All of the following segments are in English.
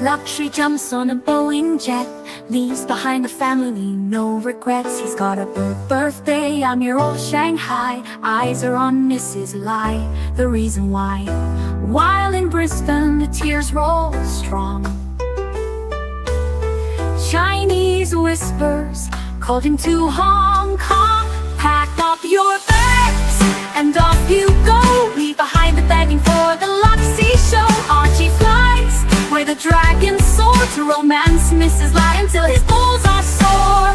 luxury, jumps on a Boeing jet, leaves behind the family, no regrets. He's got a birthday on your old Shanghai, eyes are on Mrs. Lai, the reason why. While in Brisbane the tears roll strong, Chinese whispers called him to Hong Kong. Pack up your bags and off you go, leave behind the begging for the Luxy show. Archie flies where the dragons soar, to romance Mrs. Lai until his balls are sore.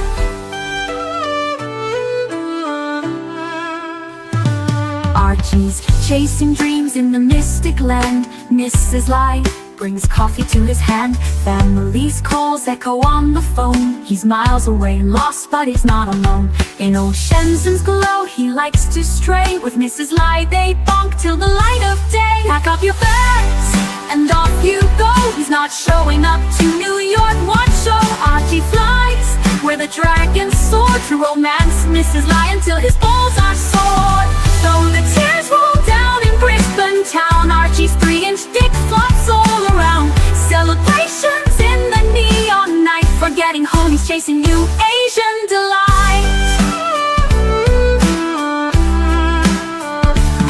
Archie's chasing dreams in the mystic land. Mrs. Lai brings coffee to his hand. Family's calls echo on the phone. He's miles away, lost, but he's not alone. In old Shenzhen's glow, he likes to stray. With Mrs. Lai, they bonk till the light of day. Pack up your bags and off you go. He's not showing up to New York watch show. Archie flies where the dragons soar, to romance Mrs. Lai until his balls are sore. Though the tears roll down in Brisbane town, Archie's 3-inch dick flops all around. Celebrations in the neon night, forgetting home, he's chasing new Asian delight.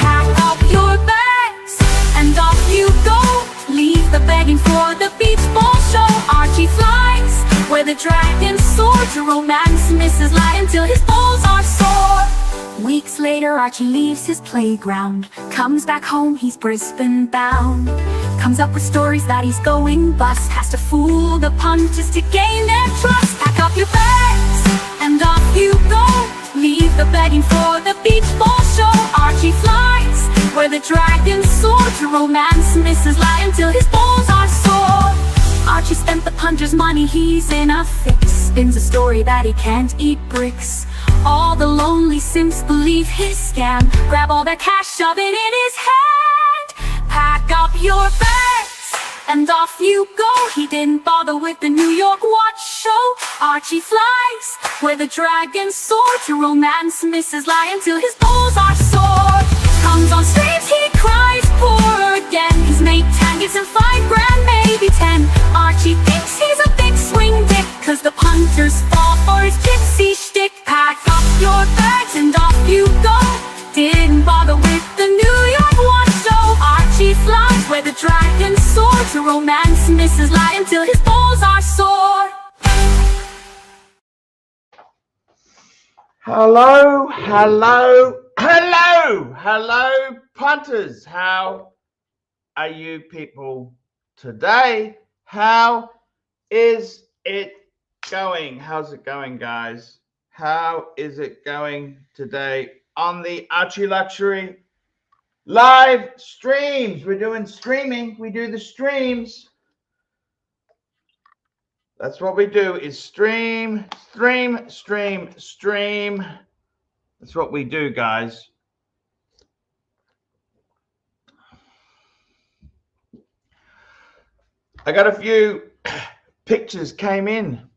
Pack up your bags and off you go, leave the begging for the beach ball show. Archie flies where the dragons soar, to romance Mrs. Lai until his balls are sore. Weeks later, Archie leaves his playground, comes back home, he's Brisbane bound. Comes up with stories that he's going bust, has to fool the punters to gain their trust. Pack up your bags and off you go, leave the begging for the beach ball show. Archie flies where the dragons soar, to romance Mrs. Lai until his balls are sore. Archie spent the punter's money, he's in a fix, spins a story that he can't eat bricks. All the lonely simps believe his scam, grab all their cash, shove it in his hand. Pack up your bags and off you go, he didn't bother with the New York watch show. Archie flies where the dragons soar, to romance Mrs. Lai until his balls are sore. Comes on streams, he cries poor again, his mate Tang gives him $5 grand, maybe 10. Archie thinks he's a big swing dick, cause the punters fall for his gypsy shtick. Pack up your bags and off you go, didn't bother with the New York watch show. Archie flies where the dragons soar, to romance Mrs. Lai until his balls are sore. Hello, hello, hello, hello, punters. How are you people today? How is it going? How's it going, guys? How is it going today on the Archie Luxury live streams? We're doing streaming. We do the streams. That's what we do, is stream, stream, stream, stream. That's what we do, guys. I got a few pictures came in.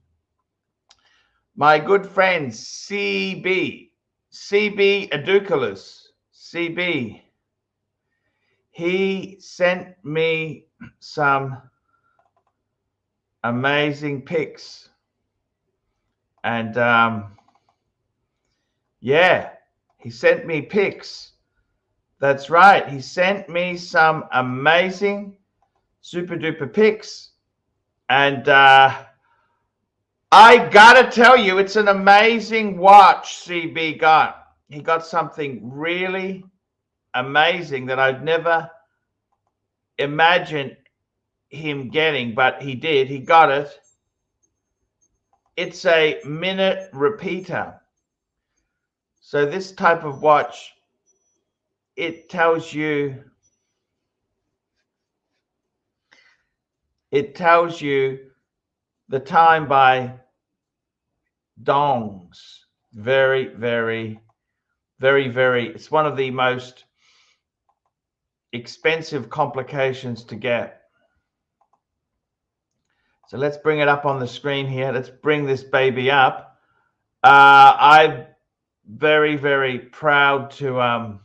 My good friend CB Aduculus, CB, he sent me some amazing pics, and yeah, he sent me pics. That's right, he sent me some amazing super duper pics, and I gotta tell you, it's an amazing watch CB got. He got something really amazing that I'd never imagined him getting, but he did. He got it. It's a minute repeater. So this type of watch, it tells you the time by dongs. Very, very, very, very, it's one of the most expensive complications to get. So let's bring it up on the screen here. Let's bring this baby up. I'm very, very proud to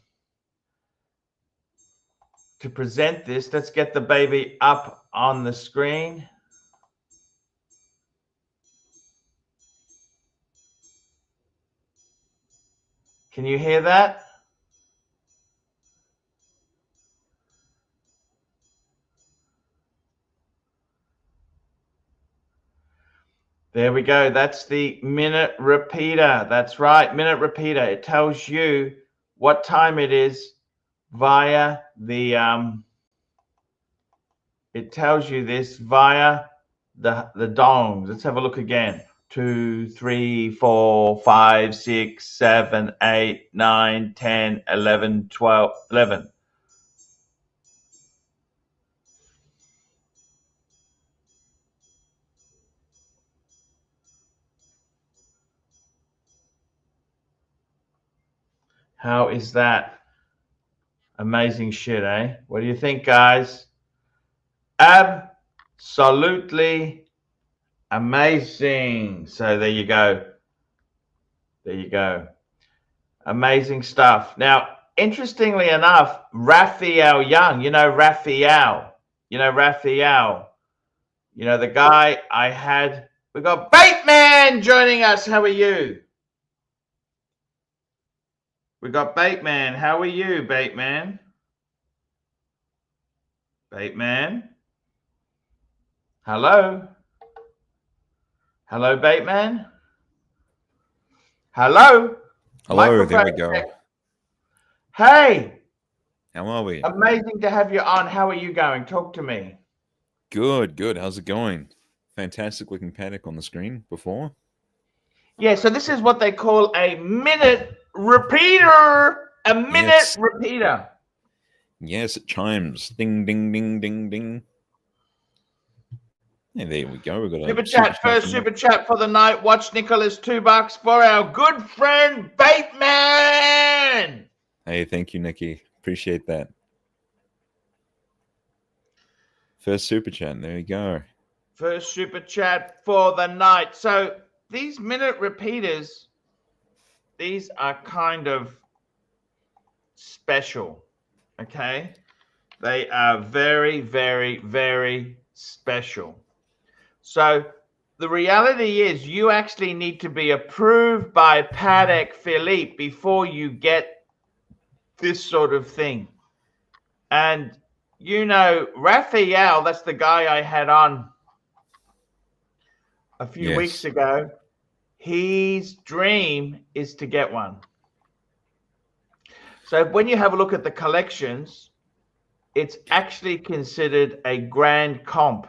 present this. Let's get the baby up on the screen. Can you hear that? There we go. That's the minute repeater. That's right, minute repeater. It tells you what time it is via the it tells you this via the dongs. Let's have a look again. 2, 3, 4, 5, 6, 7, 8, 9, 10, 11, 12, 11. How is that? Amazing shit, eh? What do you think, guys? Absolutely amazing. So there you go. There you go. Amazing stuff. Now, interestingly enough, Raphael Young, Raphael, the guy I had. We got Bateman joining us. How are you? We got Bateman. How are you, Bateman? Bateman? Hello? Hello, Bateman? Hello? Hello, there we go. Hey! How are we? Amazing to have you on. How are you going? Talk to me. Good, good. How's it going? Fantastic looking Patek on the screen before. Yeah, so this is what they call a minute repeater. A minute repeater. Yes, it chimes. Ding, ding, ding, ding, ding. And there we go. We've got a super chat. First super chat for the night. Watch Nicholas, $2 for our good friend Bateman. Hey, thank you, Nikki. Appreciate that. First super chat. There you go. First super chat for the night. So these minute repeaters, these are kind of special. Okay, they are very, very, very special. So the reality is you actually need to be approved by Patek Philippe before you get this sort of thing. And Raphael, that's the guy I had on a few weeks ago. His dream is to get one. So when you have a look at the collections, it's actually considered a grand comp.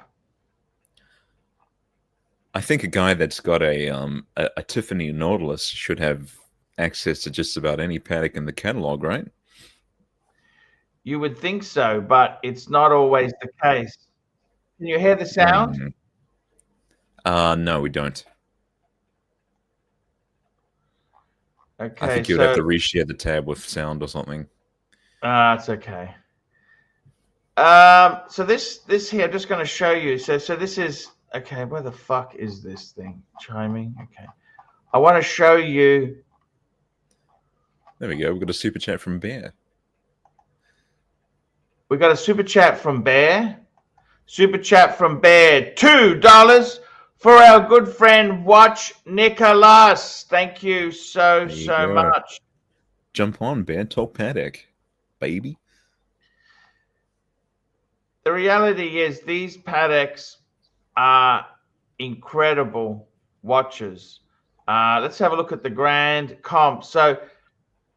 I think a guy that's got a Tiffany Nautilus should have access to just about any Patek in the catalog, right? You would think so, but it's not always the case. Can you hear the sound? No, we don't. Okay, I think you would have to reshare the tab with sound or something. It's okay. So this here, I'm just going to show you. So this is okay. Where the fuck is this thing chiming? Okay, I want to show you. There we go. We've got a super chat from Bear. We got a super chat from Bear. Super chat from Bear. $2 for our good friend Watch Nicholas. Thank you so much. Jump on, Bear. Talk Patek, baby. The reality is these Pateks are incredible watches. Let's have a look at the grand comp. So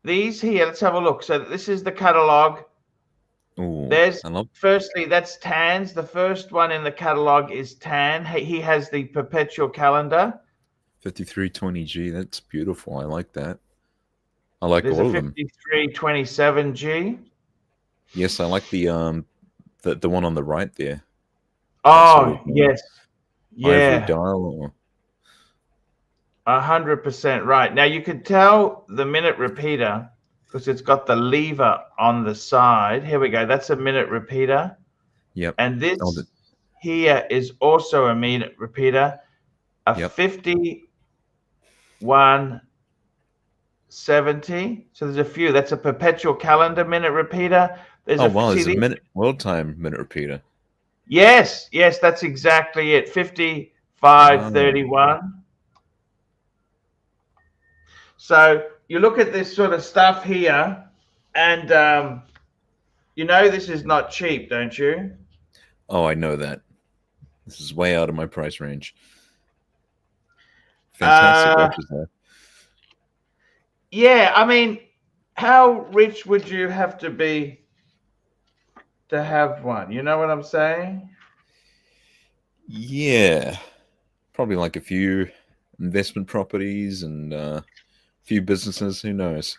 these here, let's have a look. So this is the catalog. Ooh, firstly, that's Tan's. The first one in the catalog is Tan. He has the perpetual calendar. 5320G. That's beautiful. I like that. I like There's all of them. 5327G. Yes, I like the one on the right there. Oh, yes. Yeah. Ivory dial. 100% right. Now you can tell the minute repeater because it's got the lever on the side. Here we go. That's a minute repeater. Yep. And this here is also a minute repeater. A 5170. So there's a few. That's a perpetual calendar minute repeater. There's there's a minute world time minute repeater. Yes, that's exactly it. 5531. So you look at this sort of stuff here, and you know this is not cheap, don't you? Oh, I know that. This is way out of my price range. Fantastic Uh, watches there. yeah, I mean, how rich would you have to be to have one? You know what I'm saying? Yeah, probably like a few investment properties and a few businesses. Who knows?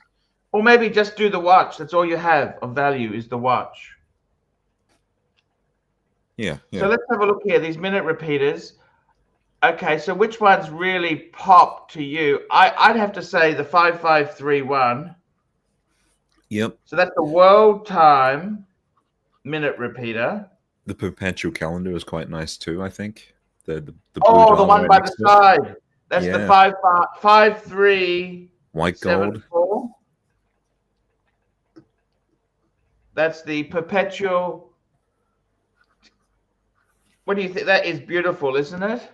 Or maybe just do the watch. That's all you have of value is the watch. Yeah, So yeah. let's have a look here. These minute repeaters. Okay, so which ones really pop to you? I'd have to say the 5531. Yep. So that's the world time minute repeater. The perpetual calendar is quite nice too, I think. The blue Oh, the dial one right by the next to it. side. That's the Yeah. 5374. White gold. That's the perpetual. What do you think? That is beautiful, isn't it?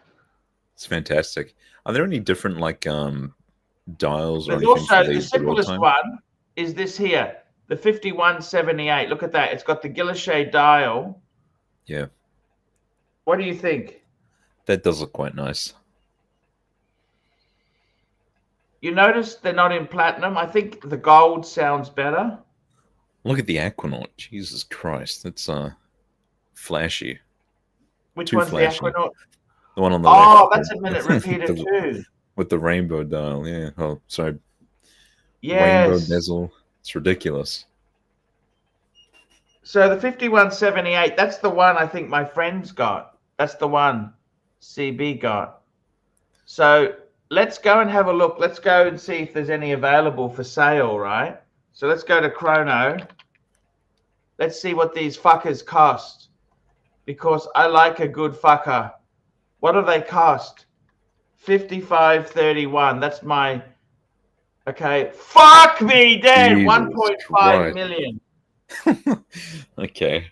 It's fantastic. Are there any different like dials or There's anything for also the the world simplest time? one is this here, the 5178. Look at that. It's got the Guilloche dial. Yeah. What do you think? That does look quite nice. You notice they're not in platinum. I think the gold sounds better. Look at the Aquanaut. Jesus Christ. That's flashy. Which Too one's flashy. the Aquanaut? The one on the Oh, left. that's a minute repeater too. With the rainbow dial, yeah. Oh, sorry. Rainbow Yes. bezel. It's ridiculous. So the 5178, that's the one I think my friend's got. That's the one CB got. So let's go and have a look. Let's go and see if there's any available for sale, right? So let's go to Chrono. Let's see what these fuckers cost. Because I like a good fucker. What do they cost? 5531. That's my... Okay. Fuck me dead. Jesus 1.5 Christ. million. Okay.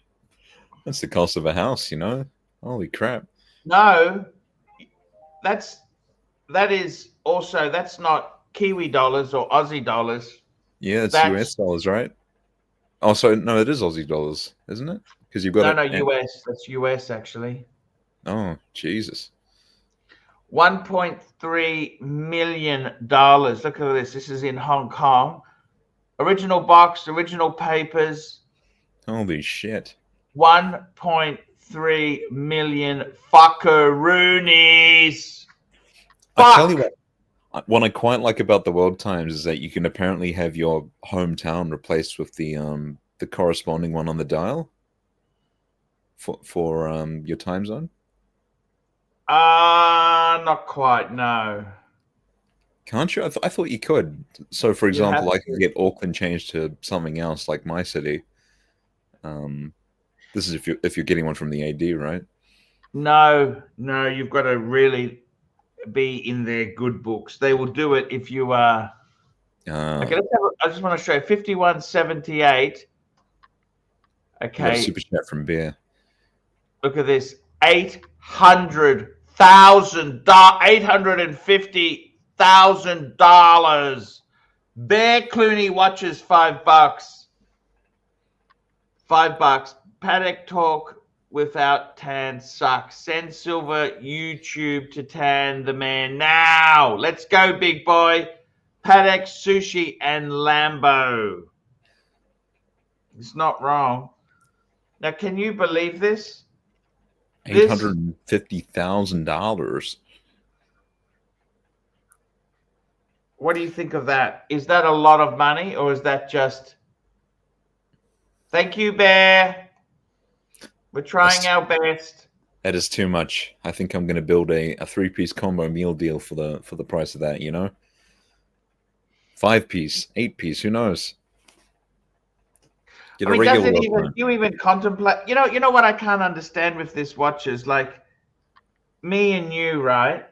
That's the cost of a house, you know? Holy crap. No. That is also... That's not Kiwi dollars or Aussie dollars. Yeah, it's That's... US dollars, right? Oh, so no, it is Aussie dollars, isn't it? Because you've got No, it. US. That's US, actually. Oh, Jesus. $1.3 million. Look at this. This is in Hong Kong. Original box, original papers. Holy shit. 1.3 million fuckeroonies. I tell you what I quite like about the World Times is that you can apparently have your hometown replaced with the corresponding one on the dial for your time zone. Not quite, no. Can't you? I thought you could. So, for You example, have I could get Auckland changed to something else, like my city. This is if you're getting one from the AD, right? No, you've got to really be in their good books. They will do it if you are. Okay, let's have I just want to show you 5178. You got a Okay, super chat from Bear. look at this. $850,000. Bear Clooney watches $5. $5. Patek talk without tan sucks. Send silver YouTube to tan the man now. Let's go, big boy. Patek, sushi, and Lambo. It's not wrong. Now, can you believe this? $850,000. What do you think of that? Is that a lot of money, or is that just... Thank you, Bear. We're trying our best. That is too much. I think I'm going to build a 3-piece combo meal deal for the price of that, you know? 5-piece, 8-piece, who knows? Get a regular do you even contemplate? You know what I can't understand with this watch is, like, me and you, right?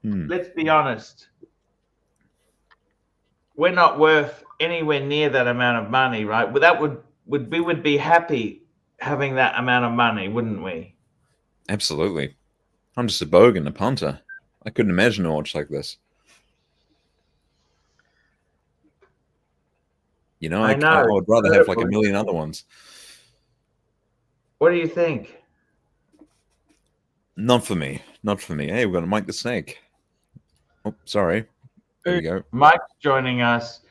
Let's be honest. We're not worth anywhere near that amount of money, right? Well, we would be happy having that amount of money, wouldn't we? Absolutely. I'm just a bogan, a punter. I couldn't imagine a watch like this. You know, I know. I would rather have like a million other ones. What do you think? Not for me. Not for me. Hey, we've got Mike the Snake. Oh, sorry. There we go. Mike's joining us.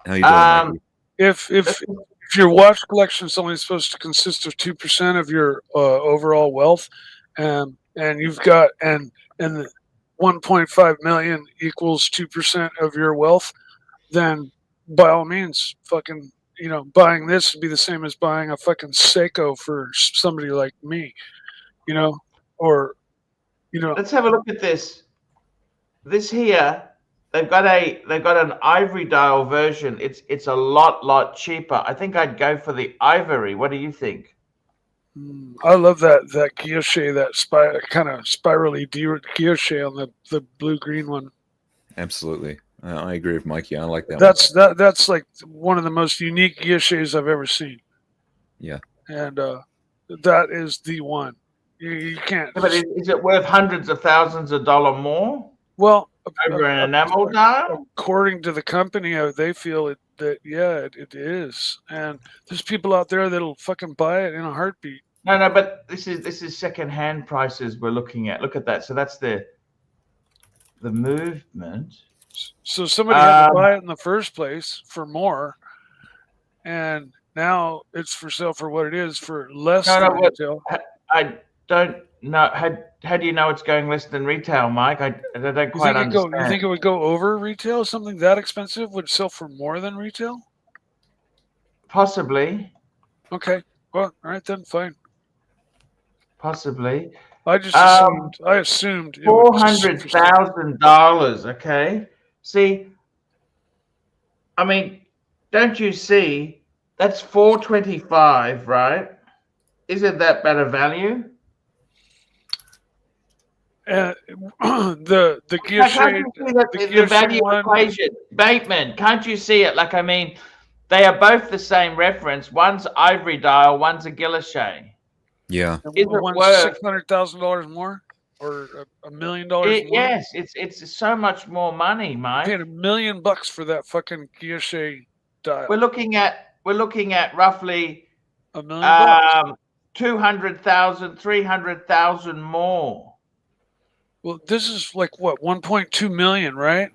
How you doing, Mikey? If your watch collection is only supposed to consist of 2% of your overall wealth, and you've got and 1.5 million equals 2% of your wealth, then by all means, fucking, buying this would be the same as buying a fucking Seiko for somebody like me, or Let's have a look at this. This here, they've got an ivory dial version. It's a lot cheaper. I think I'd go for the ivory. What do you think? I love that guilloche, that kind of spirally guilloche on the blue-green one. Absolutely. I agree with Mikey. I like that one. That's like one of the most unique guilloches I've ever seen. Yeah. And that is the one. You can't. Yeah, but is it worth hundreds of thousands of dollars more? Well, over an enamel dial? According to the company, they feel it is. And there's people out there that'll fucking buy it in a heartbeat. No, but this is second-hand prices we're looking at. Look at that. So that's the movement. So somebody had to buy it in the first place for more, and now it's for sale for what it is, for less than retail. I don't know. How do you know it's going less than retail, Mike? I don't quite understand. You think it would go over retail? Something that expensive would sell for more than retail? Possibly. Okay. Well, all right then. Fine. Possibly. I just assumed. I assumed $400,000. Okay. See, I mean, don't you see? That's $425, right? Isn't that better value? The guilloche, the value equation, Bateman. Can't you see it? Like, I mean, they are both the same reference. One's ivory dial, one's a guilloche. Yeah. Is it worth $600,000 more, or $1 million more? Yes, it's so much more money, Mike. I paid $1 million for that fucking guilloche dial. We're looking at roughly $1 million. 200,000, 300,000 more. Well, this is like what, 1.2 million, right?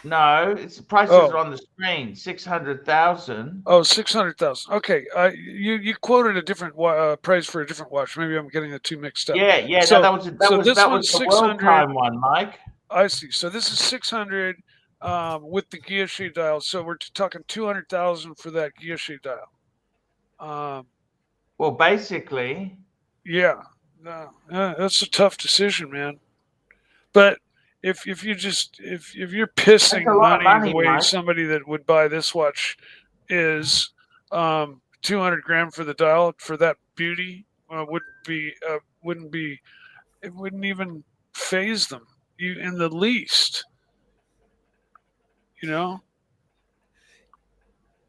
No, it's prices are on the screen. 600,000. Oh, 600,000. Okay, you quoted a different price for a different watch. Maybe I'm getting the two mixed up. Yeah. So, that was the World Time one, Mike. I see. So this is 600 with the guilloche dial. So we're talking 200,000 for that guilloche dial. Well, basically. Yeah. That's a tough decision, man. But if you're pissing money the way Mike. Somebody that would buy this watch is 200 grand for the dial for that beauty wouldn't even faze them in the least,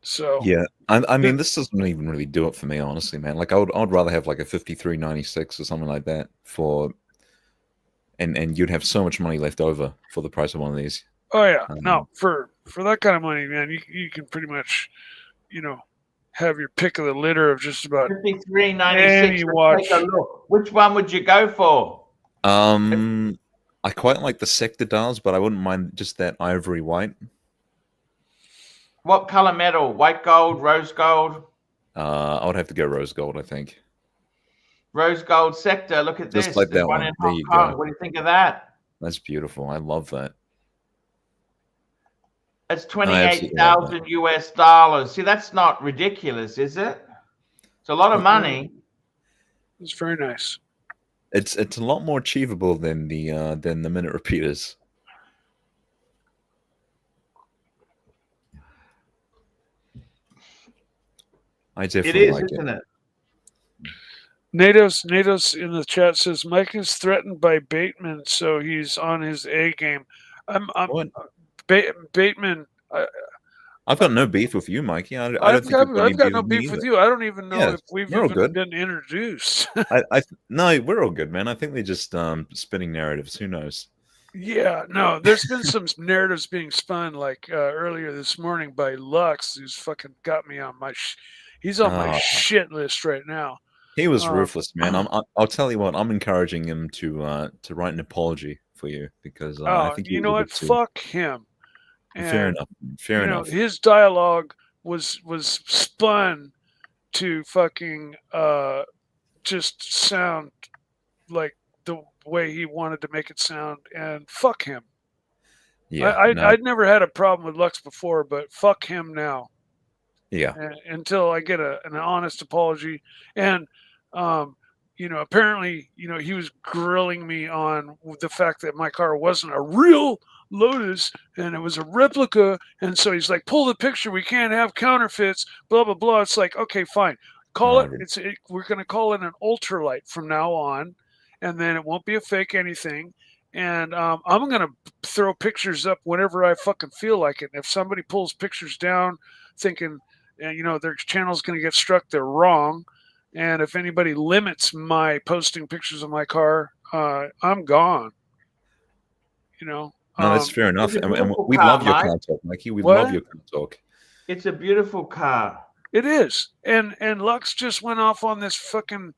So yeah, I mean, this doesn't even really do it for me, honestly, man. Like, I'd rather have like a 5396 or something like that and you'd have so much money left over for the price of one of these. Oh yeah, no, for that kind of money, man, you can pretty much, have your pick of the litter of just about 5396. Take a look. Which one would you go for? I quite like the sector dials, but I wouldn't mind just that ivory white. What color metal? White gold, rose gold? I would have to go rose gold, I think. Rose gold sector. Look at this. Just like that one. In Hong Kong. What do you think of that? That's beautiful. I love that. That's $28,000 US. See, that's not ridiculous, is it? It's a lot of money. It's very nice. It's a lot more achievable than the minute repeaters. I definitely like it. Isn't it? Natos in the chat says Mike is threatened by Bateman, so he's on his A game. Bateman. I've got no beef with you, Mikey. I've got no beef with you. I don't even know if we've even been introduced. No, we're all good, man. I think they're just spinning narratives. Who knows? Yeah, no, there's been some narratives being spun like earlier this morning by Lux, who's fucking got me on my. He's on my Oh, shit list right now. he was ruthless, man. I'll tell you what. I'm encouraging him to write an apology for you because I Oh, think he you was know a what? bit too. Fuck him. Fair And enough. Fair enough. his dialogue was spun to fucking just sound like the way he wanted to make it sound, and fuck him. Yeah. I'd never had a problem with Lux before, but fuck him now. Yeah. Until I get an honest apology. And apparently, he was grilling me on the fact that my car wasn't a real Lotus and it was a replica. And so he's like, pull the picture. We can't have counterfeits, blah, blah, blah. It's like, okay, fine. Call it. We're going to call it an ultralight from now on. And then it won't be a fake anything. And I'm going to throw pictures up whenever I fucking feel like it. And if somebody pulls pictures down thinking, their channel's going to get struck, they're wrong. And if anybody limits my posting pictures of my car, I'm gone. No, that's fair enough. And we car, love your Mike. car talk, Mikey. We What? love your car talk. It's a beautiful car. It is. And Lux just went off on this fucking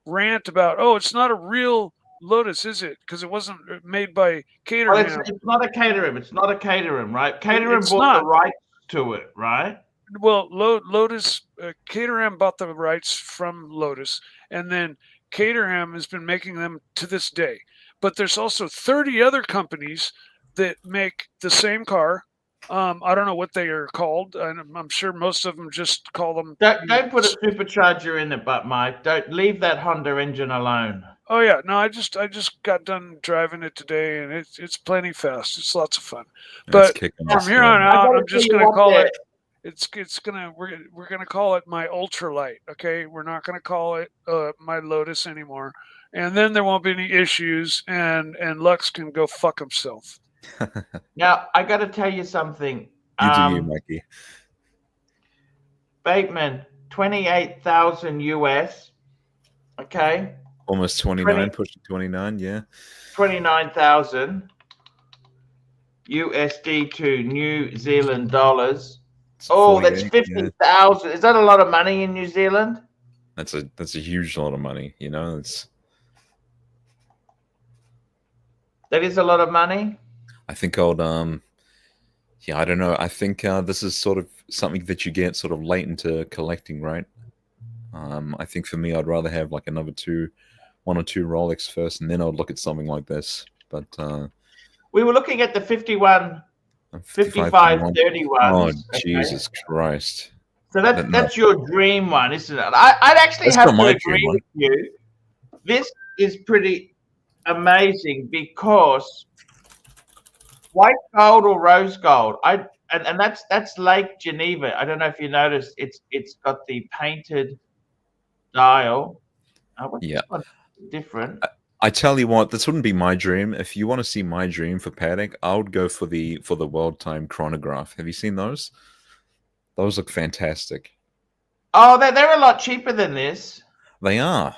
rant about, it's not a real Lotus, is it? Because it wasn't made by Caterham. Well, it's not a Caterham. It's not a Caterham, right? Caterham bought not. the rights to it, right? Well, Lotus, Caterham bought the rights from Lotus, and then Caterham has been making them to this day. But there's also 30 other companies that make the same car. I don't know what they are called. I'm sure most of them just call them. Don't put a supercharger in it, but Mike, don't leave that Honda engine alone. Oh yeah, no, I just got done driving it today, and it's plenty fast. It's lots of fun. But from here on out, I'm just gonna call it. We're gonna call it my ultralight. Okay, we're not gonna call it my Lotus anymore. And then there won't be any issues, and Lux can go fuck himself. Now I got to tell you something. You do you, Mikey. Bateman, 28,000 US. Okay. Almost 29, pushing 29, yeah. 29,000 USD to New Zealand dollars. Oh, that's 50,000. Yeah. Is that a lot of money in New Zealand? That's a huge lot of money, That is a lot of money. I think I would I don't know. I think this is sort of something that you get sort of late into collecting, right? I think for me, I'd rather have like one or two Rolex first, and then I would look at something like this. But we were looking at the 55, 31. Oh, Jesus Christ! So that's your dream one, isn't it? I'd actually have to agree with you. This is pretty amazing because white gold or rose gold. And that's Lake Geneva. I don't know if you noticed. It's got the painted dial. Yeah, different. I tell you what, this wouldn't be my dream. If you want to see my dream for Patek, I would go for the world time chronograph. Have you seen those? Those look fantastic. Oh, they're a lot cheaper than this. They are.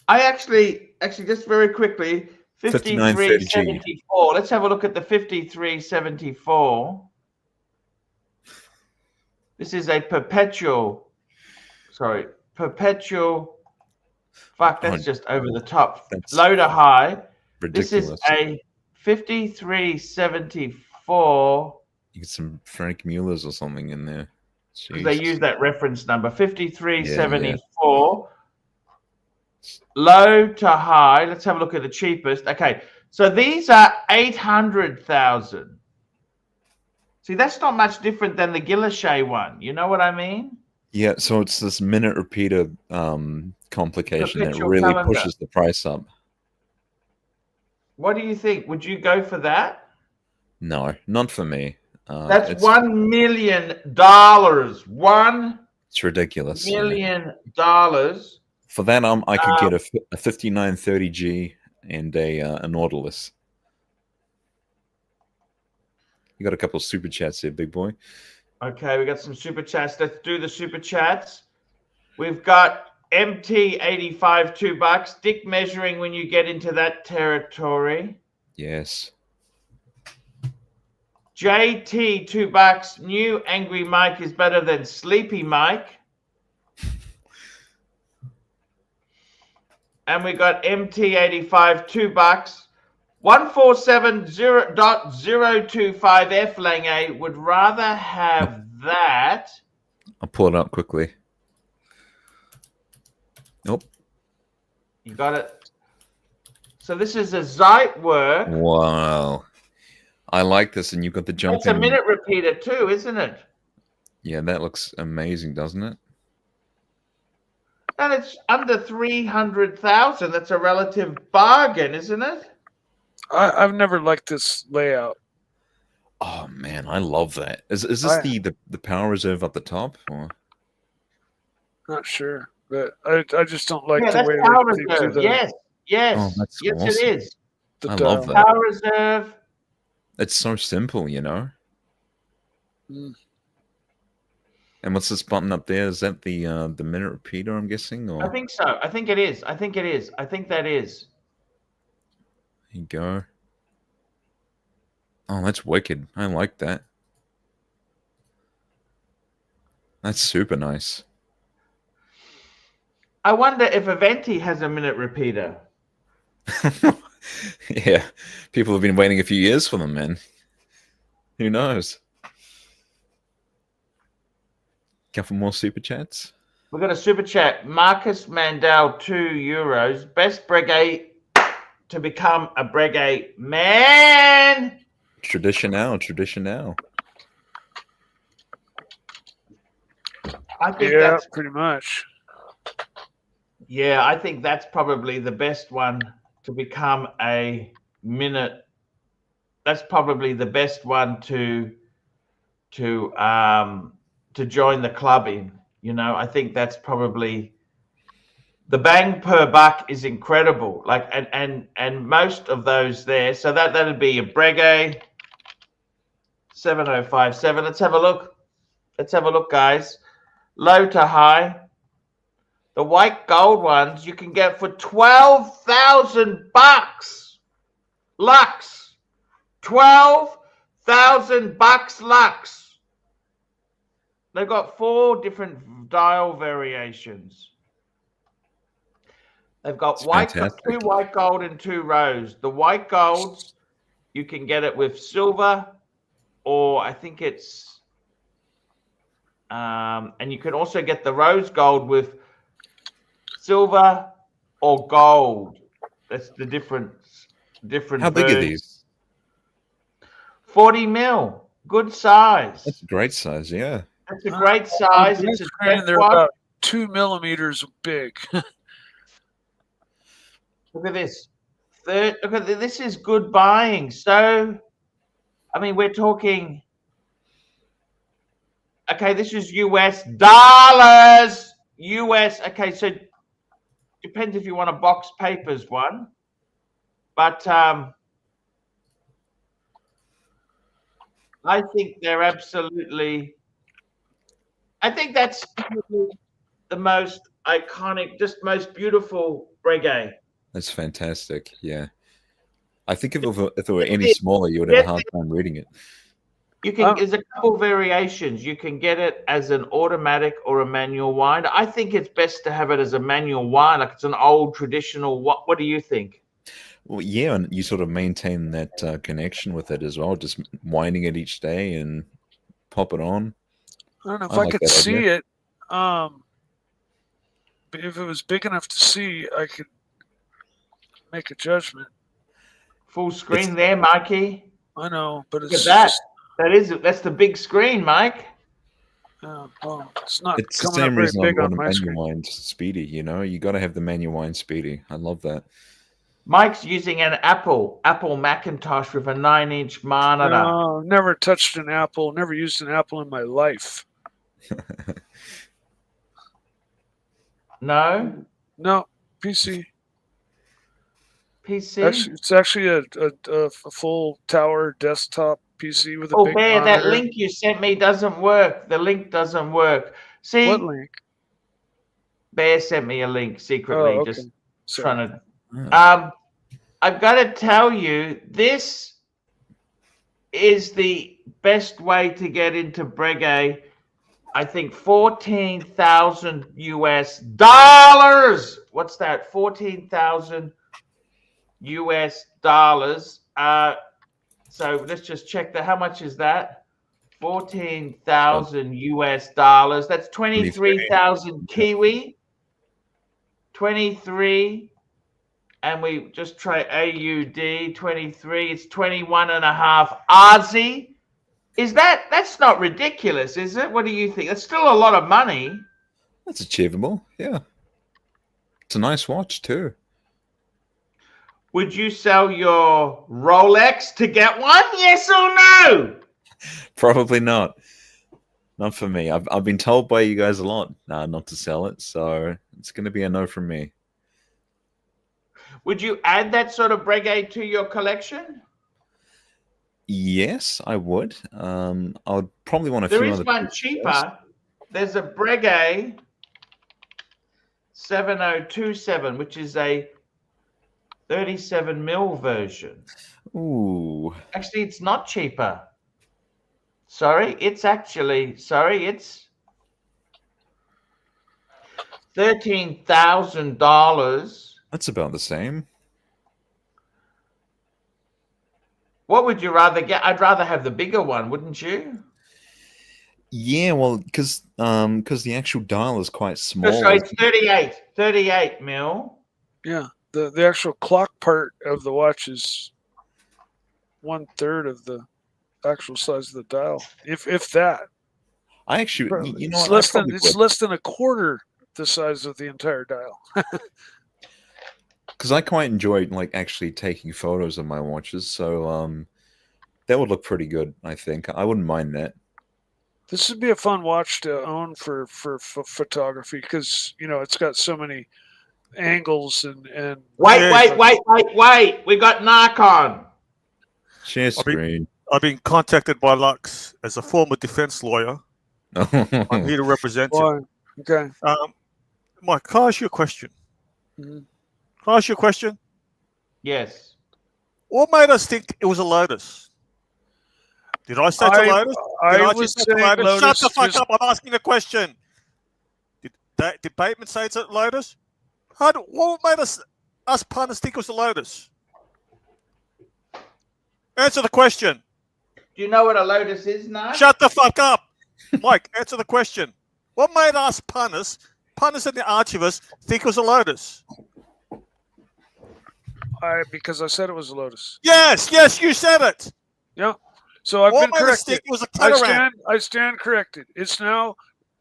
I actually just very quickly 5374. Let's have a look at the 5374. This is a perpetual. Fuck, that's just over the top. Low to high. Ridiculous. This is a 5374. You get some Frank Mueller's or something in there. Because they use that reference number. 5374. Low to high. Let's have a look at the cheapest. Okay, so these are 800,000. See, that's not much different than the Guilloche one. You know what I mean? Yeah, so it's this minute repeater complication that really pushes the price up. What do you think? Would you go for that? No, not for me. That's $1 million. It's ridiculous. $1 million. For that, I could get a 5930G and a Nautilus. You got a couple of super chats there, big boy. Okay, we got some super chats. Let's do the super chats. We've got MT85, $2. Dick measuring when you get into that territory. Yes. JT, $2. New Angry Mike is better than Sleepy Mike. And we got MT85, $2. 147.025 Lange would rather have that. I'll pull it up quickly. Nope. You got it. So this is a Zeit work. Wow. I like this, and you've got the jump. It's a minute repeater too, isn't it? Yeah, that looks amazing, doesn't it? And it's under 300,000. That's a relative bargain, isn't it? I've never liked this layout. Oh man, I love that. Is this the power reserve up the top? Or? Not sure, but I just don't like Yeah, the that's way power they do reserve. the, Yes, yes, Oh, that's yes, awesome. it is. the I dial. love that. Power reserve. It's so simple, you know. Mm. And what's this button up there? Is that the minute repeater? I'm guessing, or I think so. I think it is. I think it is. I think that is. there you go. Oh, that's wicked. I like that. That's super nice. I wonder if Aventi has a minute repeater. Yeah, people have been waiting a few years for them, man. Who knows? Couple more super chats. We've got a super chat. Marcus Mandel, €2. Best Breguet to become a Breguet man. Traditional, traditional. I think Yeah, that's pretty much. yeah. I think that's probably the best one to become a minute. That's probably the best one to join the club in. You know, I think that's probably the bang per buck is incredible. Like and most of those there. So that'd be a Breguet 7057. Let's have a look. Let's have a look, guys. Low to high. The white gold ones you can get for $12,000. Lux. $12,000 Lux. They've got 4 different dial variations. They've got It's white, fantastic. 2 white gold and 2 rose. The white golds, you can get it with silver, or I think it's, and you can also get the rose gold with silver or gold. That's the difference. How big are these? 40 mil. Good size. That's a great size, yeah. That's a great size. On It's this a screen, they're one. about 2 millimeters big. Look at this. Look at this is good buying. So, I mean, we're talking. Okay, this is US dollars. US. Okay, so depends if you want a box papers one, but I think they're absolutely. I think that's the most iconic, just most beautiful Breguet. That's fantastic. Yeah. I think if it were any smaller, you would have a hard time reading it. You can. There's a couple variations. You can get it as an automatic or a manual wind. I think it's best to have it as a manual wind, like it's an old traditional. What do you think? Well, yeah, and you sort of maintain that connection with it as well, just winding it each day and pop it on. I don't know if I I like could that see idea. it. But if it was big enough to see, I could make a judgment. Full screen there, Mikey. I know, but Look it's at that. just, That's the big screen, Mike. well, it's not It's the coming up same very reason I big on want a my manual screen. wind speedy, you know? You got to have the manual wind speedy. I love that. Mike's using an Apple Macintosh with a 9-inch monitor. No, never touched an Apple. Never used an Apple in my life. No No, PC. PC. Actually, it's actually a full tower desktop PC with a Oh, big Bear, monitor. that link you sent me doesn't work. The link doesn't work. See, What link? Bear sent me a link secretly, Oh, okay. just Sorry. trying to. Oh. I've got to tell you, this is the best way to get into Breguet. I think 14,000 US dollars. What's that? 14,000 US dollars. So let's just check that. How much is that? 14,000 US dollars. That's 23,000 Kiwi. 23. And we just try AUD 23. It's 21.5 Aussie. That's not ridiculous, is it? What do you think? That's still a lot of money. That's achievable. Yeah. It's a nice watch too. Would you sell your Rolex to get one? Yes or no? Probably not. Not for me. I've been told by you guys a lot not to sell it, so it's going to be a no from me. Would you add that sort of Breguet to your collection? Yes, I would. I would probably want a There few is other one cheaper. There's a Breguet 7027, which is a 37 mil version. Ooh. Actually, it's not cheaper. Sorry, it's $13,000. That's about the same. What would you rather get? I'd rather have the bigger one, wouldn't you? Yeah, well, because the actual dial is quite small. So it's 38 mil. Yeah, the actual clock part of the watch is 1/3 of the actual size of the dial, if that. I actually, you know, it's less than a quarter the size of the entire dial. Because I quite enjoy like actually taking photos of my watches, so that would look pretty good. I think I wouldn't mind that. This would be a fun watch to own for photography because it's got so many angles and. Wait! We got Narcon. Share screen. I've been contacted by Lux as a former defense lawyer. I'm here to represent you. Okay. Mike, can I ask you a question? Mm-hmm. Can I ask you a question? Yes. What made us think it was a Lotus? Did I say it's a Lotus? I was saying Lotus. Shut the fuck up! I'm asking a question. Did Bateman say it's a Lotus? What made us punters think it was a Lotus? Answer the question. Do you know what a Lotus is, Narc? Shut the fuck up, Mike. Answer the question. What made us punters and the archivists think it was a Lotus? Because I said it was a Lotus. Yes, you said it. Yeah. So I've been corrected. It was a Catamaran. I stand corrected. It's now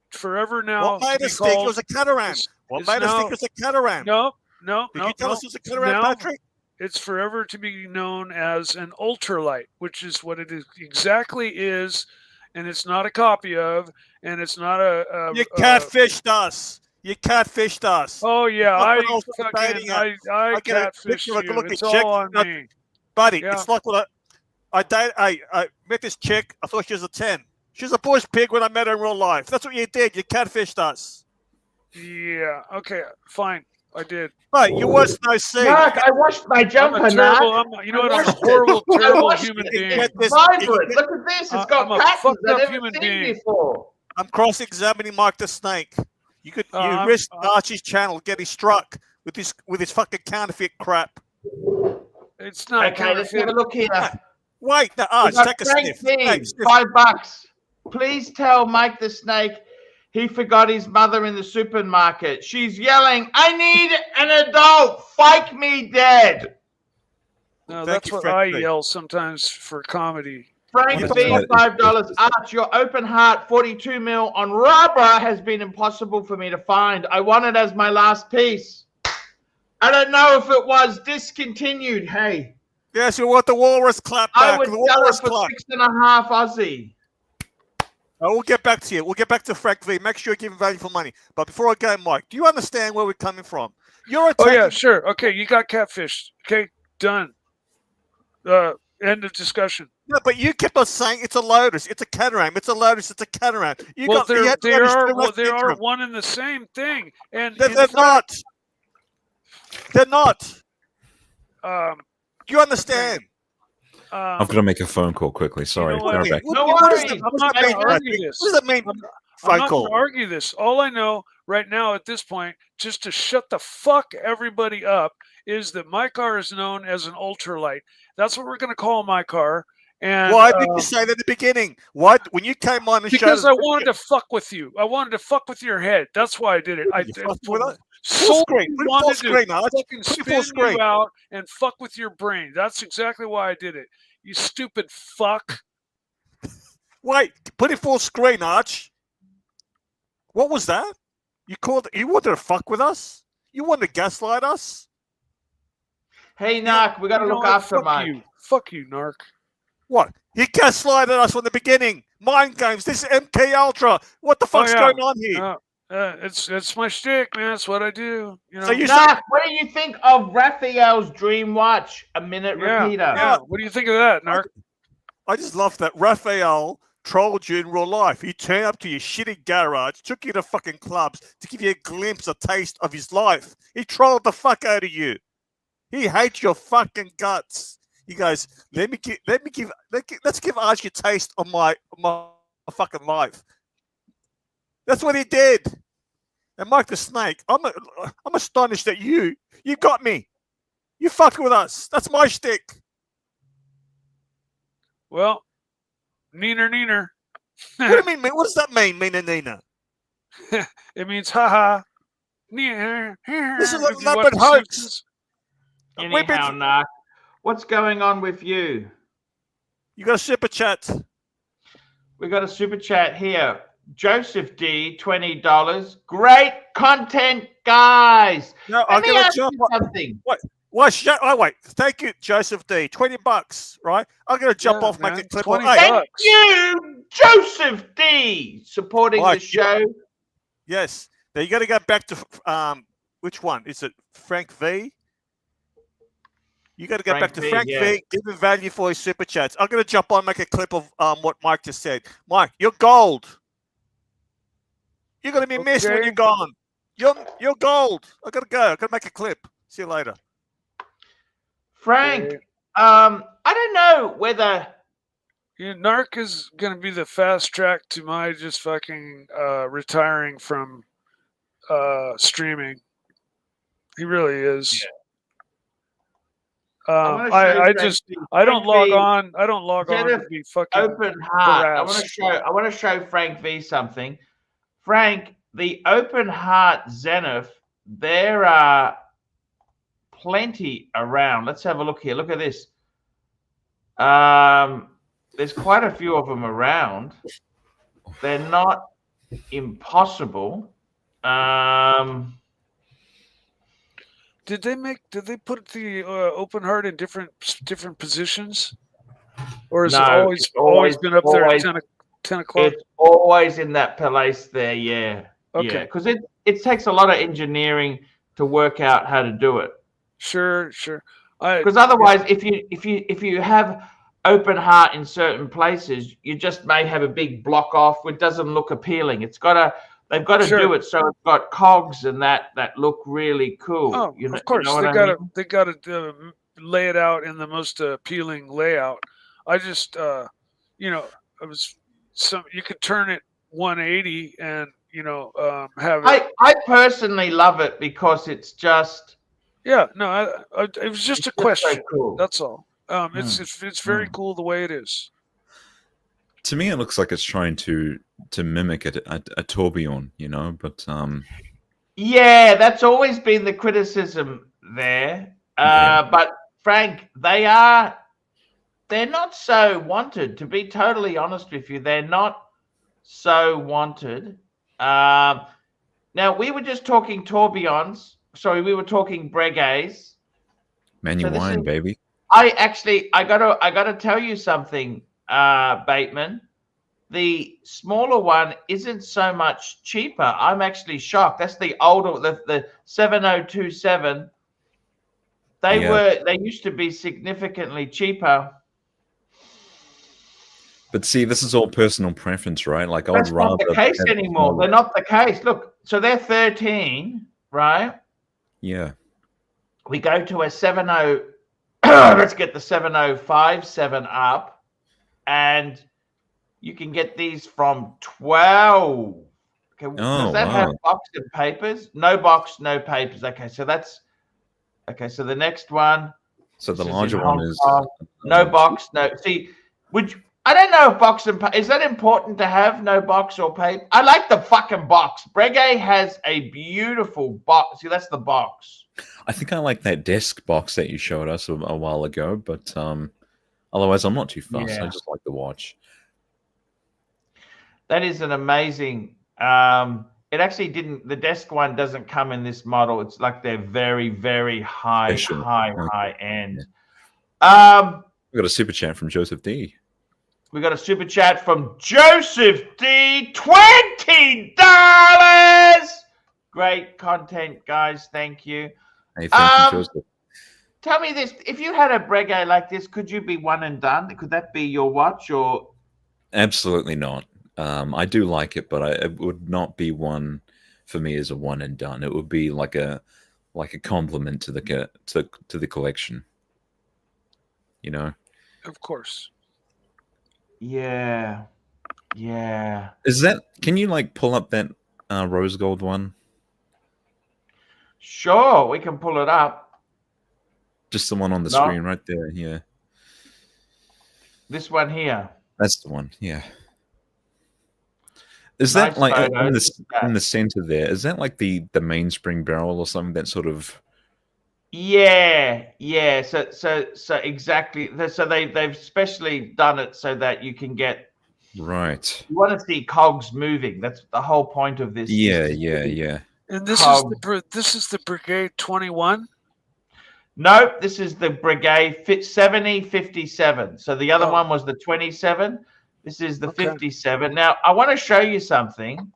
forever now. What made us think it was a Catamaran? What made us think it was a Catamaran? No. Did you tell us it was a Catamaran, Patrick? It's forever to be known as an ultralight, which is what it is exactly is, and it's not a copy of, and it's not a you catfished us. You catfished us. Oh yeah, I catfished you. It's all on me, buddy. Yeah. It's like what I met this chick. I thought she was a 10. She's a bush pig when I met her in real life. That's what you did. You catfished us. Yeah. Okay. Fine. I did. Right. You was no C. Mark, I washed my jumper, I'm a terrible human being. Vibrant. Look at this. It's got patterns I've never human seen being. before. I'm cross-examining Mike the Snake. You risked Archie's channel getting struck with his fucking counterfeit crap. It's not. Okay, let's have a look here. Wait, no, Arch, take a sniff. Hey, $5. Please tell Mike the Snake he forgot his mother in the supermarket. She's yelling, "I need an adult. Fake me dead." No, that's what I yell sometimes for comedy. Frank B, $5. Arch, your open heart 42 mil on rubber has been impossible for me to find. I want it as my last piece. I don't know if it was discontinued. Hey. Yes, you want the walrus clap back. I would sell it for 6.5 Aussie. We'll get back to you. We'll get back to Frank V. Make sure you give him value for money. But before I go, Mike, do you understand where we're coming from? Oh yeah, sure. Okay, you got catfished. Okay, done. End of discussion. No, but you kept on saying it's a Lotus, it's a Catamaran, it's a Lotus, it's a Catamaran. They are one and the same thing. And they're not. They're not. You understand? I've got to make a phone call quickly. Sorry. know what? I'll be right back. No What does worries. that- I'm not going to what argue this. does that mean? I'm Phone not call. going to argue this. All I know right now at this point, just to shut the fuck everybody up, is that my car is known as an ultralight. That's what we're going to call my car. And Why did you say that at the beginning? Why, when you came on and showed because us I wanted to fuck with you. I wanted to fuck with your head. That's why I did it. I You fucked with us? so Full screen. Put it full wanted to screen, Arch. fucking Put it full spin screen. you out and fuck with your brain. That's exactly why I did it. You stupid fuck. Wait, put it full screen, Arch. What was that? You wanted to fuck with us? You wanted to gaslight us? Hey, Narc, we got to You know look what? after Fuck Mike. you. Fuck you, Narc. What? He gaslighted us from the beginning. Mind games. This is MK Ultra. What the fuck's yeah. going on here? It's my shtick, man. That's what I do. You know. So you Narc, what do you think of Raphael's Dream Watch, a minute yeah, repeater? yeah. What do you think of that, Narc? I just love that Raphael trolled you in real life. He turned up to your shitty garage, took you to fucking clubs to give you a glimpse, a taste of his life. He trolled the fuck out of you. He hates your fucking guts. He goes, let's give Archie a taste of my fucking life. That's what he did. And Mike the Snake, I'm astonished that you got me. You fucked with us. That's my shtick. Well, neener. What do you mean? What does that mean, Nina? It means haha. Neener. This is If like you nothing watch but The hoax. Simpsons. Anyhow, Narc, what's going on with you? You got a super chat. We got a super chat here. Joseph D, $20. Great content, guys. No, Let I'm me gonna ask jump you on. something. Wait. Thank you, Joseph D. $20, right? I'm gonna jump Yeah, off, make man, a clip 20 on. Thank bucks. you, Joseph D, supporting Mike, the show. Yes. Now you got to go back to which one? Is it Frank V? You got to go back to Frank V. Give him value for his super chats. I'm gonna jump on, make a clip of what Mike just said. Mike, you're gold. You're gonna be missed when Okay. you're gone. You're gold. I gotta go. I gotta make a clip. See you later. Frank, Okay. I don't know whether Yeah, Narc is gonna be the fast track to my just fucking retiring from streaming. He really is. I'm gonna show I Frank just V. I don't Frank log V, on. I don't log on to Jennifer, be fucking open heart. I harassed. want to show Frank V something. Frank, the open heart Zenith, there are plenty around. Let's have a look here. Look at this. There's quite a few of them around. They're not impossible. Did they put the open heart in different positions, or is it No, always been up there at 10 o'clock? It's always in that place there, yeah. Okay. Yeah, because it takes a lot of engineering to work out how to do it. Sure. Because otherwise, if you have open heart in certain places, you just may have a big block off, which doesn't look appealing. They've got to Sure. do it so it's got cogs and that look really cool. Oh, you know, of course, you know they what I gotta mean? they gotta lay it out in the most appealing layout. I just you could turn it 180 and have it. I personally love it because it's just Yeah, no, it was just a so question. cool. That's all. It's very cool the way it is. To me, it looks like it's trying to mimic a tourbillon, but Yeah, that's always been the criticism there. Yeah. But Frank, they're not so wanted. To be totally honest with you, they're not so wanted. Now we were just talking tourbillons. Sorry, we were talking Breguets. Manuine, baby. I gotta tell you something, Bateman. The smaller one isn't so much cheaper. I'm actually shocked. That's the older, the 7027. They used to be significantly cheaper. But see, this is all personal preference, right? Like I would That's rather not the case have anymore. smaller- They're not the case. Look, so they're 13, right? Yeah. We go to a 70. let's get the 7057 up, and you can get these from 12. Okay, does that have box and papers? No box, no papers. Okay, so that's okay. So the next one. So the this larger in one Hong is Kong. No box, no. See, I don't know if box and is that important to have no box or paper? I like the fucking box. Breguet has a beautiful box. See, that's the box. I think I like that desk box that you showed us a while ago, but otherwise I'm not too fussed. Yeah. I just like the watch. That is an amazing. It actually didn't. The desk one doesn't come in this model. It's like they're very, very high, Special. high end. Yeah. We got a super chat from Joseph D. We got a super chat from Joseph D. $20. Great content, guys. Thank you. Hey, thank you, Joseph. Tell me this: if you had a Breguet like this, could you be one and done? Could that be your watch, or? Absolutely not. I do like it, but it would not be one for me as a one and done. It would be like a compliment to the collection. You know. Of course. Yeah. Yeah. Is that? Can you like pull up that rose gold one? Sure, we can pull it up. Just the one on the screen right there. Yeah. This one here. That's the one. Yeah. Is that like in the center there? Is that like the mainspring barrel or something that sort of? Yeah. So exactly. So they've specially done it so that you can get. Right. You want to see cogs moving. That's the whole point of this. Yeah. And this is the Breguet 21. No, this is the Breguet 7057. So the other one was the 27. This is the 57. Now, I want to show you something.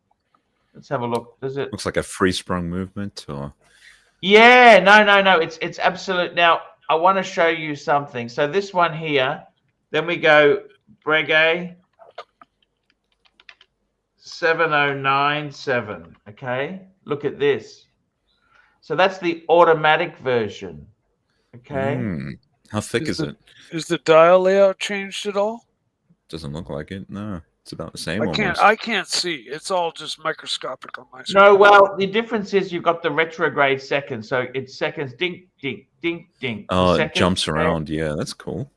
Let's have a look. Does it looks like a free sprung movement or? Yeah, no. It's absolute. Now, I want to show you something. So this one here, then we go Breguet 7097. Okay, look at this. So that's the automatic version. Okay. How thick is it? Is the dial layout changed at all? Doesn't look like it. No, it's about the same. I can't see. It's all just microscopic on my screen. No, well, the difference is you've got the retrograde seconds, so it's seconds. Ding, ding, ding, ding. Oh, it jumps around. Yeah, that's cool.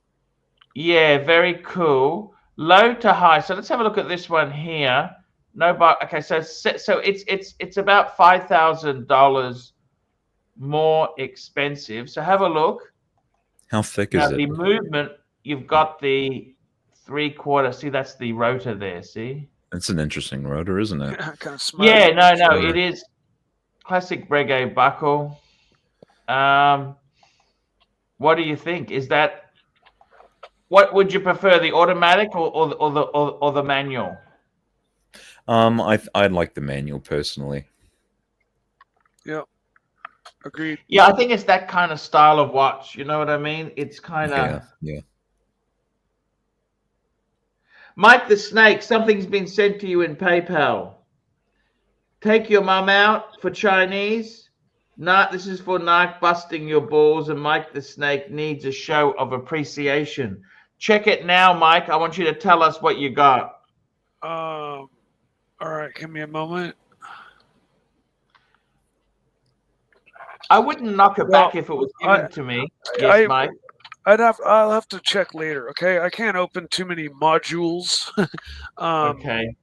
Yeah, very cool. Low to high. So let's have a look at this one here. No, but okay. So it's about $5,000 more expensive. So have a look. How thick is it? The movement. You've got the 3/4. See, that's the rotor there. See. It's an interesting rotor, isn't it? Kind of smart. Yeah, no, it is classic Breguet buckle. What do you think? Is that what would you prefer, the automatic or the manual? I'd like the manual personally. Yeah, agreed. Yeah, I think it's that kind of style of watch. You know what I mean? It's kind of yeah. Mike the Snake, something's been said to you in PayPal. Take your mum out for Chinese. This is for Narc busting your balls, and Mike the Snake needs a show of appreciation. Check it now, Mike. I want you to tell us what you got. All right, give me a moment. I wouldn't knock it back if it was given to me. Yes, Mike. I'll have to check later. Okay, I can't open too many modules.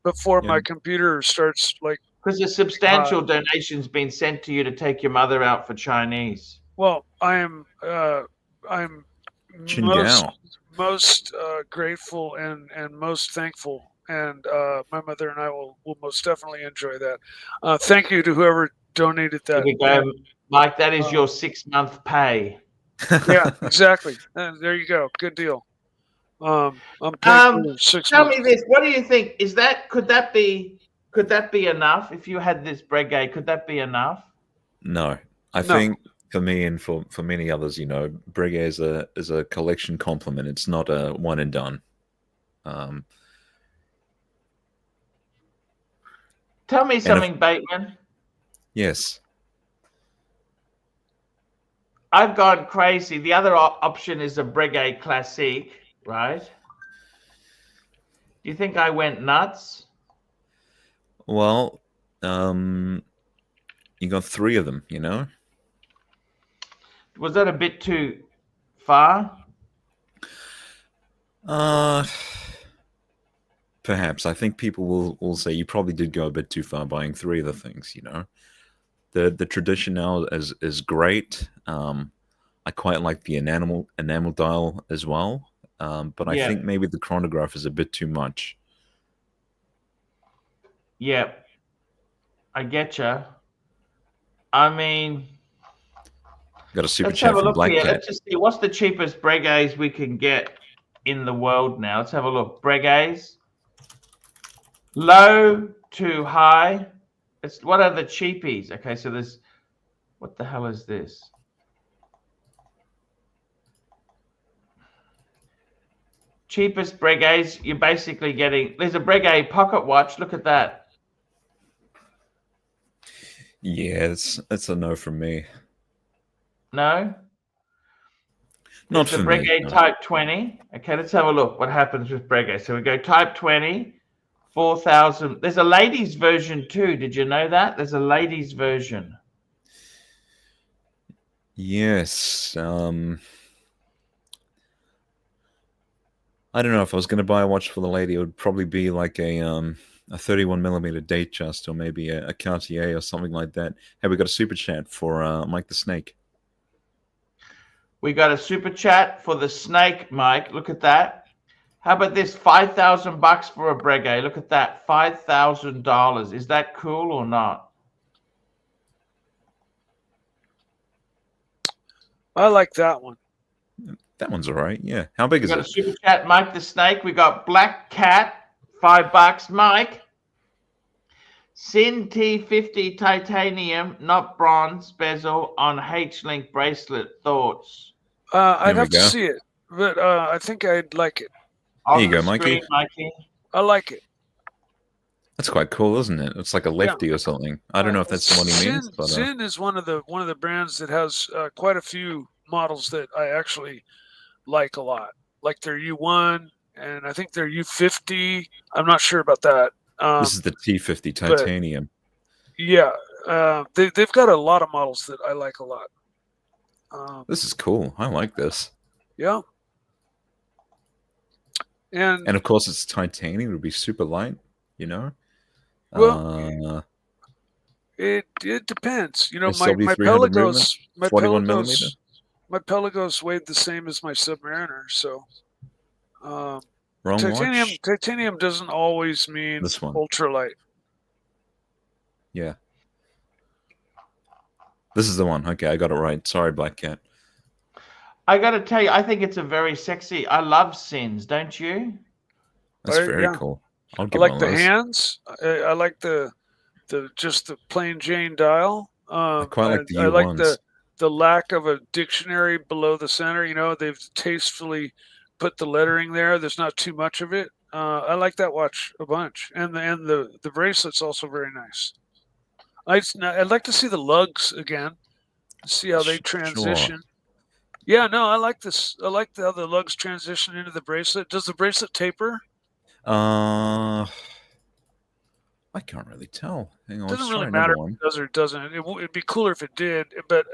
Before my computer starts like. Because a substantial donation's been sent to you to take your mother out for Chinese. Well, I'm most grateful and most thankful, and my mother and I will most definitely enjoy that. Thank you to whoever donated that. There you go, Mike. That is your 6-month pay. Yeah, exactly. There you go. Good deal. I'm paying for 6 months. Tell me this. What do you think? Could that be enough? If you had this Breguet, could that be enough? No, I think for me and for many others, Breguet is a collection complement. It's not a one and done. Tell me something, Bateman. Yes. I've gone crazy. The other option is a Breguet Classique, right? Do you think I went nuts? Well, you got 3 of them, you know? Was that a bit too far? Perhaps. I think people will say you probably did go a bit too far buying 3 of the things, you know? The tradition now is great. I quite like the enamel dial as well. But I think maybe the chronograph is a bit too much. Yeah, I get you. I mean, Got a super let's have chat a from look Black here. Cat. Let's just see what's the cheapest Breguets we can get in the world now. Let's have a look. Breguets, low to high. What are the cheapies? Okay, so there's, what the hell is this? Cheapest Breguets, you're basically getting, there's a Breguet pocket watch. Look at that. Yeah, it's a no from me. No? Not It's a for Breguet me. No. Type 20. Okay, let's have a look what happens with Breguet. So we go Type 20, 4,000. There's a ladies version too. Did you know that? There's a ladies version. Yes. I don't know, if I was going to buy a watch for the lady, it would probably be like a 31mm Datejust, or maybe a Cartier or something like that. Hey, we got a super chat for Mike the Snake. We got a super chat for the Snake, Mike. Look at that. How about this? $5,000 for a Breguet. Look at that. $5,000. Is that cool or not? I like that one. That one's all right. Yeah. How big We is got it? a super chat, Mike the Snake. We got Black Cat, $5. Mike. Sinn T50 titanium, not bronze, bezel on H-link bracelet. Thoughts? I'd we have to go. see it, but I think I'd like it. There you On go, the screen, Mikey. I like it. That's quite cool, isn't it? It's like a lefty or something. I don't know if that's what he means, but Sinn is one of the brands that has quite a few models that I actually like a lot, like their U1 and I think their U50. I'm not sure about that. this is the T50 titanium. Yeah, they've got a lot of models that I like a lot. This is cool. I like this. Yeah, and of course it's titanium. It would be super light, you know. Well, it depends. You know, my SW300 Pelagos, movement, 41mm. My Pelagos weighed the same as my Submariner, so Wrong titanium. watch. Titanium doesn't always mean This one. ultralight. Yeah. This is the one. Okay, I got it right. Sorry, Black Cat. I got to tell you, I think it's a very sexy. I love Sinns, don't you? That's very cool. I like the hands. I like the just the plain Jane dial. I quite like the I like U1s. the lack of a dictionary below the center. You know, they've tastefully put the lettering there. There's not too much of it. I like that watch a bunch, and the bracelet's also very nice. I'd like to see the lugs again, see how they transition. Sure. Yeah, no, I like this. I like how the lugs transition into the bracelet. Does the bracelet taper? I can't really tell. Hang on, It doesn't let's try really another matter one. if it does or it doesn't. It'd be cooler if it did, but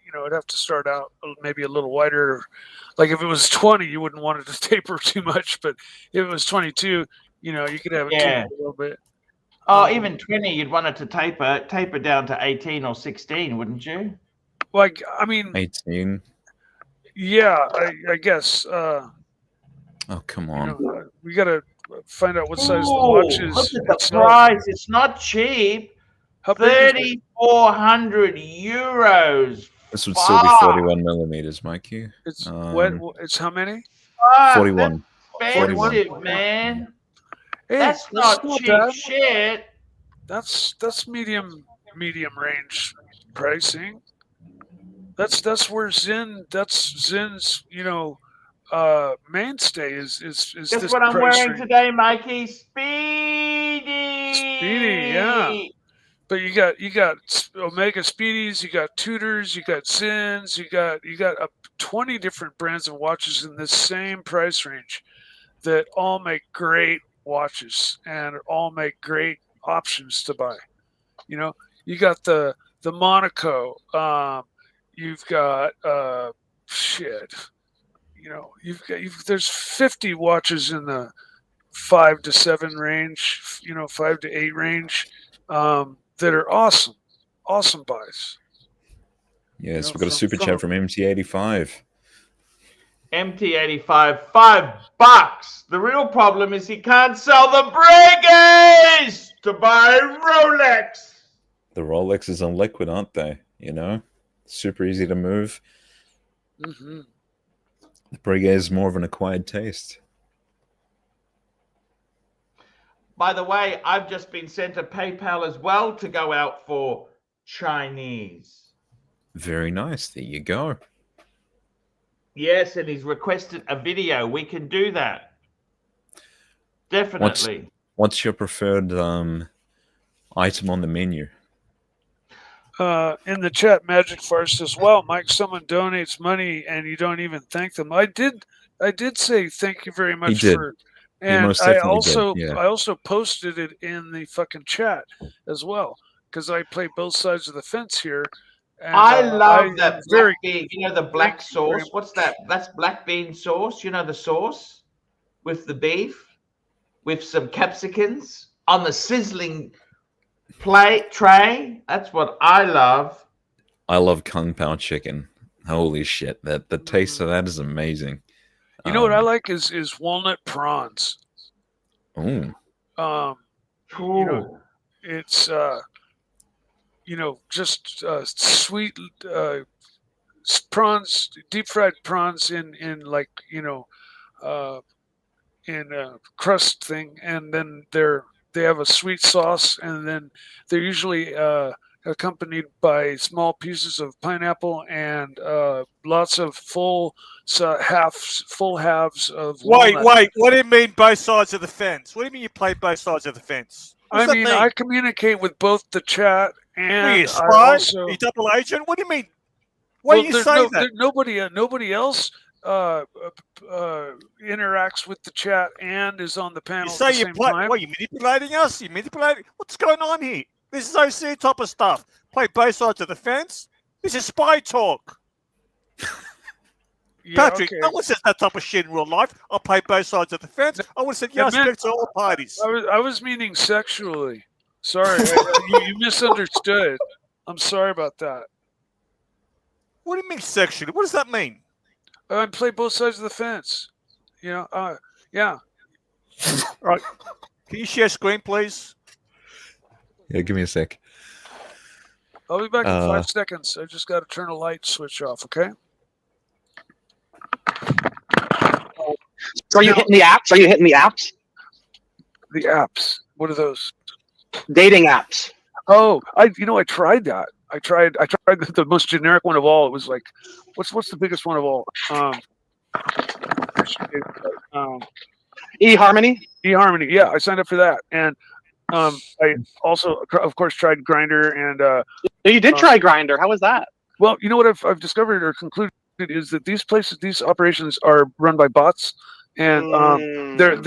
you know, it'd have to start out maybe a little wider. Like if it was 20, you wouldn't want it to taper too much, but if it was 22, you know, you could have it taper a little bit. Oh, even 20, you'd want it to taper down to 18 or 16, wouldn't you? Like, I mean, 18. Yeah, I guess. Oh, come on. You know, we got to find out what size the watch is. Look at the price. It's not cheap. How big is it? 3,400 euros. This would still be 41mm, Mikey. It's what? It's how many? 41. Expensive, man. Hey, that's not cheap bad. shit. That's medium range pricing. That's where Zinn's, you know, mainstay is Guess this what I'm price wearing range. today, Mikey? Speedy. Speedy, yeah. But you got Omega Speedies, you got Tudors, you got Sinns, you got 20 different brands of watches in this same price range that all make great watches and all make great options to buy. You know, you got the Monaco, you've got shit. You know, there's 50 watches in the 5 to 7 range, 5 to 8 range. That are awesome buys. Yes, we've got a super chat from MT85. MT85, $5. The real problem is he can't sell the Breguet to buy Rolex. The Rolexes on liquid, aren't they? You know, super easy to move. Mm-hmm. The Breguet is more of an acquired taste. By the way, I've just been sent a PayPal as well to go out for Chinese. Very nice. There you go. Yes, and he's requested a video. We can do that. Definitely. What's your preferred item on the menu? In the chat, Magic Farce as well. Mike, someone donates money and you don't even thank them. I did say thank you very much for. And I also posted it in the fucking chat as well because I play both sides of the fence here. And, I love that black bean. You know the black sauce. What's that? That's black bean sauce. You know the sauce with the beef, with some capsicums on the sizzling plate tray. That's what I love. I love Kung Pao chicken. Holy shit! The taste of that is amazing. You know what I like is walnut prawns. Oh. You know, it's just sweet prawns, deep fried prawns in a crust thing, and then they have a sweet sauce, and then they're usually accompanied by small pieces of pineapple and lots of full halves of walnut. Wait, what do you mean both sides of the fence? What do you mean you play both sides of the fence? I communicate with both the chat and you spy? You double agent? What do you mean? Why do you say that? Nobody else interacts with the chat and is on the panel at the same time. What, you manipulating us? You manipulating? What's going on here? This is OC type of stuff. Play both sides of the fence. This is spy talk. Patrick, no one says that type of shit in real life. I'll play both sides of the fence. I would have said yes to all parties. I was meaning sexually. Sorry, you misunderstood. I'm sorry about that. What do you mean sexually? What does that mean? I play both sides of the fence. Yeah. All right. Can you share screen, please? Yeah, give me a sec. I'll be back in 5 seconds. I just got to turn a light switch off, okay? So are you hitting the apps? The apps. What are those? Dating apps. Oh, I tried that. I tried the most generic one of all. It was like, what's the biggest one of all? eHarmony. eHarmony. Yeah, I signed up for that, and I also, of course, tried Grindr. And you did try Grindr. How was that? Well, you know what I've discovered or concluded is that these operations are run by bots, and they're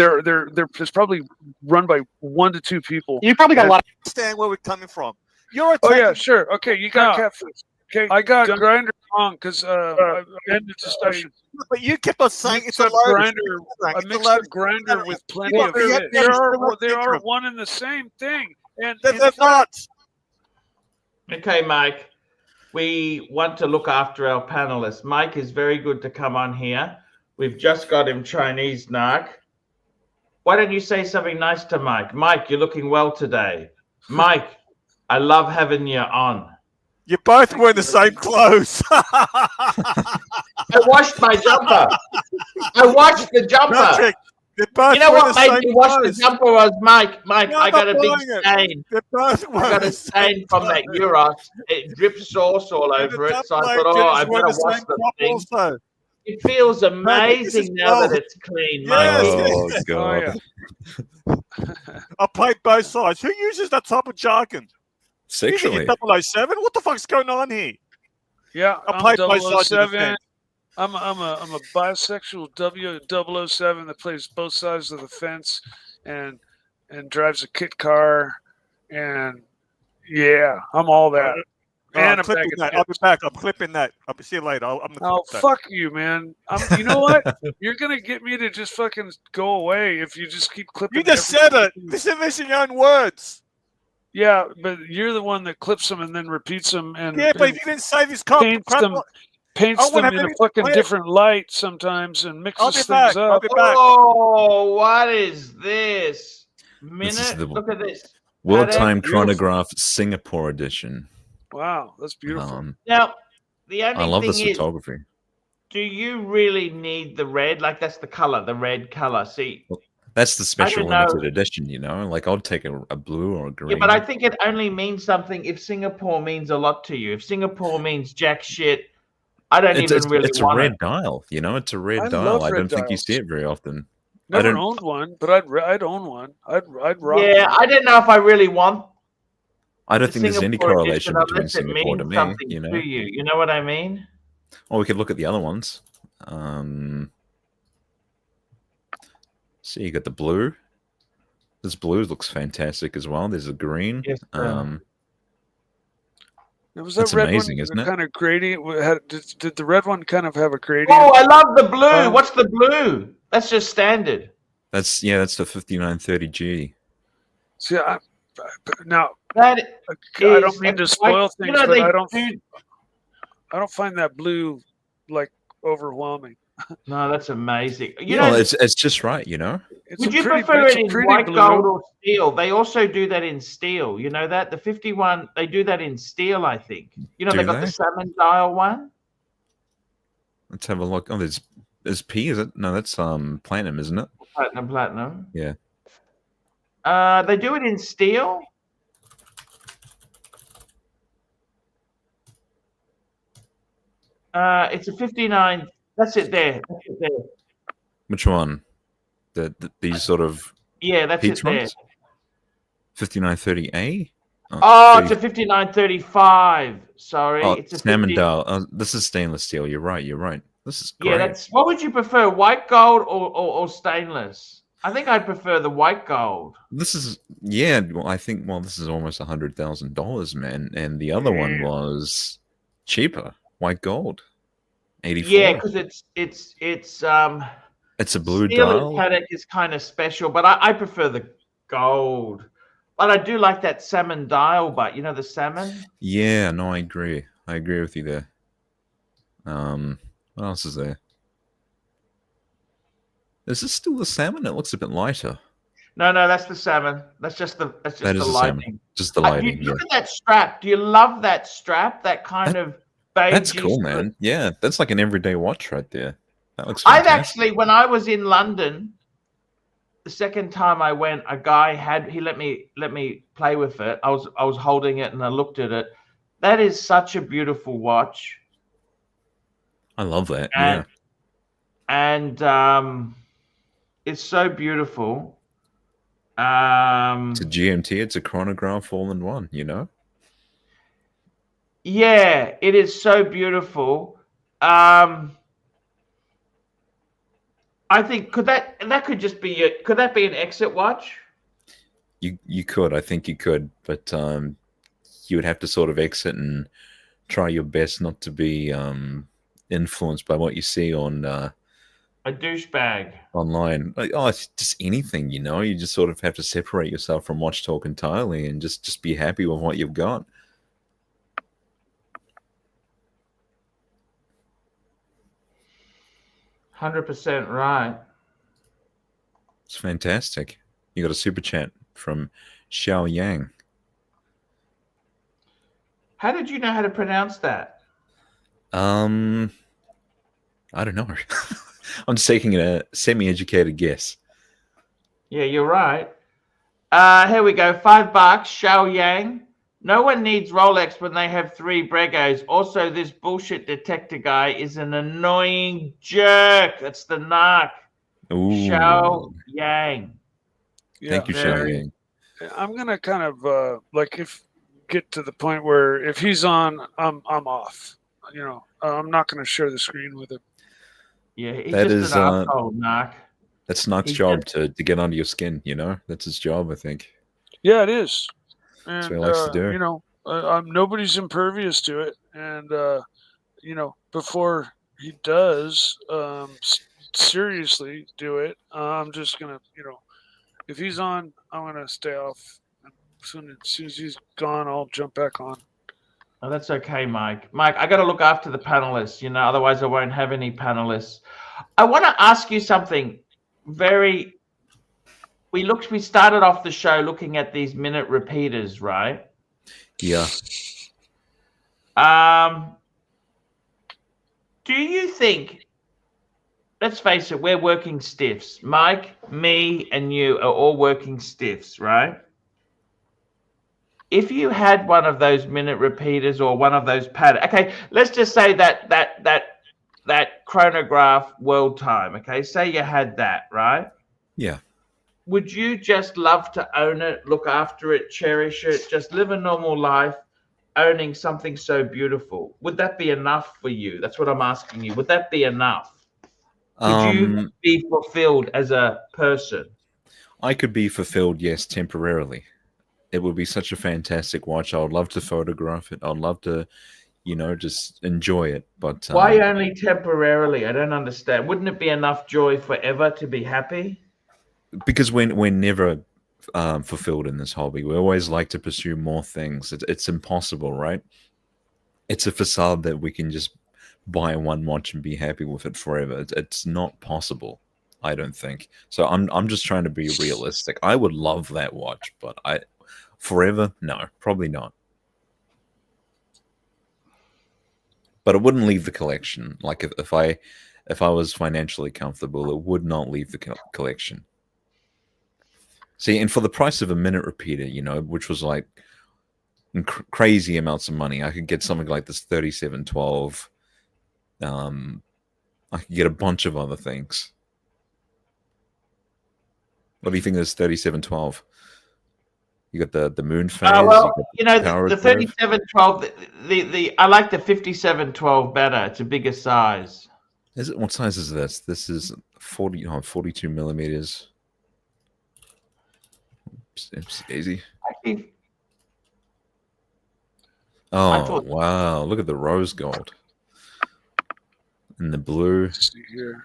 probably run by 1 to 2 people. You probably got a lot. Understand where we're coming from. You're oh yeah, sure. Okay, you got catfish. Okay, I got Grindr wrong because I ended discussion. But you kept on saying it's a Grindr. I mixed up Grindr with plenty of fish. They are one and the same thing, and they're not. Okay, Mike. We want to look after our panelists. Mike is very good to come on here. We've just got him Chinese narc. Why don't you say something nice to Mike? Mike, you're looking well today. Mike, I love having you on. You're both wearing the same clothes. I washed my jumper. I washed the jumper. Patrick, you know what made me wash the jumper was Mike. I got a big stain. I got a stain from that Euros. It dripped sauce all over it. So I thought, I better wash the thing. Also. It feels amazing now that it's clean, Mike. Oh, God. I played both sides. Who uses that type of jargon? Sexually. You're 007? What the fuck's going on here? Yeah, I played both I'm sides of the 007. fence. I'm a bisexual 007 that plays both sides of the fence and drives a kit car, and yeah, I'm all that. I'm clipping that. I'll be back. I'm clipping that. I'll see you later. I'm gonna Oh, clip that. fuck you, man. You know what? You're gonna get me to just fucking go away if you just keep clipping. You just said it. Listen in your own words. Yeah, but you're the one that clips them and then repeats them and Yeah, but if you didn't say this paints them in a fucking different light sometimes and mixes things I'll up. be back. Oh, what is this? This is the Look at this. World-time beautiful. chronograph Singapore edition. Wow, that's beautiful. Now, the only I love thing this is, photography. do you really need the red? Like, that's the color, the red color. See, That's the special don't know. limited edition, you know? Like, I'd take a blue or a green. yeah, but I think it only means something if Singapore means a lot to you. If Singapore means jack shit, I don't even really it's want a red it. dial, you know? It's a red I dial. love I red don't think you dials. see it very often. Never owned one, but I'd own one. I'd rock Yeah, one. I don't know if I really want. I don't the think there's any Singapore correlation edition between unless it Singapore to means me, something you know? to you. You know what I mean? Or we could look at the other ones. See, you got the blue. This blue looks fantastic as well. There's a green. Yes, Was that That's red amazing, one isn't it? kind of gradient? Did the red one kind of have a gradient? Oh, I love the blue. What's the blue? That's just standard. That's the 5930G. See, now That I don't mean to spoil things, but they I don't find that blue like overwhelming. No, that's amazing. You know, it's just right, you know? Would you prefer it in white, gold, or steel? They also do that in steel. You know that? The 51, they do that in steel, I think. You know, they got the salmon dial one. Let's have a look. Oh, there's P, is it? No, that's platinum, isn't it? Platinum. Yeah. They do it in steel. It's a 59. That's it there. That's it there. Which one? These sort of Yeah, that's it there. 5930A? Oh, it's a 5935. Sorry, Oh, it's a salmon dial. This is stainless steel. You're right. This is great. Yeah, that's. What would you prefer, white gold or stainless? I think I'd prefer the white gold. This is Well, I think this is almost $100,000, man. And the other one was cheaper, white gold, 84. Yeah, because it's a blue steel dial. Patek is kind of special, but I prefer the gold. But I do like that salmon dial, but you know the salmon. Yeah, no, I agree. I agree with you there. What else is there? Is this still the salmon? It looks a bit lighter. No, that's the salmon. That's just the lighting. Salmon. Just the lighting. Look at that strap. Do you love that strap? That kind of beige. That's cool, man. Yeah, that's like an everyday watch right there. That looks fantastic. I've actually, when I was in London, the second time I went, a guy let me play with it. I was holding it and I looked at it. That is such a beautiful watch. I love that. And it's so beautiful. It's a GMT. It's a chronograph all in one. You know. Yeah, it is so beautiful. I think could just be could that be an exit watch? You could, I think you could, but you would have to sort of exit and try your best not to be influenced by what you see on a douchebag online. Like, it's just anything, you know. You just sort of have to separate yourself from watch talk entirely and just be happy with what you've got. %100% right. It's fantastic. You got a super chat from Xiao Yang. How did you know how to pronounce that? I don't know. I'm just taking a semi-educated guess. Yeah, you're right. Here we go. $5. Xiao Yang. No one needs Rolex when they have 3 Breguets. Also, this bullshit detector guy is an annoying jerk. That's the narc. Ooh. Xiao Yang. Thank you, Xiao Yang. I'm gonna kind of like if get to the point where if he's on, I'm off. You know, I'm not going to share the screen with him. Yeah, he's That just is, an asshole, Narc. That's Narc's He's job to get under your skin, you know? That's his job, I think. Yeah, it is. That's And what he likes to do. you know, nobody's impervious to it. And you know, before he does seriously do it, I'm just gonna, you know, if he's on, I'm gonna stay off. As soon as he's gone, I'll jump back on. Oh, that's okay, Mike. Mike, I got to look after the panelists, you know, otherwise I won't have any panelists. I want to ask you something very. We started off the show looking at these minute repeaters, right? Yeah. Do you think, let's face it, we're working stiffs. Mike, me, and you are all working stiffs, right? If you had one of those minute repeaters or one of those pattern, okay, let's just say that chronograph world time, okay? Say you had that, right? Yeah. Would you just love to own it, look after it, cherish it, just live a normal life, owning something so beautiful? Would that be enough for you? That's what I'm asking you. Would that be enough? Could you be fulfilled as a person? I could be fulfilled, yes, temporarily. It would be such a fantastic watch. I would love to photograph it. I'd love to, you know, just enjoy it. But why only temporarily? I don't understand. Wouldn't it be enough joy forever to be happy? Because we're never fulfilled in this hobby. We always like to pursue more things. It's impossible, right? It's a facade that we can just buy one watch and be happy with it forever. It's not possible, I don't think. So I'm just trying to be realistic. I would love that watch, but forever, no, probably not. But it wouldn't leave the collection. Like if I was financially comfortable, it would not leave the collection. See, and for the price of a minute repeater, you know, which was like crazy amounts of money, I could get something like this 3712. I could get a bunch of other things. What do you think of this 3712? You got the moon phase. Well, you know, the 3712. I like the 5712 better. It's a bigger size. Is it? What size is this? This is 42 millimeters. It's easy. Oh wow! Look at the rose gold and the blue. Let's see here.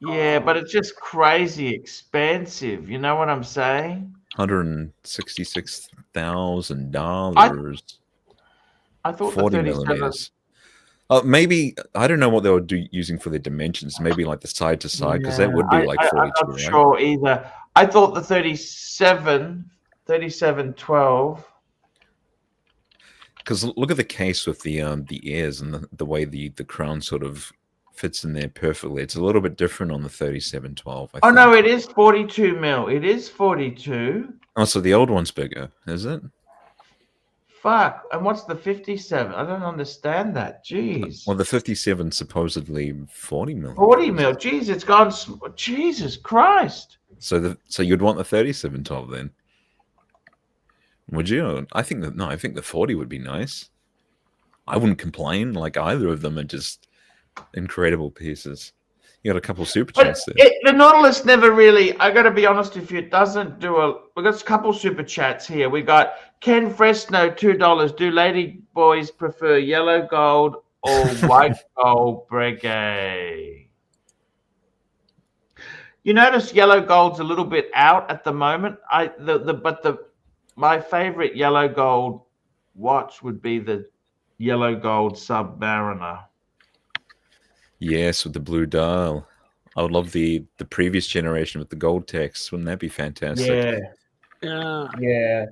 Yeah, but it's just crazy expensive. You know what I'm saying? $166,000. I thought 40 millimeters. Maybe I don't know what they were using for their dimensions. Maybe like the side to side, because that would be like 42. I'm not sure either. I thought the 3712. Because look at the case with the ears and the way the crown sort of fits in there perfectly. It's a little bit different on the 3712. Oh no, it is 42 mil. It is 42. Oh, so the old one's bigger, is it? Fuck. And what's the 57? I don't understand that. Jeez. Well, the 57 supposedly 40 mil. 40 mil. Jeez, it's gone. Jesus Christ. So you'd want the 3712 then? Would you? I think that I think the 40 would be nice. I wouldn't complain. Like either of them are just incredible pieces. You got a couple super chats there. The Nautilus never really, I got to be honest with you, it doesn't do we got a couple super chats here. We got Ken Fresno, $2. Do lady boys prefer yellow gold or white gold Breguet? You notice yellow gold's a little bit out at the moment. My favorite yellow gold watch would be the yellow gold Submariner. Yes, with the blue dial. I would love the previous generation with the gold text. Wouldn't that be fantastic? Yeah.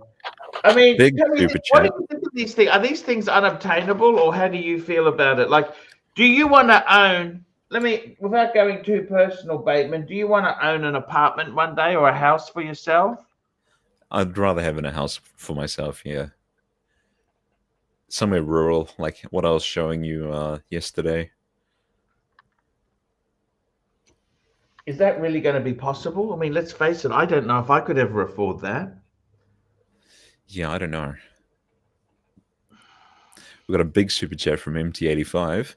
I mean, Big tell me, super what chat. do you think of these things? Are these things unobtainable, or how do you feel about it? Like, do you want to own? Without going too personal, Bateman, do you want to own an apartment one day or a house for yourself? I'd rather have in a house for myself, yeah. Somewhere rural, like what I was showing you yesterday. Is that really going to be possible? I mean, let's face it, I don't know if I could ever afford that. Yeah, I don't know. We've got a big super chat from MT85.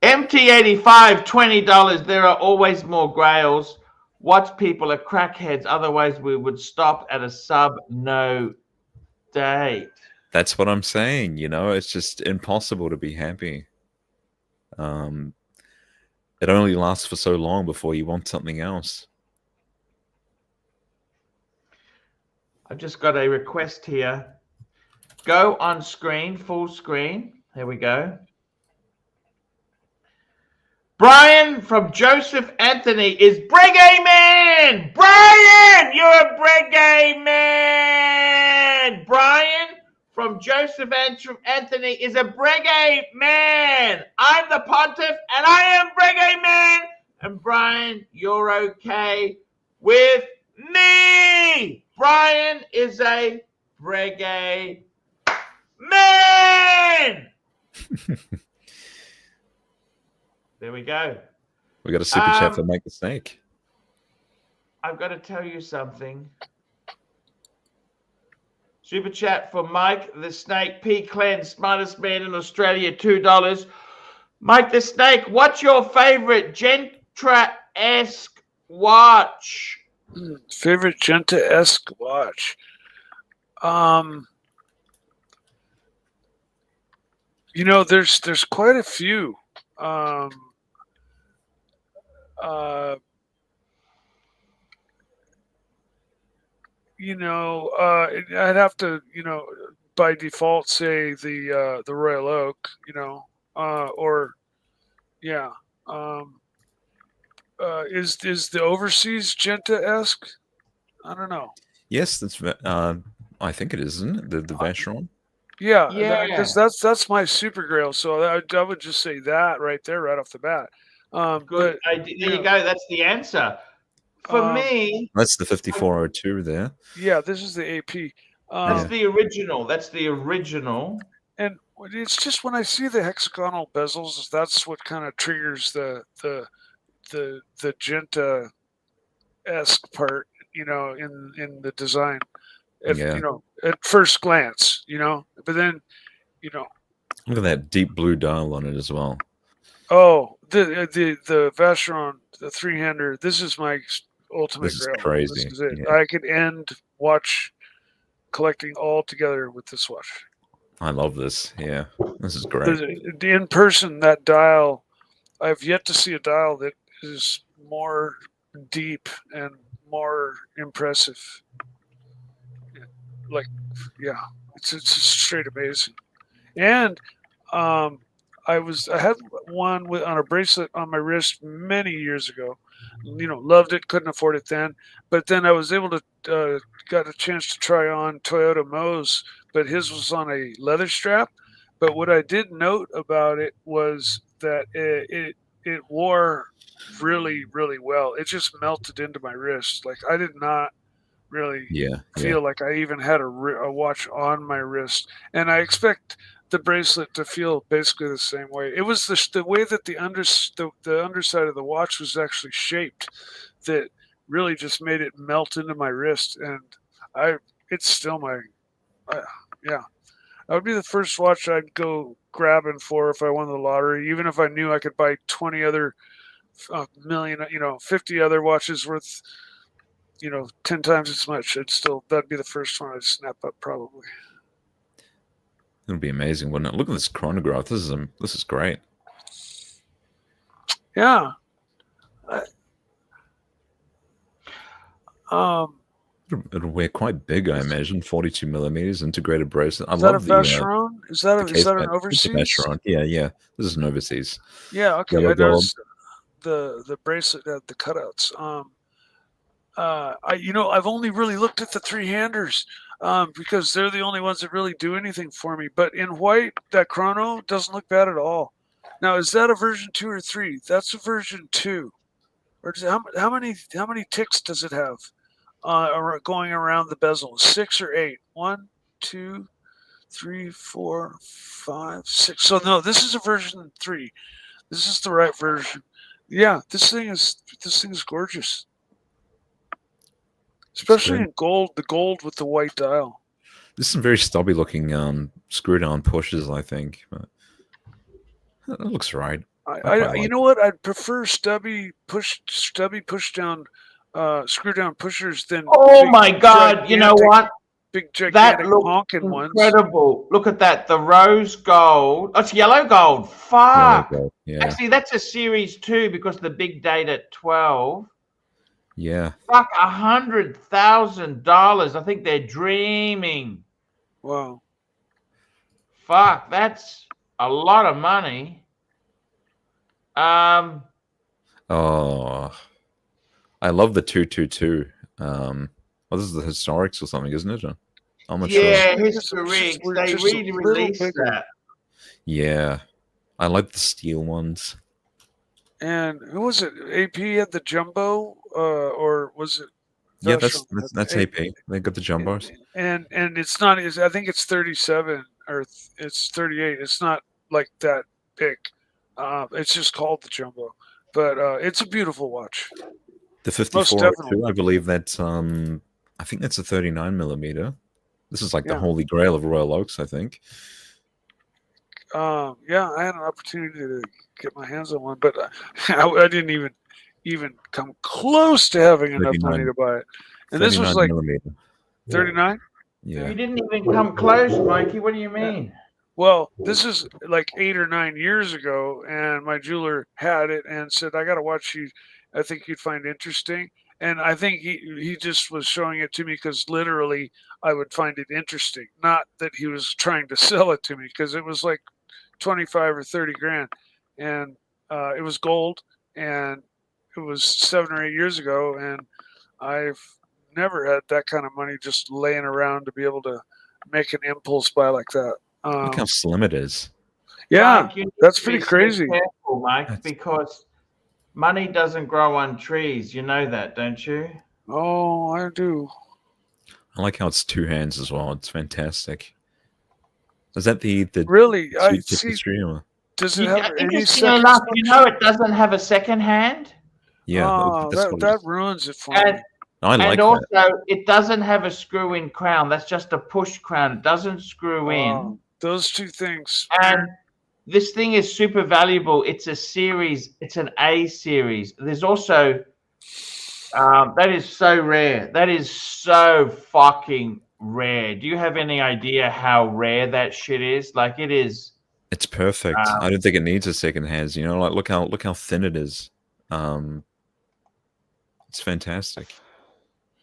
MT85, $20. There are always more grails. Watch people are crackheads. Otherwise, we would stop at a sub no date. That's what I'm saying. You know, it's just impossible to be happy. It only lasts for so long before you want something else. I've just got a request here. Go on screen, full screen. There we go. Brian from Joseph Anthony is Breguet man. Brian, you're a Breguet man. Brian from Joseph Anthony is a Breguet man. I'm the pontiff and I am Breguet man. And Brian, you're okay with me. Brian is a Breguet man. There we go. We got a super chat for Mike the Snake. I've got to tell you something. Super chat for Mike the Snake P. Cleanse, smartest man in Australia, $2. Mike the Snake, what's your favorite Gentaesque watch? Favorite Gentaesque watch? You know, there's quite a few. You know, I'd have to, you know, by default say the Royal Oak, you know, or yeah. Is the overseas Gentaesque? I don't know. Yes, that's. I think it is, isn't it? The Vacheron. Yeah, Yeah. because that's my super grail. So I would just say that right there, right off the bat. Good. But, There you go. That's the answer. For me, That's the 5402 there. yeah, this is the AP. that's the original. That's the original. And it's just when I see the hexagonal bezels, that's what kind of triggers the Gentaesque part, you know, in the design. If Yeah. you know, at first glance, you know, but then, you know, Look at that deep blue dial on it as well. oh, the Vacheron, the three-hander. This is my ultimate This is grail. crazy. This is it. Yeah. I could end watch collecting all together with this watch. I love this. Yeah, this is great. In person, that dial, I've yet to see a dial that is more deep and more impressive. Like, yeah, it's straight amazing. And I had one on a bracelet on my wrist many years ago. You know, loved it, couldn't afford it then. But then I was able to got a chance to try on Toyota Moe's, but his was on a leather strap. But what I did note about it was that it wore really, really well. It just melted into my wrist. Like, I did not really feel like I even had a watch on my wrist. And I expect the bracelet to feel basically the same way. It was the way that the underside of the watch was actually shaped that really just made it melt into my wrist. And it's still my, yeah. That would be the first watch I'd go grabbing for if I won the lottery, even if I knew I could buy 20 other million, 50 other watches worth, 10 times as much. That'd be the first one I'd snap up probably. It would be amazing, wouldn't it? Look at this chronograph. This is great. Yeah. It'll wear quite big, I imagine. 42 millimeters integrated bracelet. Is that a Vacheron? Is that an overseas? Vacheron. Yeah. This is an overseas. Yeah. Okay. I noticed the bracelet had the cutouts. I've only really looked at the three-handers because they're the only ones that really do anything for me. But in white, that chrono doesn't look bad at all. Now, is that a version 2 or 3? That's a version 2. Or how many ticks does it have going around the bezel? 6 or 8? 1, 2, 3, 4, 5, 6. So no, this is a version 3. This is the right version. Yeah, this thing is gorgeous. Especially in gold, the gold with the white dial. There's some very stubby looking screw down pushes, I think. But it looks right. You know what? I'd prefer stubby push down, screw down pushers than. Oh big, my God! You know gigantic- what? Big That gigantic looks honking ones. incredible. Look at that. The rose gold. Oh, it's yellow gold. Yellow Fuck. gold, yeah. Actually, that's a series 2 because the big date at 12. Yeah. Fuck, $100,000. I think they're dreaming. Wow. Fuck, that's a lot of money. Oh, I love the 222. This is the historics or something, isn't it? I'm not sure. Yeah, Just historics. a They really little released bigger. that. Yeah, I like the steel ones. And who was it? AP had the jumbo, or was it? Yeah, Vachon? that's AP. They got the jumbos. And it's not. I think it's 37 or it's 38. It's not like that big. It's just called the jumbo, but it's a beautiful watch. The Most 5402, definitely. I believe that's I think that's a 39mm. This is like the Yeah. holy grail of Royal Oaks, I think. Yeah, I had an opportunity to get my hands on one, but I didn't even come close to having enough money 39 to buy it. And this was like 39mm. 39. Yeah. You didn't even come close, Mikey. What do you mean? Well, this is like 8 or 9 years ago, and my jeweler had it and said, "I got a watch you, I think you'd find interesting." And I think he just was showing it to me because literally I would find it interesting, not that he was trying to sell it to me, because it was like 25 or 30 grand, and it was gold, and it was 7 or 8 years ago, and I've never had that kind of money just laying around to be able to make an impulse buy like that. Look how slim it is. Yeah, Mike, you need that's to pretty be so crazy. careful, Mike, because money doesn't grow on trees. You know that, don't you? Oh, I do. I like how it's 2 hands as well. It's fantastic. Is that the Really, I sweet see. tapestry or- Does it You, have I think any it's second enough. You know, function? it doesn't have a second hand, Yeah, Oh, that's what it that is. ruins it for and me. I like and that. also it doesn't have a screw-in crown. That's just a push crown. It doesn't screw in. Those two things. And this thing is super valuable. It's a series. It's an A series. There's also that is so rare. That is so fucking rare. Do you have any idea how rare that shit is? Like it is. It's perfect. I don't think it needs a second hands. You know, like look how thin it is. It's fantastic.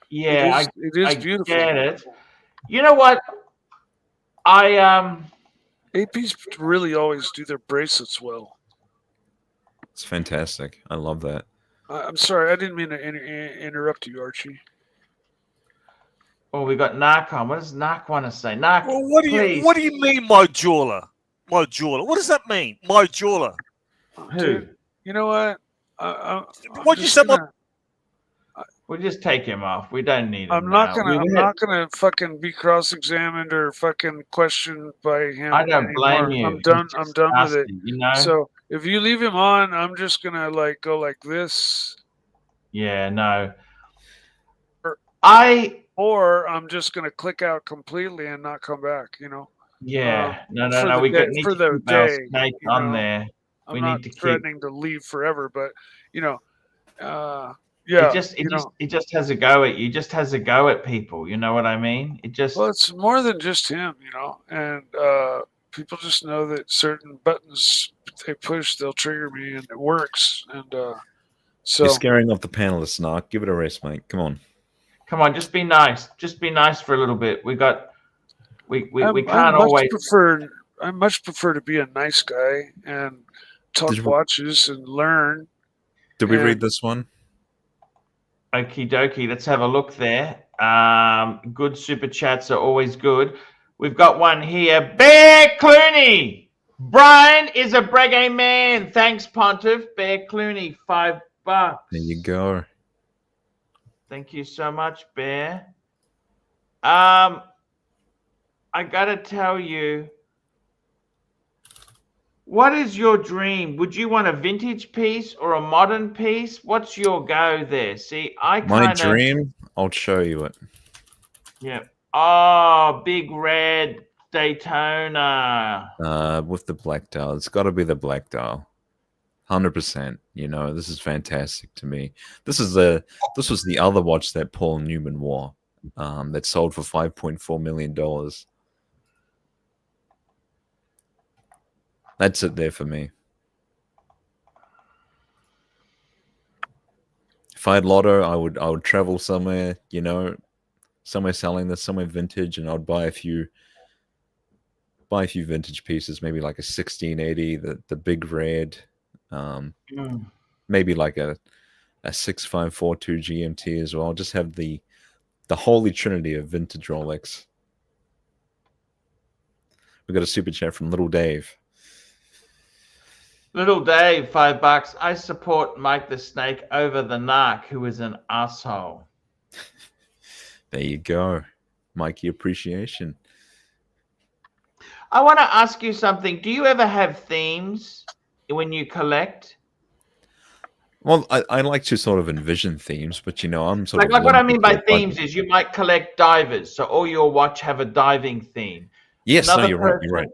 Yeah, it is I beautiful. get it. You know what? APs really always do their bracelets well. It's fantastic. I love that. I'm sorry, I didn't mean to interrupt you, Archie. Oh, we got Narc on. What does Narc want to say? Narc, Well, what do please. you mean, my jeweler? My jeweler. What does that mean? My jeweler. Who? Dude, you know what? What'd you say? We'll just take him off. We don't need him. I'm not now. gonna fucking be cross-examined or fucking questioned by him. I don't blame anymore. you. I'm done. He's I'm just done with it. nasty, you know? So if you leave him on, I'm just gonna like go like this. Yeah, no. Or I'm just gonna click out completely and not come back. You know. Yeah, no. for We the need for to the keep our day, snake you on know? there. I'm We not need to keep. threatening to leave forever, but you know, yeah. It just has a go at you. Just has a go at people. You know what I mean? It just. Well, it's more than just him, you know, and people just know that certain buttons they push, they'll trigger me, and it works. And so You're scaring off the panelists, Narc. Give it a rest, mate. Come on. Come on, just be nice. Just be nice for a little bit. We can't always. I much prefer to be a nice guy and talk watches and learn. Did we read this one? Okie dokie. Let's have a look there. Good super chats are always good. We've got one here. Bear Clooney. Brian is a Breguet man. Thanks, Pontiff. Bear Clooney, $5. There you go. Thank you so much, Bear. I gotta tell you, what is your dream? Would you want a vintage piece or a modern piece? What's your go there? See, My dream, I'll show you it. Yeah, Oh, big red Daytona. With the black dial. It's got to be the black dial. 100%. You know, this is fantastic to me. This was the other watch that Paul Newman wore, that sold for $5.4 million. That's it there for me. If I had Lotto, I would travel somewhere, you know, somewhere selling this, somewhere vintage, and I'd buy a few vintage pieces, maybe like a 1680, the big red, maybe like a 6542 GMT as well. Just have the holy trinity of vintage Rolex. We got a super chat from Little Dave. Little Dave, $5. I support Mike the Snake over the Narc, who is an asshole. There you go. Mikey appreciation. I want to ask you something. Do you ever have themes when you collect? Well, I like to sort of envision themes, but you know, I'm sort Like of what I mean by limited to a themes is you might collect divers, so all your watch have a diving theme. Yes, no, Another you're right. You're right.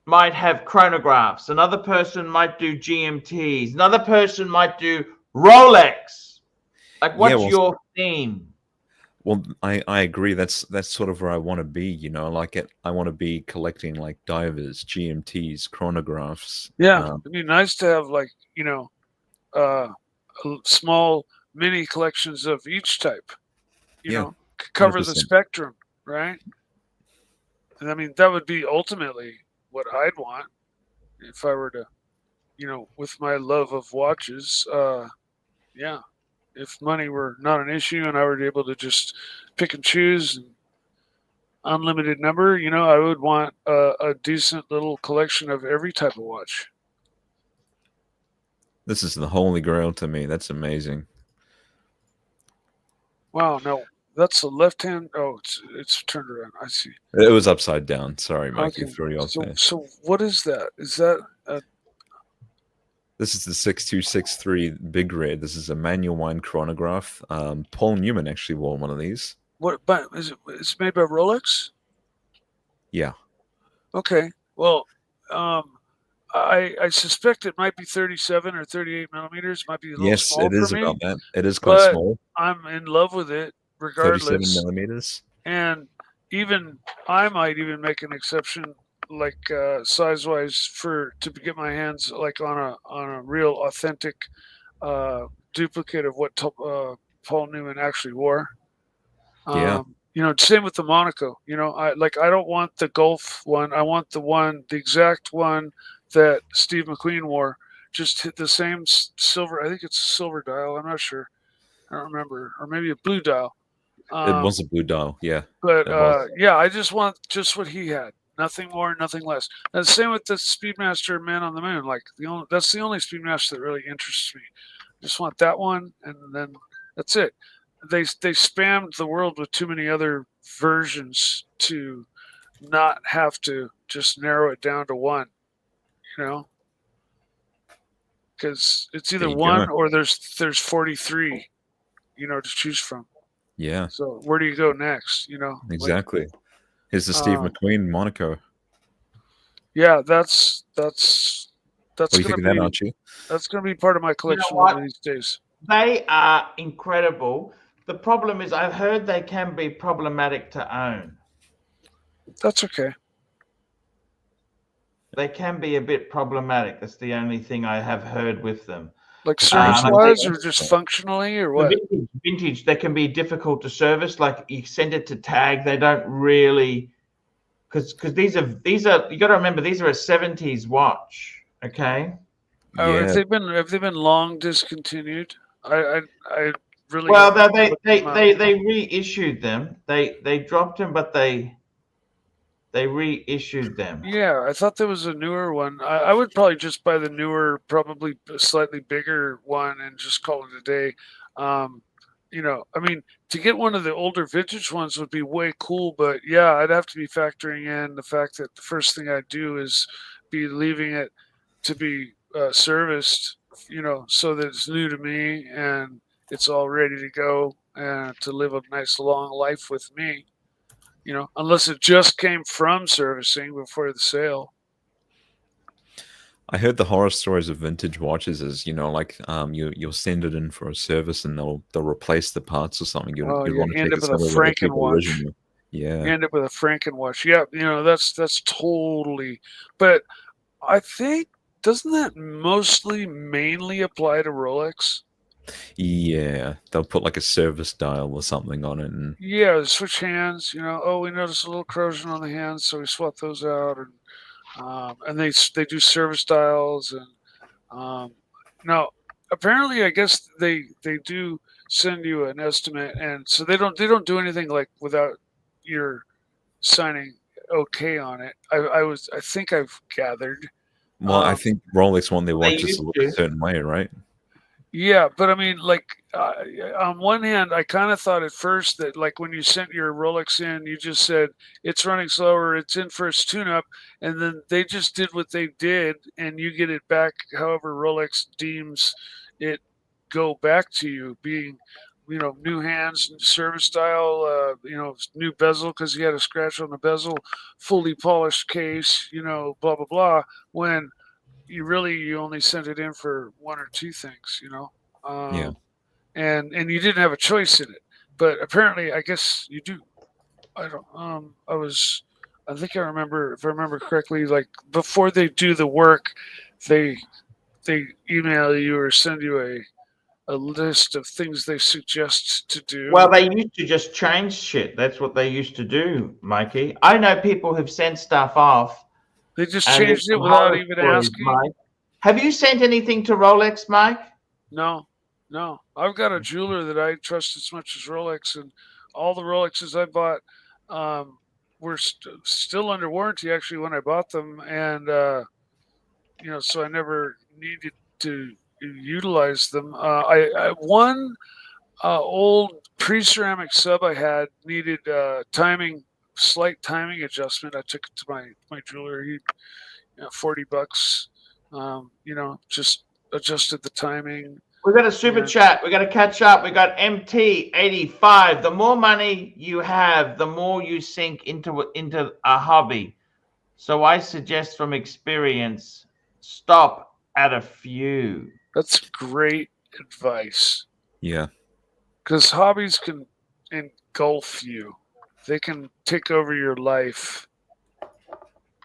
might have chronographs. Another person might do GMTs. Another person might do Rolex. Like, what's your theme? Well, I agree. That's sort of where I want to be. You know, I want to be collecting like divers, GMTs, chronographs. Yeah, it'd be nice to have like, you know, small mini collections of each type. You know, cover 100%. the spectrum, right? And I mean, that would be ultimately what I'd want if I were to, you know, with my love of watches. Yeah, if money were not an issue and I were able to just pick and choose and unlimited number, you know, I would want a decent little collection of every type of watch. This is the holy grail to me. That's amazing. Wow, no, that's the left hand. Oh, it's turned around. I see. It was upside down. Sorry, Mikey. Okay. Threw you off there. So what is that? Is that This is the 6263 Big Red. This is a manual wind chronograph. Paul Newman actually wore one of these. what? But is it? It's made by Rolex. Yeah. Okay. Well, I suspect it might be 37 or 38 millimeters. Might be a little Yes, small it is for me, about that. It is quite but small. I'm in love with it 37 regardless. millimeters. And even I might even make an exception, like size wise, to get my hands like on a real authentic duplicate of what Paul Newman actually wore. Yeah. You know, same with the Monaco. You know, I don't want the Gulf one. I want the exact one that Steve McQueen wore. Just hit the same silver. I think it's a silver dial. I'm not sure. I don't remember, or maybe a blue dial. It was a blue dial. Yeah. But it was. yeah, I just want just what he had. Nothing more, nothing less. And the same with the Speedmaster Man on the Moon. Like that's the only Speedmaster that really interests me. Just want that one, and then that's it. They spammed the world with too many other versions to not have to just narrow it down to one. You know, because it's either one or there's 43. You know, to choose from. Yeah. So where do you go next? You know, exactly. Here's the Steve McQueen Monaco. Yeah, that's What do you think of that, Archie? That's going to be part of my collection one of these days. They are incredible. The problem is, I've heard they can be problematic to own. That's okay. They can be a bit problematic. That's the only thing I have heard with them. Like service-wise, or just functionally, or what? Vintage, they can be difficult to service. Like you send it to tag, they don't really, because these are you got to remember these are a 70s watch. Okay. Oh, have they been long discontinued? I really well they reissued them. They dropped them, but they reissued them. Yeah, I thought there was a newer one. I would probably just buy the newer, probably slightly bigger one, and just call it a day. You know, I mean, to get one of the older vintage ones would be way cool, but yeah, I'd have to be factoring in the fact that the first thing I'd do is be leaving it to be serviced, you know, so that it's new to me and it's all ready to go and to live a nice long life with me. You know, unless it just came from servicing before the sale. I heard the horror stories of vintage watches is, you know, like you'll send it in for a service and they'll replace the parts or something. You'd Oh, want you to end take up it with a somewhere where they keep Frankenwatch. original. Yeah. You end up with a Frankenwatch. Yeah, you know, that's totally. But I think, doesn't that mainly apply to Rolex? Yeah, they'll put like a service dial or something on it, and Yeah, switch hands. You know, oh, we noticed a little corrosion on the hands, so we swap those out, and they do service dials, and now apparently, I guess they do send you an estimate, and so they don't do anything like without your signing okay on it. I think I've gathered. well, I think Rolex want their They watches used to look to. a certain way, right? Yeah, but I mean, like, on one hand, I kind of thought at first that, like, when you sent your Rolex in, you just said it's running slower, it's in for its tune-up, and then they just did what they did, and you get it back however Rolex deems it go back to you, being, you know, new hands, service style, you know, new bezel because he had a scratch on the bezel, fully polished case, you know, blah blah blah. When you only sent it in for one or two things, you know, Yeah. and you didn't have a choice in it. But apparently, I guess you do. I don't. I think I remember, if I remember correctly, like before they do the work, they email you or send you a list of things they suggest to do. Well, they used to just change shit. That's what they used to do, Mikey. I know people who've sent stuff off. They just and changed there's it some without horror even stories, asking. Mike. Have you sent anything to Rolex, Mike? No. I've got a jeweler that I trust as much as Rolex, and all the Rolexes I bought were still under warranty actually when I bought them, and you know, so I never needed to utilize them. One old pre-ceramic sub I had needed slight timing adjustment. I took it to my jeweler. He, $40. You know, just adjusted the timing. We got a super chat. We got to catch up. We got MT85. The more money you have, the more you sink into a hobby. So I suggest, from experience, stop at a few. That's great advice. Yeah. Because hobbies can engulf you. They can take over your life.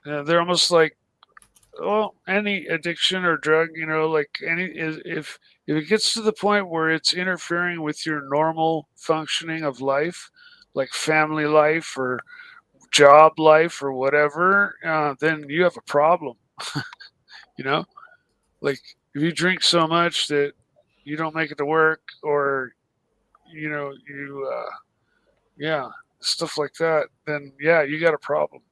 They're almost like, well, any addiction or drug, you know, like if it gets to the point where it's interfering with your normal functioning of life, like family life or job life or whatever, then you have a problem. You know, like if you drink so much that you don't make it to work, or you know, stuff like that, then yeah, you got a problem.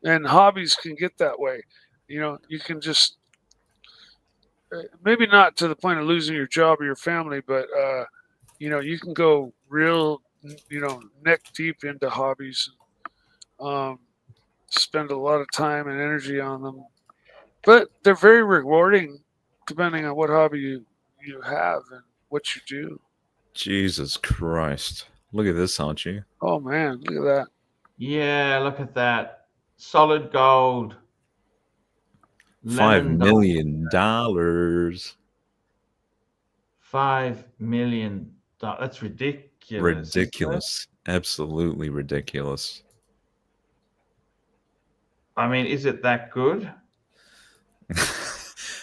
And hobbies can get that way. You know, you can just maybe not to the point of losing your job or your family, but you know, you can go real, you know, neck deep into hobbies, spend a lot of time and energy on them. But they're very rewarding, depending on what hobby you have and what you do. Jesus Christ! Look at this, Archie. Oh man, look at that. Yeah, look at that. Solid gold. $5 Lemon million. $5 million. That's ridiculous. Ridiculous. Absolutely ridiculous. I mean, is it that good?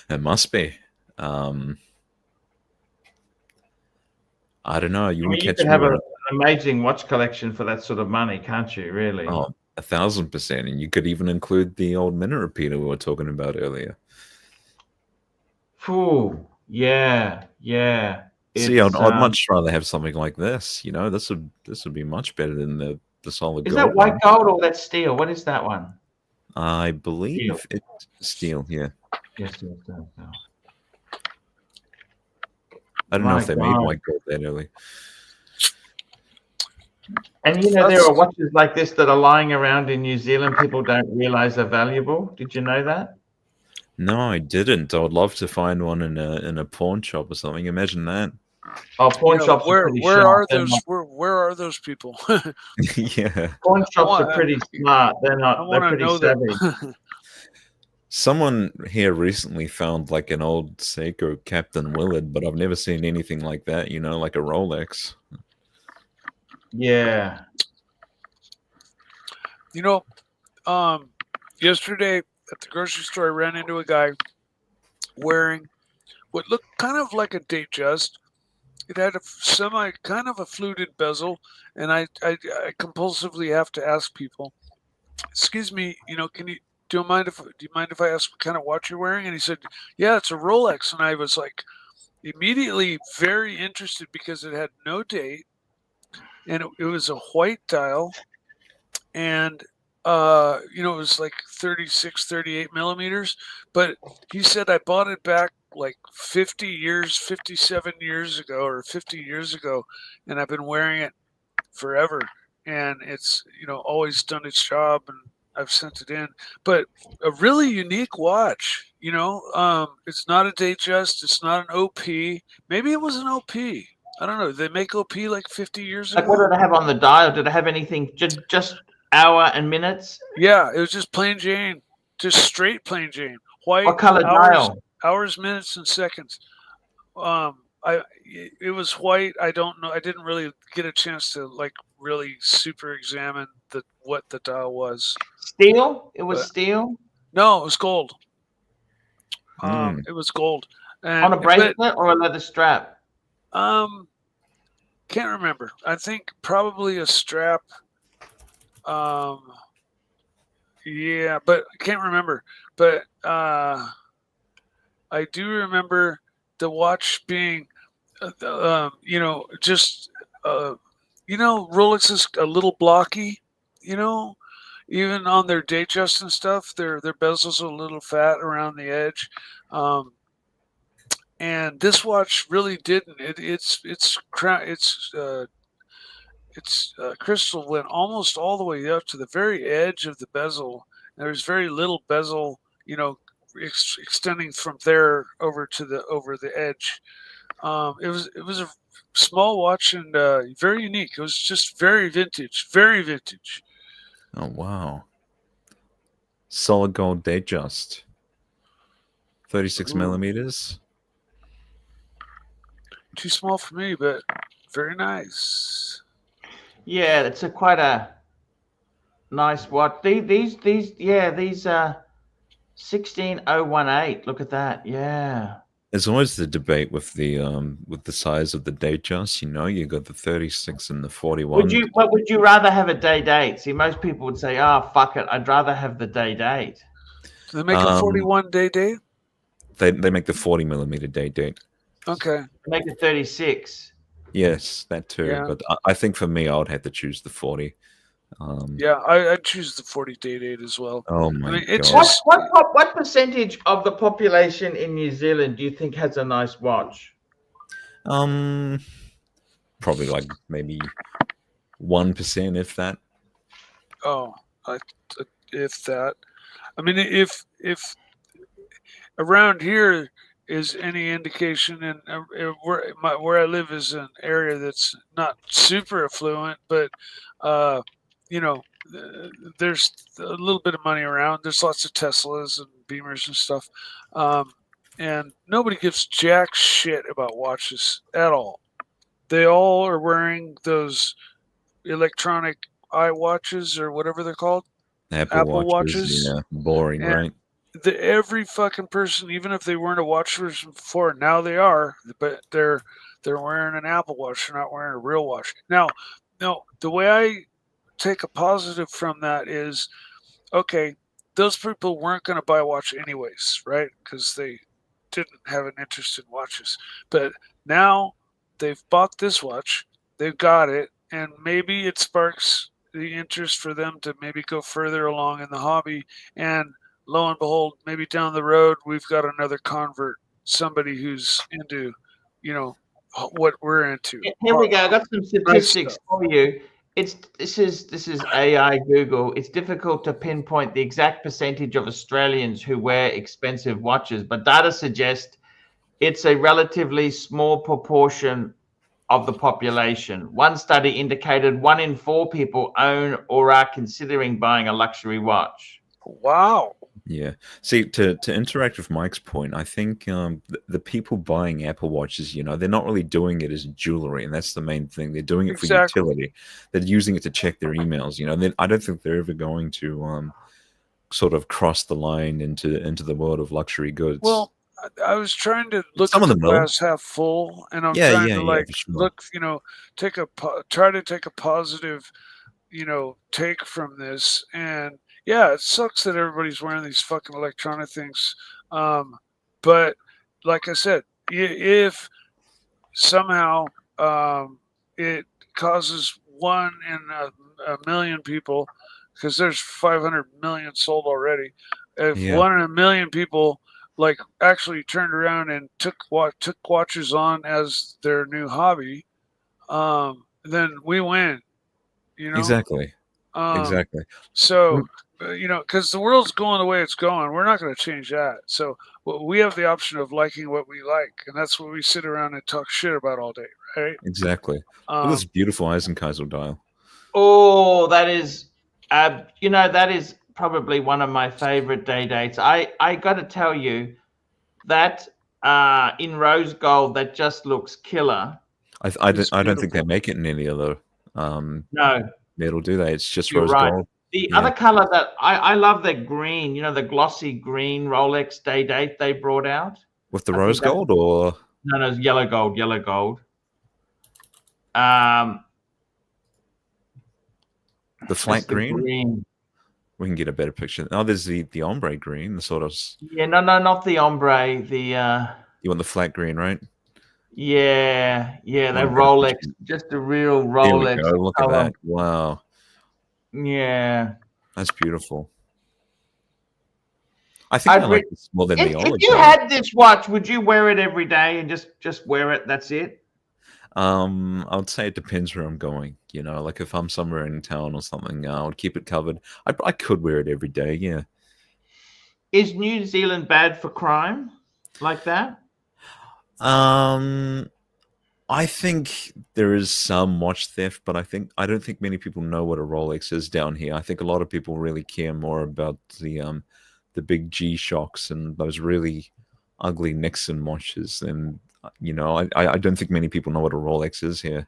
It must be. I don't know. You I would mean, you catch could me have with an amazing watch collection for that sort of money, can't you? Really? Oh, 1,000%. And you could even include the old minute repeater we were talking about earlier. Phew. Yeah. See, I'd much rather have something like this. You know, this would be much better than the solid Is gold. that white gold or that steel? What is that one? I believe it's steel. Yeah. Yes. I don't know if they made white gold that early. And you know, there are watches like this that are lying around in New Zealand. People don't realize are valuable. Did you know that? No, I didn't. I would love to find one in a pawn shop or something. Imagine that. Oh, pawn shops are pretty where sharp. are They're those? not- Where are those people? Yeah. Pawn shops are want- pretty smart. They're I not. They're want to pretty know savvy. them. Someone here recently found like an old Seiko Captain Willard, but I've never seen anything like that, you know, like a Rolex. Yeah. You know, yesterday at the grocery store, I ran into a guy wearing what looked kind of like a Datejust. It had a kind of a fluted bezel, and I compulsively have to ask people, "Excuse me, do you mind if I ask what kind of watch you're wearing?" And he said, "Yeah, it's a Rolex." And I was like, immediately very interested because it had no date, and it was a white dial, and it was like 36, 38 millimeters. But he said I bought it back like 57 years ago or 50 years ago, and I've been wearing it forever, and it's always done its job, and I've sent it in. But a really unique watch. It's not a Datejust, it's not an OP. Maybe it was an OP. I don't know. Did they make OP like 50 years Like, ago? what did they have on the dial? Did it have anything? Just hour and minutes? Yeah, it was just plain Jane, just straight plain Jane. White. What color dial? Hours, minutes, and seconds. It was white. I don't know. I didn't really get a chance to like really super examine what the dial was. Steel? It was steel? No, it was gold. Hmm. It was gold. On a bracelet or a leather strap? Can't remember. I think probably a strap. Yeah, but I can't remember. But I do remember the watch being, Rolex is a little blocky, even on their Datejust and stuff. Their bezels are a little fat around the edge. And this watch really didn't. Its crystal went almost all the way up to the very edge of the bezel. There was very little bezel, extending from there over the edge. It was a small watch and very unique. It was just very vintage, very vintage. Oh wow. Solid gold Datejust. 36 millimeters. Too small for me, but very nice. Yeah, it's quite a nice watch. These 16018. Look at that. Yeah. There's always the debate with the size of the Datejust. You got the 36 and the 41. Would you rather have a day date? See, most people would say, "Oh, fuck it, I'd rather have the day date." Do they make a 41 day date? They make the 40 millimeter date. Okay. Make it 36. Yes, that too. Yeah. But I think for me, I would have to choose the 40. Yeah, I'd choose the 40 day date as well. Oh my it's god! just What percentage of the population in New Zealand do you think has a nice watch? Probably like maybe 1%, if that. Oh, if that. I mean, if around here is any indication, and where I live is an area that's not super affluent, but there's a little bit of money around. There's lots of Teslas and Beamers and stuff, and nobody gives jack shit about watches at all. They all are wearing those electronic eye watches or whatever they're called. Apple watches. Yeah, boring, And right? Every fucking person, even if they weren't a watch person before, now they are, but they're wearing an Apple watch. They're not wearing a real watch. Now, the way I take a positive from that is, okay, those people weren't going to buy a watch anyways, right? Because they didn't have an interest in watches. But now they've bought this watch, they've got it, and maybe it sparks the interest for them to maybe go further along in the hobby. And lo and behold, maybe down the road, we've got another convert, somebody who's into, what we're into. Here we go. I got some statistics for you. This is AI Google. It's difficult to pinpoint the exact percentage of Australians who wear expensive watches, but data suggests it's a relatively small proportion of the population. One study indicated 1 in 4 people own or are considering buying a luxury watch. Wow. Yeah. See, to interact with Mike's point, I think the people buying Apple Watches, you know, they're not really doing it as jewelry, and that's the main thing. They're doing it for Exactly. utility. They're using it to check their emails. You know, I don't think they're ever going to sort of cross the line into the world of luxury goods. Well, I was trying to look Some at of the them will. glass half full, and I'm Yeah, trying yeah, to yeah, like for sure. look, you know, try to take a positive, you know, take from this. And yeah, it sucks that everybody's wearing these fucking electronic things. But like I said, if somehow it causes 1 in a million people, because there's 500 million sold already. If Yeah. 1 in a million people like actually turned around and took watches on as their new hobby, then we win. You know, Exactly. um, Exactly. so you know, because the world's going the way it's going, we're not going to change that. So we have the option of liking what we like, and that's what we sit around and talk shit about all day, right? Exactly. Look at this beautiful Eisenkaiser dial. Oh, that is, you know, that is probably one of my favorite day dates. I got to tell you that in rose gold, that just looks killer. I don't think they make it in any other No, metal, do they? It's just you're rose right. gold. The Yeah. other color that I love, the green, you know, the glossy green Rolex day date they brought out. With the I rose think that- gold, or No, it's yellow gold, yellow gold. the flat Just the green? We can get a better picture. Oh, there's the ombre green, the sort of. Yeah, no, not the ombre. The You want the flat green, right? yeah, Want that a better Rolex, picture? just a real There Rolex we go. Look at color. that. Wow, Yeah, that's beautiful. I think I like this more than the if olive. you had this watch, would you wear it every day and just wear it? That's it. I would say it depends where I'm going. You know, like if I'm somewhere in town or something, I would keep it covered. I could wear it every day. Yeah. Is New Zealand bad for crime like that? I think there is some watch theft, but I don't think many people know what a Rolex is down here. I think a lot of people really care more about the big G-Shocks and those really ugly Nixon watches. And you know, I don't think many people know what a Rolex is here.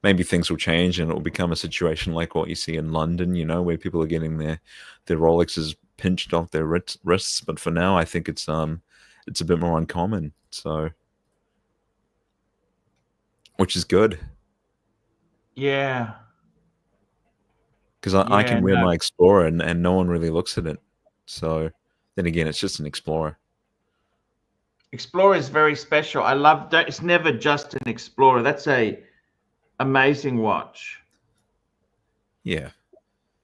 Maybe things will change and it will become a situation like what you see in London, you know, where people are getting their Rolexes pinched off their wrists. But for now, I think it's a bit more uncommon. So, which is good. Yeah. Because I can wear no. my Explorer and no one really looks at it. So then again, it's just an Explorer. Explorer is very special. I love that. It's never just an Explorer. That's a amazing watch. Yeah.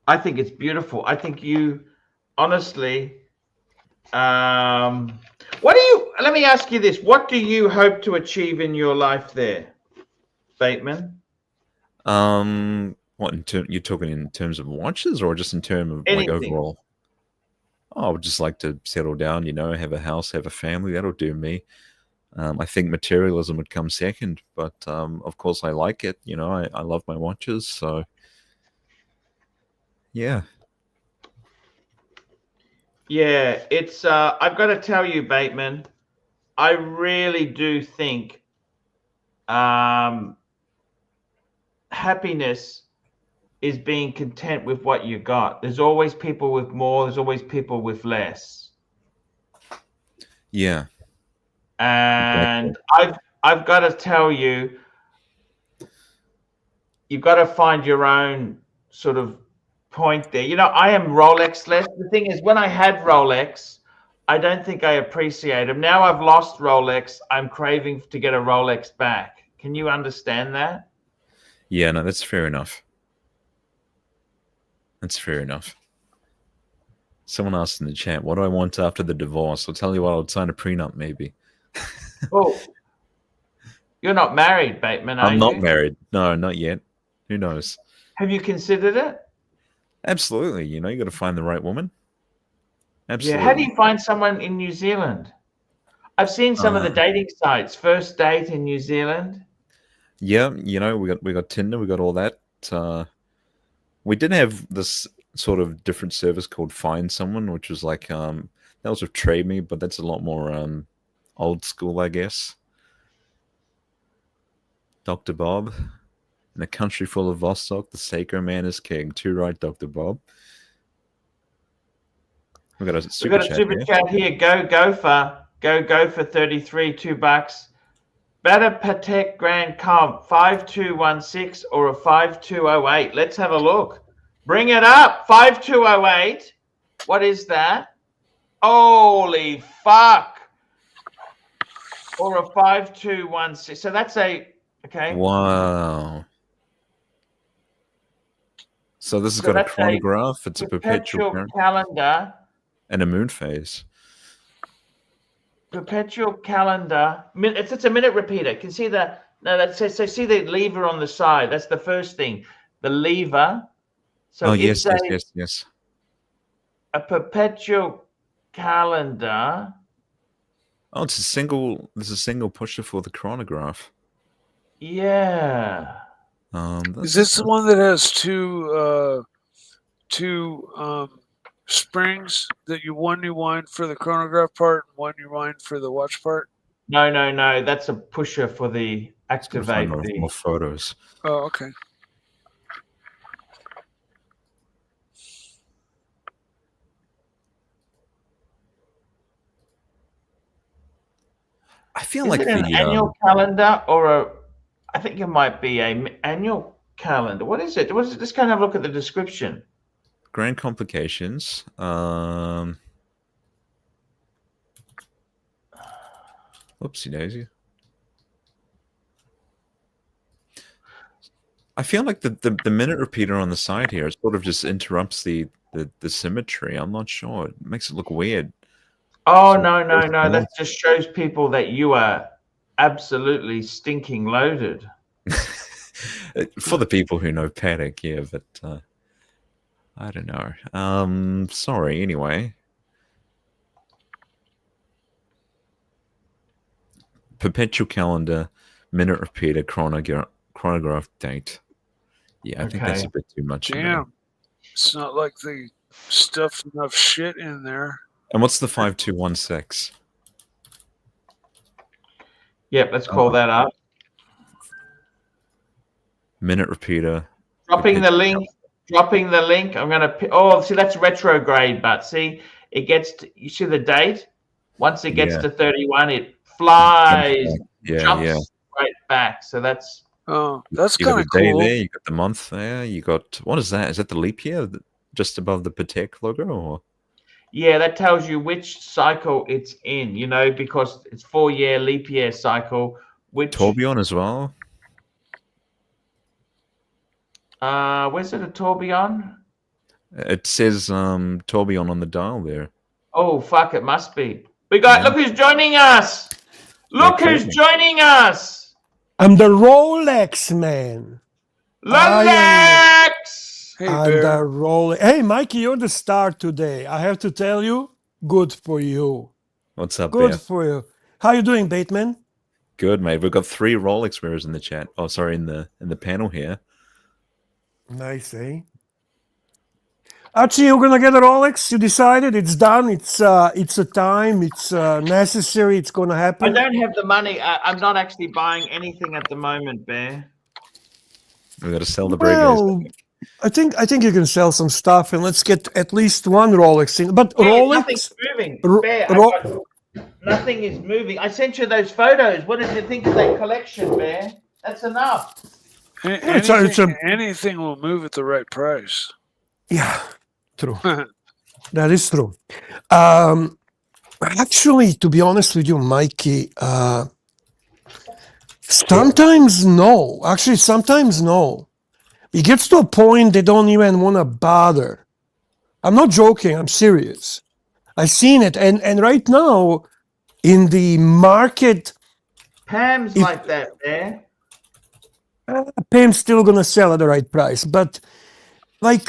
I think it's beautiful. I think you honestly, what do you, let me ask you this. What do you hope to achieve in your life there, Bateman? What you're talking in terms of watches or just in terms of like Anything. overall? Oh, I would just like to settle down, you know, have a house, have a family. That'll do me. I think materialism would come second, but of course I like it. You know, I love my watches, so yeah. Yeah, it's I've got to tell you, Bateman, I really do think happiness is being content with what you got. There's always people with more, there's always people with less. Yeah. And I've got to tell you, you've got to find your own sort of point there. You know, I am Rolex-less. The thing is, when I had Rolex, I don't think I appreciate them. Now I've lost Rolex, I'm craving to get a Rolex back. Can you understand that? Yeah, no, that's fair enough. That's fair enough. Someone asked in the chat, what do I want after the divorce? I'll tell you what, I'll sign a prenup maybe. Oh, you're not married, Bateman, are you? I'm not married. No, not yet. Who knows? Have you considered it? Absolutely. You know, you got to find the right woman. Absolutely. Yeah. How do you find someone in New Zealand? I've seen some of the dating sites. First date in New Zealand. Yeah, you know, we got Tinder, we got all that. We did have this sort of different service called Find Someone, which was like that was with Trade Me, but that's a lot more old school, I guess. Dr. Bob. In a country full of Vostok, the sacred man is king. Too right, Dr. Bob. We got a super chat here. Go for 33, $2. Better Patek Grand Comp 5216 or a 5208. Let's have a look. Bring it up. 5208. What is that? Holy fuck. Or a 5216. So that's a okay. Wow. So this has got a chronograph. It's a perpetual calendar and a moon phase. Perpetual calendar. It's a minute repeater. Can see the so see the lever on the side. That's the first thing. The lever. So oh yes. A perpetual calendar. Oh, it's a single. There's a single pusher for the chronograph. Yeah. Is this the one that has two springs that you wind for the chronograph part and one you wind for the watch part? No. That's a pusher for the activate. More photos. Oh, okay. I feel Is like it an annual calendar or a? I think it might be a annual calendar. What is it? Let's kind of look at the description. Grand complications. Oopsie daisy. I feel like the minute repeater on the side here sort of just interrupts the symmetry. I'm not sure. It makes it look weird. Oh, no. That just shows people that you are absolutely stinking loaded. For the people who know Patek, yeah, but I don't know. Sorry, anyway. Perpetual calendar, minute repeater, chronograph date. Yeah, I think that's a bit too much. Damn. It's not like they stuffed enough shit in there. And what's the 5216? Yep, let's call that up. Minute repeater. Dropping the link. I'm gonna. See, that's retrograde, but see, it gets. You see the date. Once it gets to 31, it flies. Jumps right back. So that's. Oh, that's kind of cool. There, you got the month there. You got what is that? Is that the leap year just above the Patek logo? Or? Yeah, that tells you which cycle it's in. You know, because it's 4-year leap year cycle. Which tourbillon as well. Where's it a tourbillon? It says tourbillon on the dial there. Oh fuck! It must be. We got. Look who's joining us. Look who's joining us. I'm the Rolex man. Rolex. I'm the Rolex. Hey, Mikey, you're the star today. I have to tell you, good for you. What's up, Good Bear? for you. How you doing, Bateman? Good, mate. We've got 3 Rolex wearers in the chat. Oh, sorry, in the panel here. Nice, eh? Archie, you're gonna get a Rolex? You decided? It's done. It's a time. It's necessary. It's gonna happen. I don't have the money. I'm not actually buying anything at the moment, Bear. We got to sell the Breguet. I think you can sell some stuff, and let's get at least one Rolex in. But Bear, Rolex, nothing's moving. Bear, nothing is moving. I sent you those photos. What did you think of that collection, Bear? That's enough. Anything will move at the right price. Yeah, true. That is true. Actually, to be honest with you, Mikey, sometimes no. Actually, sometimes no. It gets to a point they don't even want to bother. I'm not joking. I'm serious. I've seen it. And right now, in the market... Pam's like that, Bear. Pam's still going to sell at the right price. But like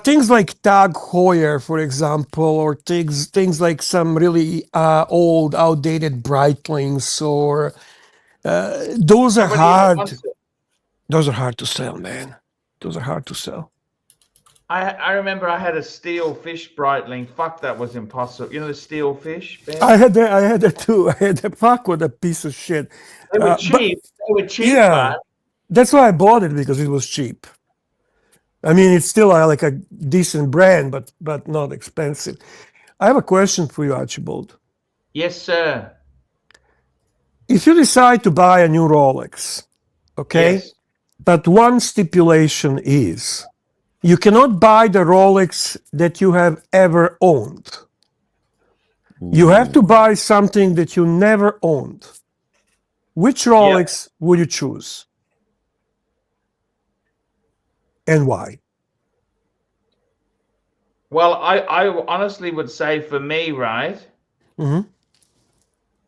things like Tag Heuer, for example, or things like some really old, outdated Breitlings, or those are Nobody even hard. wants it. Those are hard to sell, man. Those are hard to sell. I remember I had a steel fish Breitling. Fuck, that was impossible. You know the steel fish? Ben? I had that too. I had that. Fuck, what a piece of shit. They were But cheap. They were cheap, yeah, but that's why I bought it, because it was cheap. I mean, it's still like a decent brand, but not expensive. I have a question for you, Archibald. yes, sir. If you decide to buy a new Rolex, okay, Yes. but one stipulation is you cannot buy the Rolex that you have ever owned. You have to buy something that you never owned. Which Rolex would you choose? And why? Well, I honestly would say for me, right? Mhm.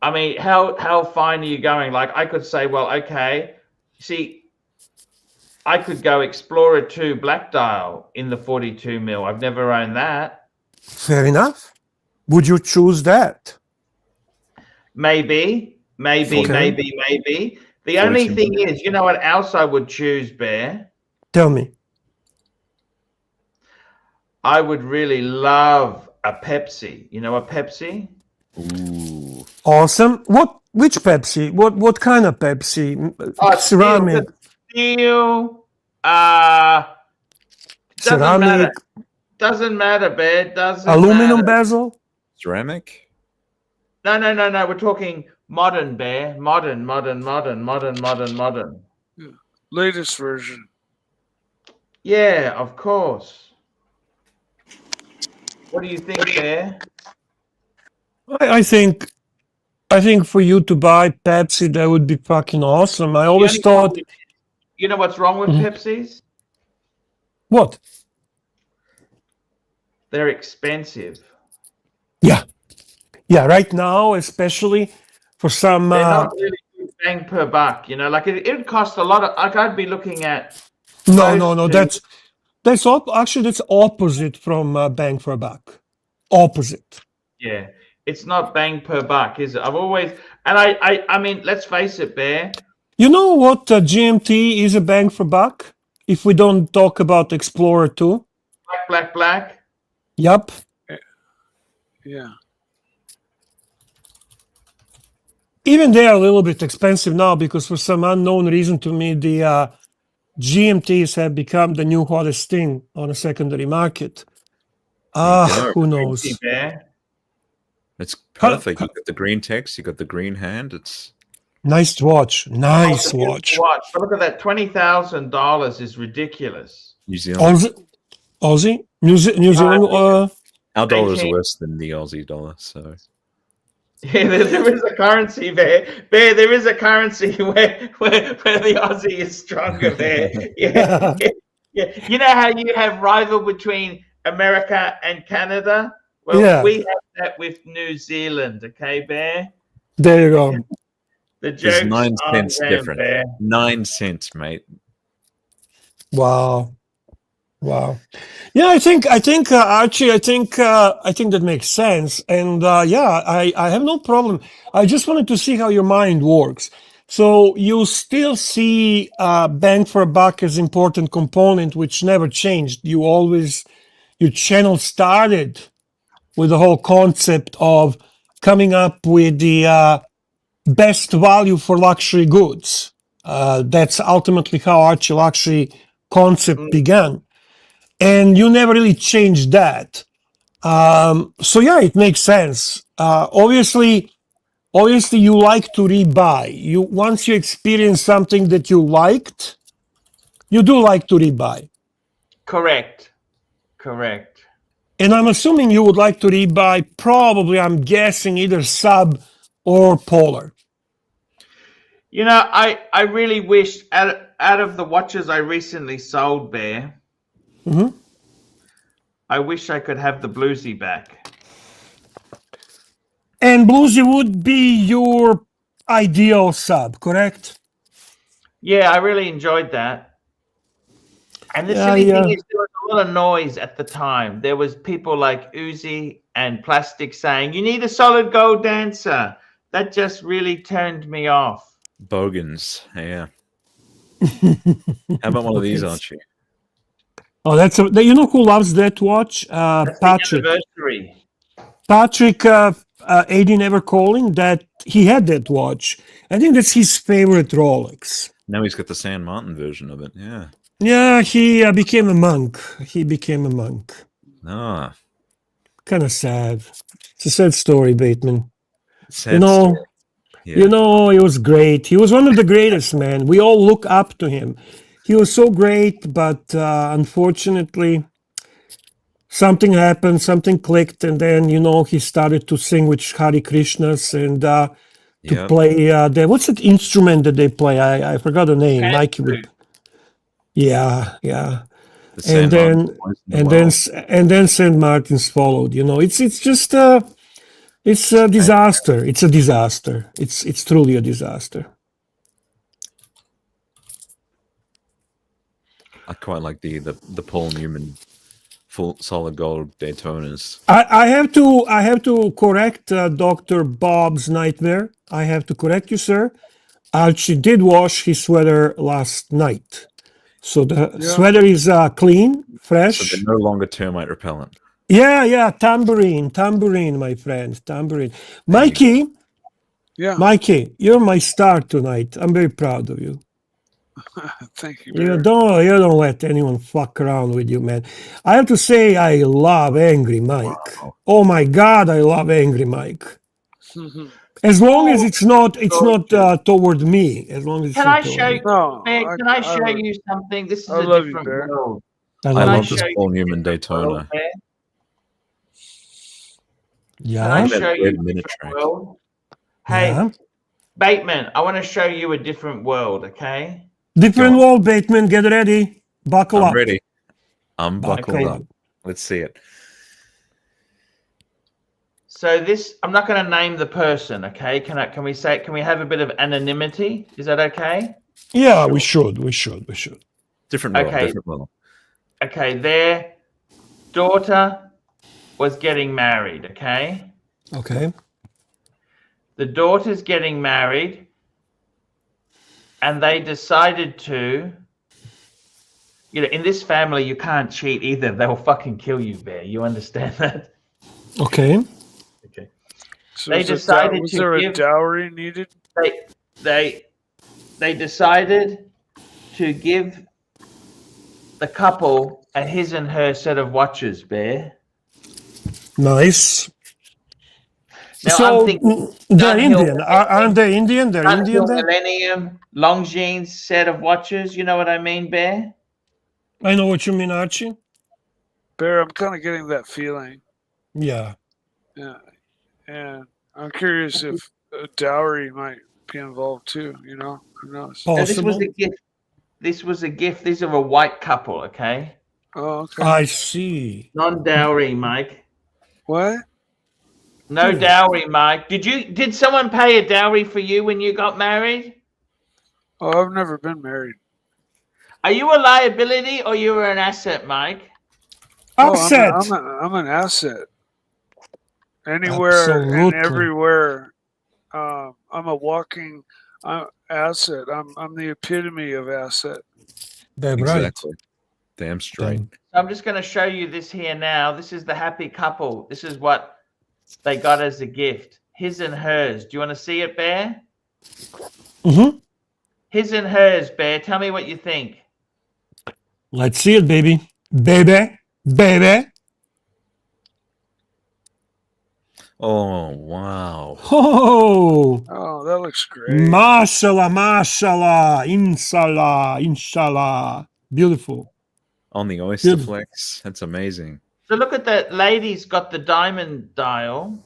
I mean, how fine are you going? Like, I could say, well, okay, see, I could go Explorer 2 Black Dial in the 42 mil. I've never owned that. Fair enough. Would you choose that? Maybe. Okay. The only 42 thing is, you know what else I would choose, Bear? Tell me. I would really love a Pepsi. You know a Pepsi? Ooh. Awesome. Which Pepsi? What kind of Pepsi? Oh, Ceramic. Steel. Doesn't Ceramic. matter. Doesn't matter, Bear. Doesn't Aluminum matter. bezel? Ceramic? No. We're talking modern, Bear. Modern. Latest version. Yeah, of course. What do you think, Bear? I think for you to buy Pepsi, that would be fucking awesome. I The always only thought, problem- you know what's wrong with Mhm. Pepsis? what? They're expensive. Yeah, right now, especially for some. They're not really good bang per buck. You know, like it would cost a lot of. Like I'd be looking at. No. close to- That's actually that's opposite from bang for a buck. Opposite. Yeah, it's not bang per buck, is it? I've always and I mean, let's face it, Bear. You know what GMT is a bang for buck? If we don't talk about Explorer 2. Black. Yup. Yeah. Even they are a little bit expensive now because for some unknown reason to me, the GMTs have become the new hottest thing on a secondary market. go. Who knows? Bear. It's perfect. You got the green text, you got the green hand. It's Nice watch. Nice watch. But look at that, $20,000 is ridiculous. New Zealand. Aussie? New Zealand? Our dollar is 18. worse than the Aussie dollar, so Yeah, there is a currency there. There is a currency where the Aussie is stronger there. Yeah. You know how you have rival between America and Canada? Well, Yeah. we have that with New Zealand, okay, Bear? There you go. The there's joke's 9 on cents them, different. Bear. 9 cents, mate. Wow. Yeah, I think Archie, I think that makes sense. And yeah, I have no problem. I just wanted to see how your mind works. So you still see bang for a buck as important component, which never changed. Your channel started with the whole concept of coming up with the best value for luxury goods. That's ultimately how Archie luxury concept began. And you never really changed that. So yeah, it makes sense. Obviously you like to rebuy. Once you experience something that you liked, you do like to rebuy. Correct. And I'm assuming you would like to rebuy probably, I'm guessing, either sub or polar. You know, I really wish out of the watches I recently sold, Bear, Mhm. I wish I could have the bluesy back. And bluesy would be your ideal sub, correct? Yeah, I really enjoyed that. And the Yeah, silly yeah. thing is, there was a lot of noise at the time. There was people like Uzi and Plastic saying, "You need a solid gold dancer." That just really turned me off. Bogans, yeah. How about one of these, Archie? Oh, that's you know who loves that watch? That's Patrick. the anniversary. Patrick, 80 Never Calling. That he had that watch. I think that's his favorite Rolex. Now he's got the San Martin version of it. Yeah. Yeah, he became a monk. He became a monk. Ah, Kind of sad. It's a sad story, Bateman. sad You know, story. Yeah. you know, he was great. He was one of the greatest, man. We all look up to him. He was so great, but unfortunately, something happened, something clicked, and then, you know, he started to sing with Hare Krishnas and to Yep. play what's that instrument that they play? I forgot the name. Mikey would. Yeah, yeah. The San And then Martin boys in the world. and then St. Martin's followed. You know, it's just it's a disaster. It's a disaster. It's truly a disaster. I quite like the Paul Newman full solid gold Daytonas. I have to correct Dr. Bob's nightmare. I have to correct you, sir. Archie did wash his sweater last night, so the sweater is clean, fresh. So they're no longer termite repellent. Yeah, tambourine, my friend, tambourine. Mikey, Yeah. Mikey, you're my star tonight. I'm very proud of you. Thank you. You Bear. don't let anyone fuck around with you, man. I have to say, I love Angry Mike. Wow. Oh my God, I love Angry Mike. As long as it's not toward me. As long as it's Can not I toward show me. you? No, Man, can I show love- you something? This is I a love you, different Bear. world. I I love love it. this show you Paul Newman World, Daytona. Bear? Can Yeah, I That show you red a minute different track. world? Hey, yeah. Bateman, I want to show you a different world, okay? Different Go on. wall, Bateman. Get ready. Buckle I'm up. ready. I'm buckled Buckle up. up. Let's see it. So this, I'm not going to name the person, okay? Can we have a bit of anonymity? Is that okay? Yeah, Sure. we should. Different world. Okay. Different world. Okay, their daughter was getting married, okay? Okay. The daughter's getting married, and they decided to, you know, in this family, you can't cheat either. They'll fucking kill you, Bear. You understand that? Okay. Okay. So They is there decided was to there a give- dowry needed? They decided to give the couple a his and her set of watches, Bear. Nice. Now So I'm thinking they're Dunhill Indian. Aren't they Indian? They're Indian Dunhill then? Millennium Longines set of watches. You know what I mean, Bear? I know what you mean, Archie. Bear, I'm kind of getting that feeling. Yeah. Yeah. And I'm curious if a dowry might be involved too, you know? Who knows? So this was Possible. a gift. This was a gift. These are a white couple, okay? Oh, okay. I see. Non-dowry, Mike. What? No dowry, Mike. Did someone pay a dowry for you when you got married? Oh, I've never been married. Are you a liability or you are an asset, Mike? Upset. Oh, I'm an asset. Anywhere and Absolutely. everywhere. I'm a walking asset. I'm the epitome of asset. They're right. Exactly. Damn straight. I'm just going to show you this here now. This is the happy couple. This is what they got as a gift. His and hers. Do you want to see it, Bear? Mm-hmm. His and hers, Bear. Tell me what you think. Let's see it, baby. Baby. Oh wow. Oh, Oh, that looks great. mashallah, inshallah. Beautiful. On the oyster Good. flex. That's amazing. So look at that. Lady's got the diamond dial.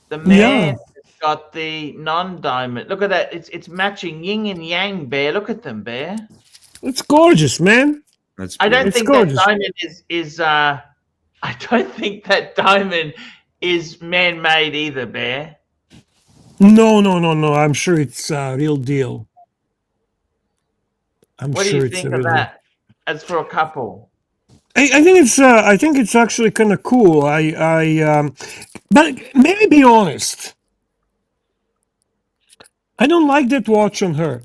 The man got the non-diamond. Look at that. It's matching yin and yang, Bear. Look at them, Bear. It's gorgeous, man. That's I don't beautiful. think gorgeous. that diamond is I don't think that diamond is man-made either, Bear. No. I'm sure it's a real deal. I'm What do sure you it's think a of real deal. that? as for a couple? I think it's actually kind of cool. But may I be honest? I don't like that watch on her.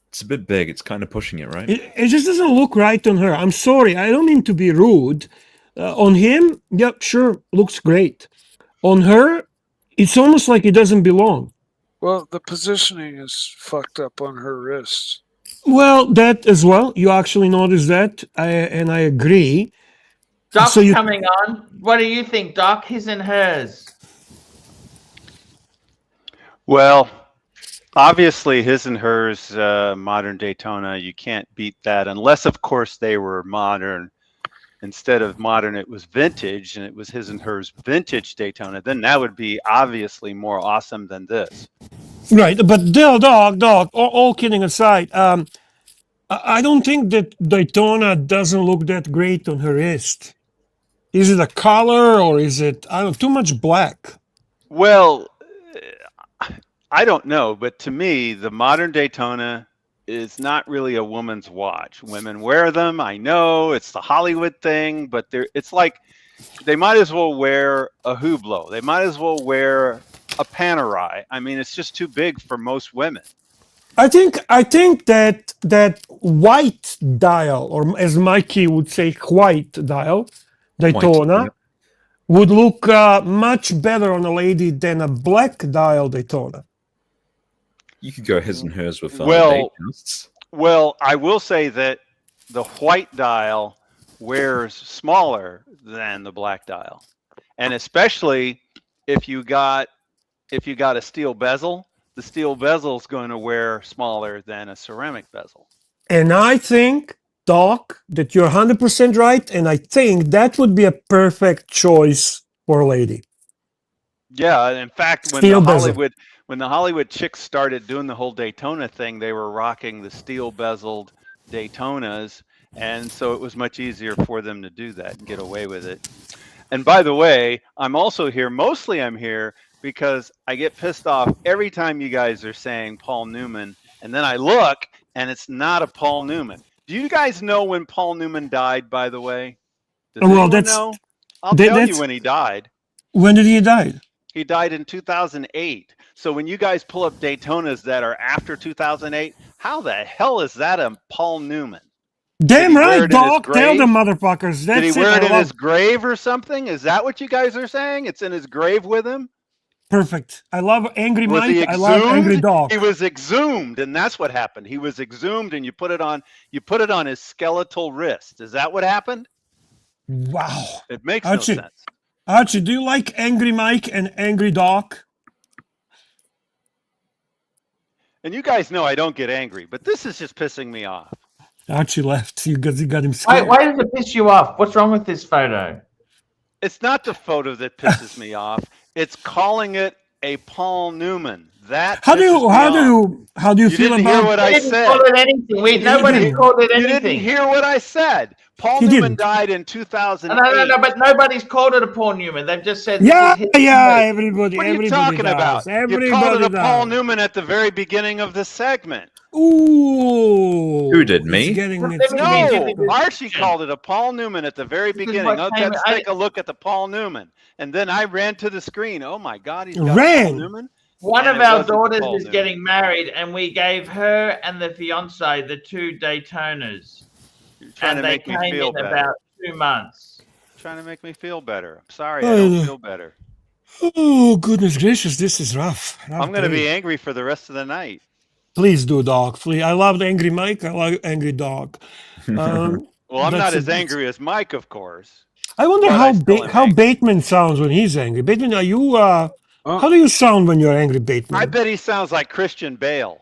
It's a bit big. It's kind of pushing it, right? It just doesn't look right on her. I'm sorry. I don't mean to be rude. On him, yep, sure, looks great. On her, it's almost like it doesn't belong. Well, the positioning is fucked up on her wrist. Well, that as well. You actually noticed that, and I agree. Doc's So you- coming on. What do you think, Doc? His and hers. Well, obviously, his and hers modern Daytona, you can't beat that unless, of course, they were modern. Instead of modern, it was vintage, and it was his and hers vintage Daytona. Then that would be obviously more awesome than this. Right, but Doc, all kidding aside, I don't think that Daytona doesn't look that great on her wrist. Is it a color or is it, I don't know, too much black? Well, I don't know, but to me, the modern Daytona is not really a woman's watch. Women wear them. I know it's the Hollywood thing, but it's like they might as well wear a Hublot. They might as well wear a Panerai. I mean, it's just too big for most women. I think that white dial, or as Mikey would say, white dial, Daytona, White, yep. would look much better on a lady than a black dial Daytona. You could go his and hers with Well- Daytonas. Well, I will say that the white dial wears smaller than the black dial, and especially if you got a steel bezel, the steel bezel is going to wear smaller than a ceramic bezel. And I think, Doc, that you're 100% right, and I think that would be a perfect choice for a lady. Yeah, and in fact, Steel bezel. when the Hollywood chicks started doing the whole Daytona thing, they were rocking the steel bezeled Daytonas, and so it was much easier for them to do that and get away with it. And by the way, I'm also here, mostly I'm here because I get pissed off every time you guys are saying Paul Newman, and then I look and it's not a Paul Newman. Do you guys know when Paul Newman died, by the way? Does Well, anyone that's- know? I'll tell you that's- when he died. When did he die? He died in 2008. So when you guys pull up Daytonas that are after 2008, how the hell is that a Paul Newman? Damn he wear it right, in his Doc. Tell grave? them motherfuckers. That's Did he wear I it in love- his grave or something? Is that what you guys are saying? It's in his grave with him? Perfect. I love Angry Was he Mike. I love Angry exhumed? Doc. He was exhumed, and that's what happened. He was exhumed, and you put it on his skeletal wrist. Is that what happened? Wow. It makes Archie. no sense. Archie, do you like Angry Mike and Angry Doc? And you guys know I don't get angry, but this is just pissing me off. Archie left because he got him Why, scared. why does it piss you off? What's wrong with this photo? It's not the photo that pisses me off. It's calling it a Paul Newman. That How do pisses you me off. how do you You feel didn't hear about what We I didn't said. call it anything. Nobody didn't. called it You anything. didn't hear what I said. Paul He Newman didn't. died in No, 2008. no, but nobody's called it a Paul Newman. They've just said, Yeah, this is his yeah, note. everybody. What are you everybody talking does. about? Everybody You called it a Paul does. Newman at the very beginning of the segment. Ooh. Who did, it's me? Getting, Let it's me getting- read you No, this. Archie called it a Paul Newman at the very This is beginning. what Let's came- take a look at the Paul Newman. And then I ran to the screen. Oh my God, he's got a Paul Ran? Newman. One And of it our wasn't the daughters Paul is Newman. getting married, and we gave her and the fiance the 2 Daytonas. You're trying And to they make me came feel in better. about 2 months. Trying to make me feel better. I'm sorry, I don't feel better. Oh, goodness gracious, this is rough. I'm going to be angry for the rest of the night. Please do, Doc. Please. I love the Angry Mike. I love Angry Dog. Well, I'm not That's as a- angry as Mike, of course. I wonder But I still am how angry. Bateman sounds when he's angry. Bateman, are you how do you sound when you're angry, Bateman? I bet he sounds like Christian Bale.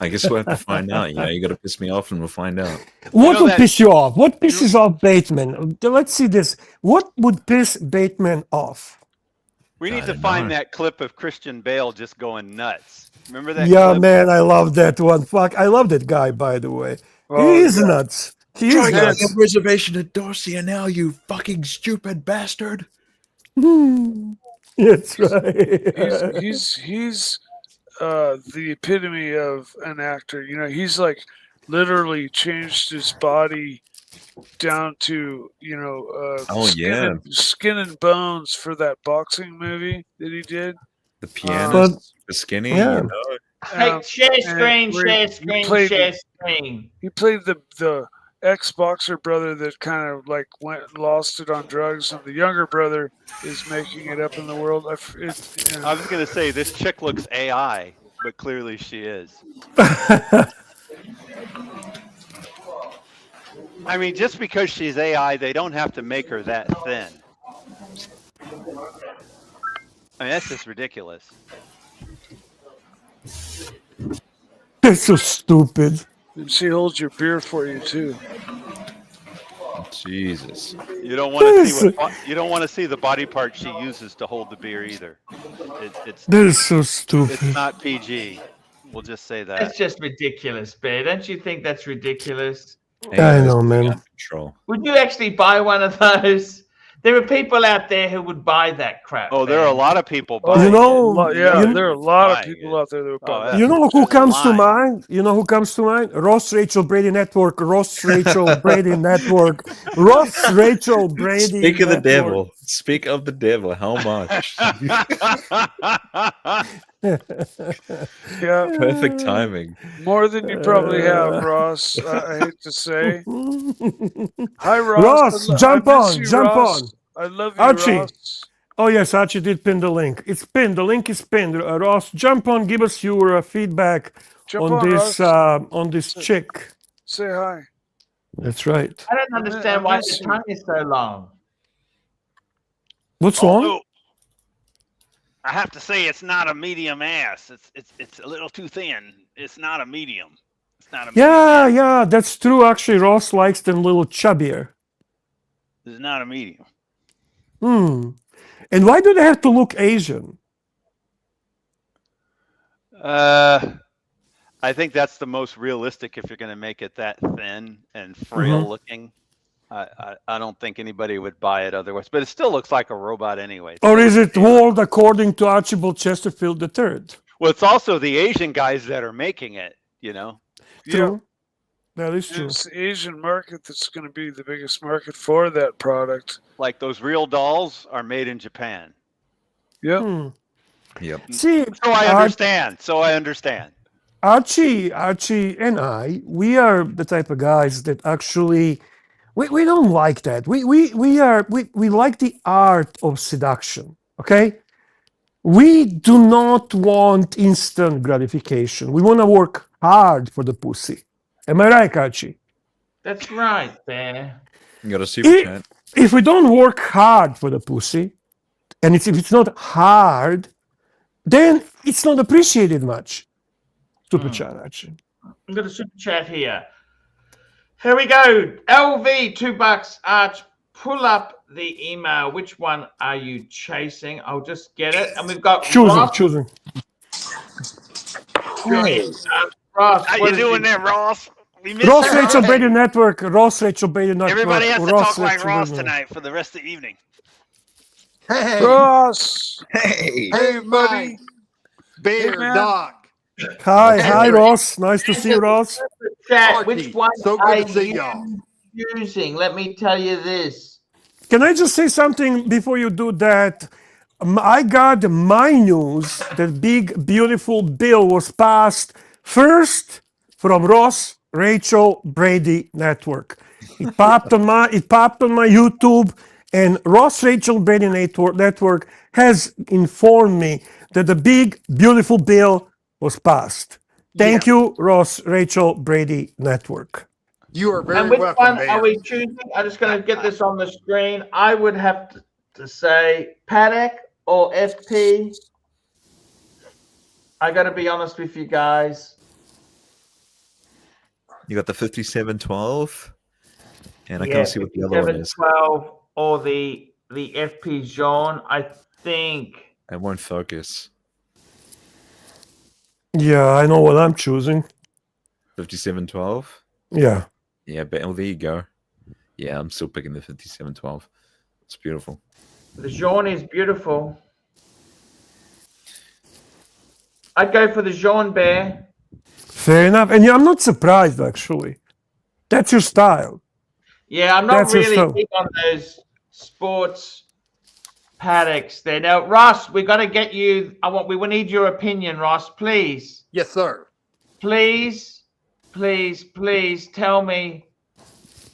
I guess we'll have to find out. You know, you got to piss me off, and we'll find out. What know would that- piss you off? What pisses off Bateman? Let's see this. What would piss Bateman off? We need I to don't find know. that clip of Christian Bale just going nuts. Remember that? Yeah, clip? man, I love that one. Fuck, I love that guy, by the way. Oh, he is nuts. He is nuts. reservation at Dorsia now, you fucking stupid bastard. That's right. he's the epitome of an actor. You know, he's like literally changed his body down to Oh, yeah. skin and bones for that boxing movie that he did. The pianist, But- the skinny, yeah. you know. Hey, share screen, where he share screen, played share screen. He played the ex-boxer brother that kind of like went and lost it on drugs, and the younger brother is making it up in the world. I was going to say, this chick looks AI, but clearly she is. I mean, just because she's AI, they don't have to make her that thin. I mean, that's just ridiculous. That's so stupid. And she holds your beer for you too. Jesus. You don't want to see you don't want to see the body part she uses to hold the beer either. That is so stupid. It's not PG. We'll just say that. That's just ridiculous, Bear. Don't you think that's ridiculous? I know, man. Control. Would you actually buy one of those? There are people out there who would buy that crap. Oh, there are a lot of people Oh, buying You know, there are a lot of buying people it. out there that would Oh, buy yeah. that. you know who There's a comes to line. mind? You know who comes to mind? Ross Rachel Brady Network. Ross Rachel Brady Network. Ross Rachel Brady. Speak of the Network. devil. Speak of the devil. How much? Yeah, Perfect timing. more than you probably have, Ross. I hate to say. Hi, Ross. Ross, jump I miss on, you, jump Ross. on. I love you, Archie. Ross. Oh yes, Archie did pin the link. It's pinned. The link is pinned. Ross, jump on. Give us your feedback Jump on on, this Ross. on this chick. Say hi. That's right. I don't understand why miss the you. tongue is so long. What's wrong? Although, I have to say it's not a medium ass. It's a little too thin. It's not a medium. It's not a medium Yeah, ass. yeah, that's true. Actually, Ross likes them a little chubbier. It's not a medium. And why do they have to look Asian? I think that's the most realistic if you're going to make it that thin and frail looking. I don't think anybody would buy it otherwise, but it still looks like a robot anyway. Or is it walled according to Archibald Chesterfield III? Well, it's also the Asian guys that are making it, you know. True. That is And true. it's the Asian market that's going to be the biggest market for that product. Like those real dolls are made in Japan. Yep. Yep. See, So I understand. Archie and I, we are the type of guys that actually we don't like that. We like the art of seduction. Okay? We do not want instant gratification. We want to work hard for the pussy. Am I right, Archie? That's right, Bear. You got a super chat. If we don't work hard for the pussy, and if it's not hard, then it's not appreciated much. Super chat, Archie. I'm going to super chat here. Here we go. LV, $2. Arch, pull up the email. Which one are you chasing? I'll just get it. And we've got Choosing. Ross, How what you is doing it? there, Ross? We missed Ross you, Rachel Ross. Brady Network. Ross Rachel Brady Network. Everybody has to Ross talk like Rachel Ross Brady tonight for the rest of the evening. Hey, Ross. hey, Hey, buddy. Hey, Bear, man. Doc. Network. Hi, Ross. Nice to see you, Ross. Chat, Archie, which one so are good to see you y'all. using? Let me tell you this. Can I just say something before you do that? I got my news that big, beautiful bill was passed first from Ross Rachel Brady Network. It popped on my YouTube, and Ross Rachel Brady Network has informed me that the big, beautiful bill was passed. Thank you, Ross Rachel Brady Network. You are very And which welcome, one Bear. are we choosing? I'm just going to get this on the screen. I would have to say Patek or FP. I got to be honest with you guys. You got the 5712, and I can't see what the other one is. 712 or the FP Jean. I think. It won't focus. Yeah, I know what I'm choosing. 5712. Yeah. Yeah, but oh, there you go. Yeah, I'm still picking the 5712. It's beautiful. The Jean is beautiful. I'd go for the Jean Bear. Fair enough. And yeah, I'm not surprised, actually. That's your style. Yeah, I'm not That's your really style. big on those sports Pateks there. Now, Ross, we got to get you. We need your opinion, Ross. Please, Yes, sir. please, please tell me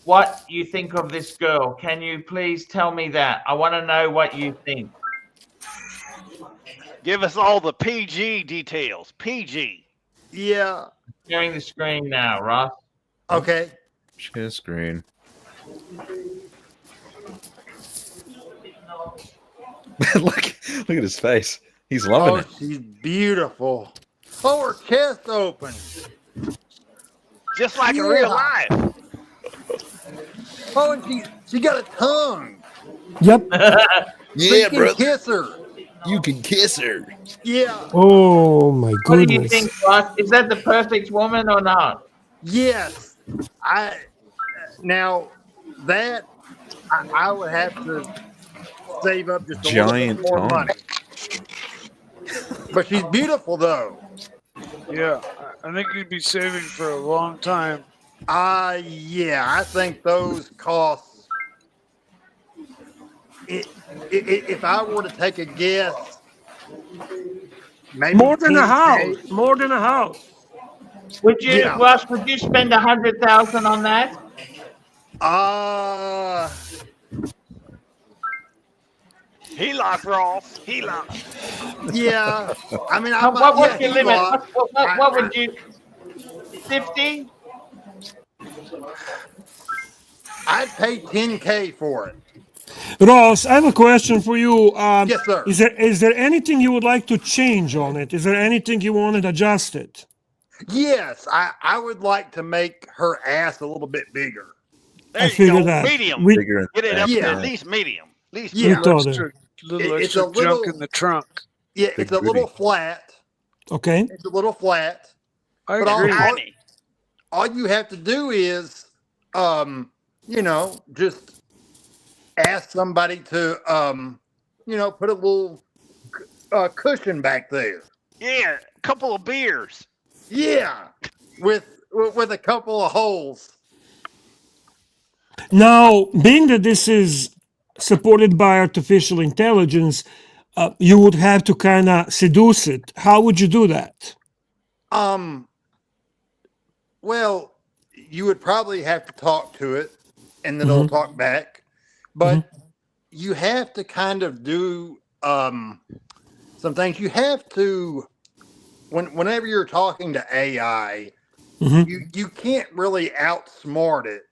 what you think of this girl. Can you please tell me that? I want to know what you think. Give us all the PG details. PG. Yeah. Sharing the screen now, Ross. Okay. Share screen. look at his face. He's loving Oh, it. she's beautiful. Oh, her chest open. Just like in real Yeah. life. Oh, and she got a tongue. Yep. So you can kiss her. You can kiss her. Yeah. Oh, my What do you goodness. think, Ross? Is that the perfect woman or not? Yes. Now that I would have to save up just a Giant little bit more tongue. money. But she's beautiful though. Yeah, I think you'd be saving for a long time. Yeah, I think those costs. If I were to take a guess, maybe More than a 10K. house. More than a house. Would you, Yeah. Ross? Would you spend 100,000 on that? He locked Ross. He locked. Yeah. I mean, What's your yeah, limit? lost. What would you? 50? I'd pay 10K for it. Ross, I have a question for you. Yes, sir. Is there anything you would like to change on it? Is there anything you wanted adjusted? Yes, I would like to make her ass a little bit bigger. There I you figured go. that. Medium. We- Bigger. Get it up Yeah. to at least medium. At least Yeah. We thought Extra, it. little It's extra a little- junk in the trunk. Yeah, Big it's a little booty. flat. Okay. It's a little flat. I But agree. tiny. All you have to do is, just ask somebody to, put a little cushion back there. Yeah, a couple of beers. Yeah, with a couple of holes. Now, being that this is supported by artificial intelligence, you would have to kind of seduce it. How would you do that? Well, you would probably have to talk to it, and then it'll talk back. But you have to kind of do some things. You have to, whenever you're talking to AI, you can't really outsmart it.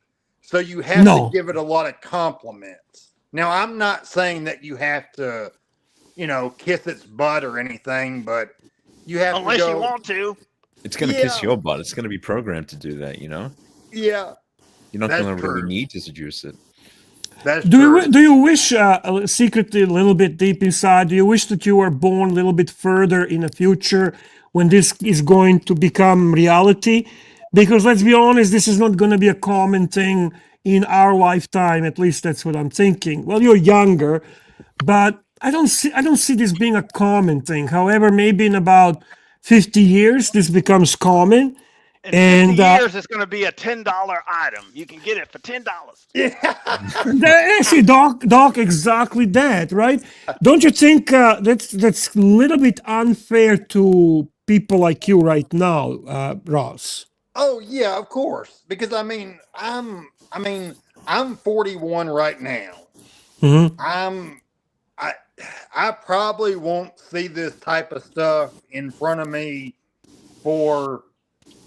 So you have No. to give it a lot of compliments. Now, I'm not saying that you have to, kiss its butt or anything, but you have Unless to go. you want to. It's gonna kiss Yeah. your butt. It's gonna be programmed to do that. Yeah, You're not That's gonna really true. need to seduce it. that's Do true. you wish secretly a little bit deep inside? Do you wish that you were born a little bit further in the future when this is going to become reality? Because let's be honest, this is not going to be a common thing in our lifetime. At least that's what I'm thinking. Well, you're younger, but I don't see this being a common thing. However, maybe in about 50 years, this becomes common. In And 50 years, it's going to be a $10 item. You can get it for $10. Actually, Doc, exactly that, right? Don't you think that's a little bit unfair to people like you right now, Ross? Oh yeah, of course. Because I'm 41 right now. I probably won't see this type of stuff in front of me for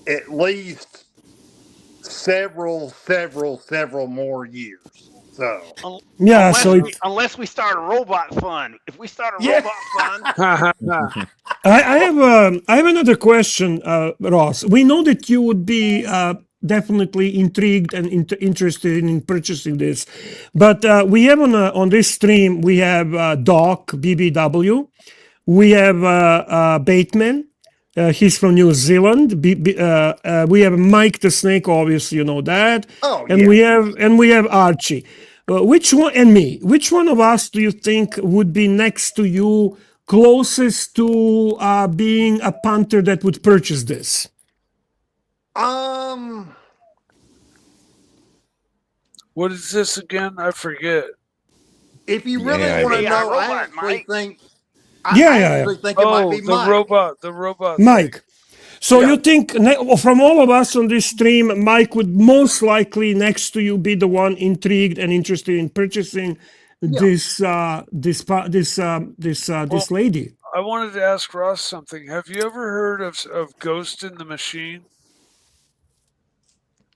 at least several more years. So Yeah, Unless we start a robot fund. If we start a Yeah. robot fund, I have another question, Ross. We know that you would be definitely intrigued and interested in purchasing this, but we have on this stream we have Doc BBW, we have Bateman. He's from New Zealand. We have Mike the Snake, obviously you know that. Oh, and yeah. we have Archie. Which one, and me? Which one of us do you think would be next to you closest to being a punter that would purchase this? What is this again? I forget. If you really Yeah, want to AI know, I robot, actually Mike. think. Yeah, I yeah, actually think it might be the Mike. robot. The robot. Mike. So Yeah. you think from all of us on this stream, Mike would most likely next to you be the one intrigued and interested in purchasing this this lady? I wanted to ask Ross something. Have you ever heard of Ghost in the Machine?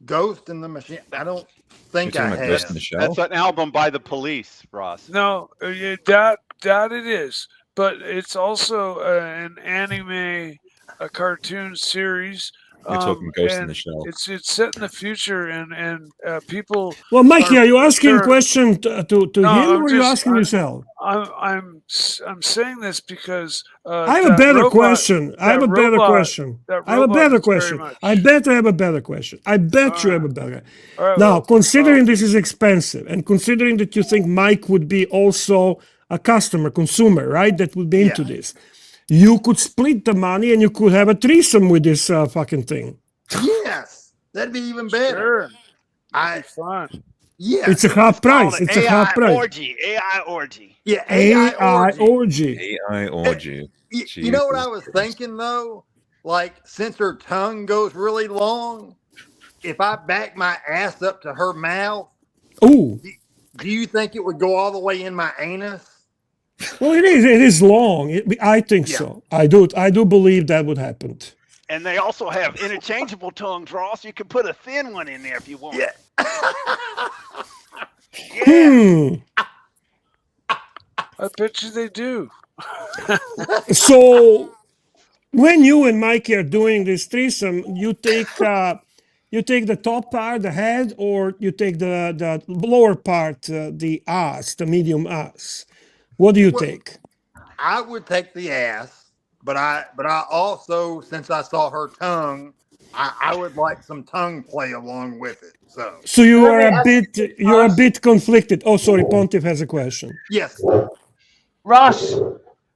Ghost in the Machine. I don't think You're I talking about Ghost in have. the Shell? That's an album by the Police, Ross. No, that it is, but it's also an anime, a cartoon series. You're talking Ghost in and the Shell. It's set in the future, and people. Well, Mikey, are you asking a they're- question to No, him, I'm or are you just- asking yourself? I'm saying this because I have a that better robot- question. I have that a better robot- question. that I have a robot better is very question. much- I bet I have a better question. I bet you have a better. All right, Now, well, considering this is expensive, and considering that you think Mike would be also a customer, consumer, right, that would be into this, you could split the money and you could have a threesome with this fucking thing. Yes, that'd be even better. Sure. I fun. yeah. It's a half price. It's a half price. AI orgy. Yeah, AI orgy. AI orgy. You know what I Jesus was Christ. thinking though? Like, since her tongue goes really long, if I back my ass up to her mouth, Ooh. do you think it would go all the way in my anus? Well, it is. It is long. I think Yeah. so. I do believe that would happen. And they also have interchangeable tongues, Ross. You can put a thin one in there if you want. Yeah. Hmm. I bet you they do. So when you and Mikey are doing this threesome, you take the top part, the head, or you take the lower part, the ass, the medium ass. What do you take? I would take the ass, but I also, since I saw her tongue, I would like some tongue play along with it. So you Let are me a ask bit conflicted. Oh, sorry, Pontiff has a question. Yes, Ross,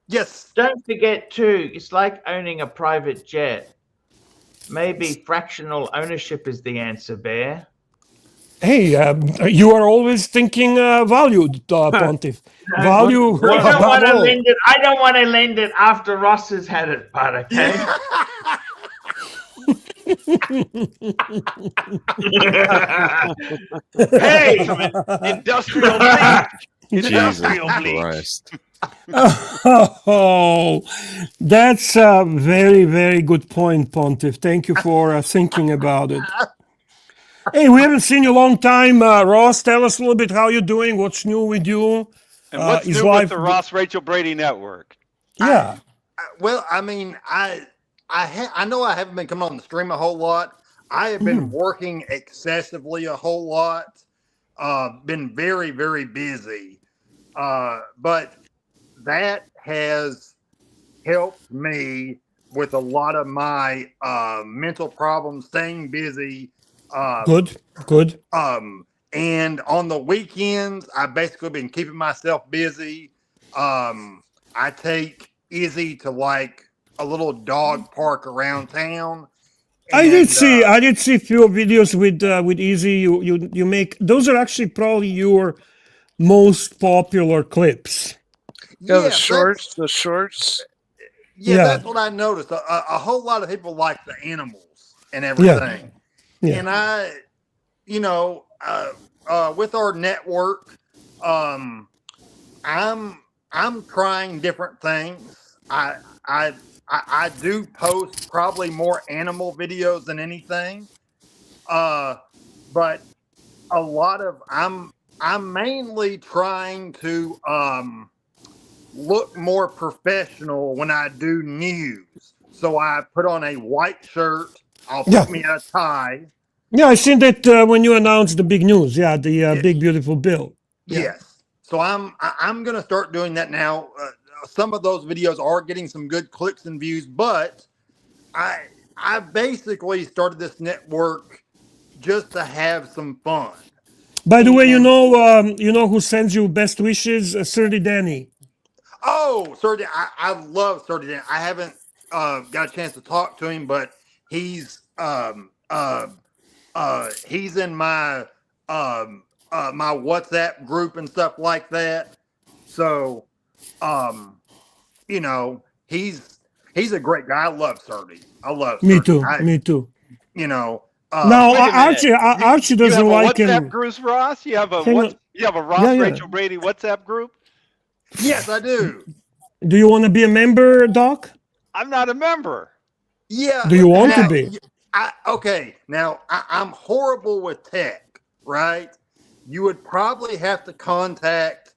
yes. don't forget too, it's like owning a private jet. Maybe fractional ownership is the answer, Bear. Hey, you are always thinking value, Pontiff. Value. I don't above want to all. lend it. I don't want to lend it after Ross has had it, but okay. Hey, industrial bleed. Jesus Industrial bleed. Christ. Oh, that's a very, very good point, Pontiff. Thank you for thinking about it. Hey, we haven't seen you a long time. Ross, tell us a little bit how you're doing. What's new with you? And what's is new life- with the Ross Rachel Brady Network? Yeah. Well, I mean, I know I haven't been coming on the stream a whole lot. I have been working excessively a whole lot. Been very, very busy. But that has helped me with a lot of my mental problems, staying busy. Good. And on the weekends, I've basically been keeping myself busy. I take Izzy to like a little dog park around town. I did see And, a few videos with Easy. You make those are actually probably your most popular clips. Yeah, the yes, shorts. The shorts. Yeah, Yeah. that's what I noticed. A whole lot of people like the animals and everything. Yeah. And I, with our network, I'm trying different things. I do post probably more animal videos than anything. But a lot of I'm mainly trying to look more professional when I do news. So I put on a white shirt. I'll put me a tie. Yeah, I seen that when you announced the big news. Yeah, the big beautiful bill. Yes. So I'm gonna start doing that now. Some of those videos are getting some good clicks and views, but I basically started this network just to have some fun. By the way, you know who sends you best wishes? Sirdy Danny. Oh, Sir Dan, I love Sir Dan. I haven't got a chance to talk to him, but he's in my my WhatsApp group and stuff like that. So you know, he's a great guy. I love Serdy. I love Me Serdy. too. Me too. You know, Now Wait a minute. Archie You doesn't have a like WhatsApp him. group, Ross? You have a Hang on. You have a Ross Yeah, yeah. Rachel Brady WhatsApp group? yes, I do. Do you want to be a member, Doc? I'm not a member. Yeah. Do you want to now, be? Okay. Now I'm horrible with tech, right? You would probably have to contact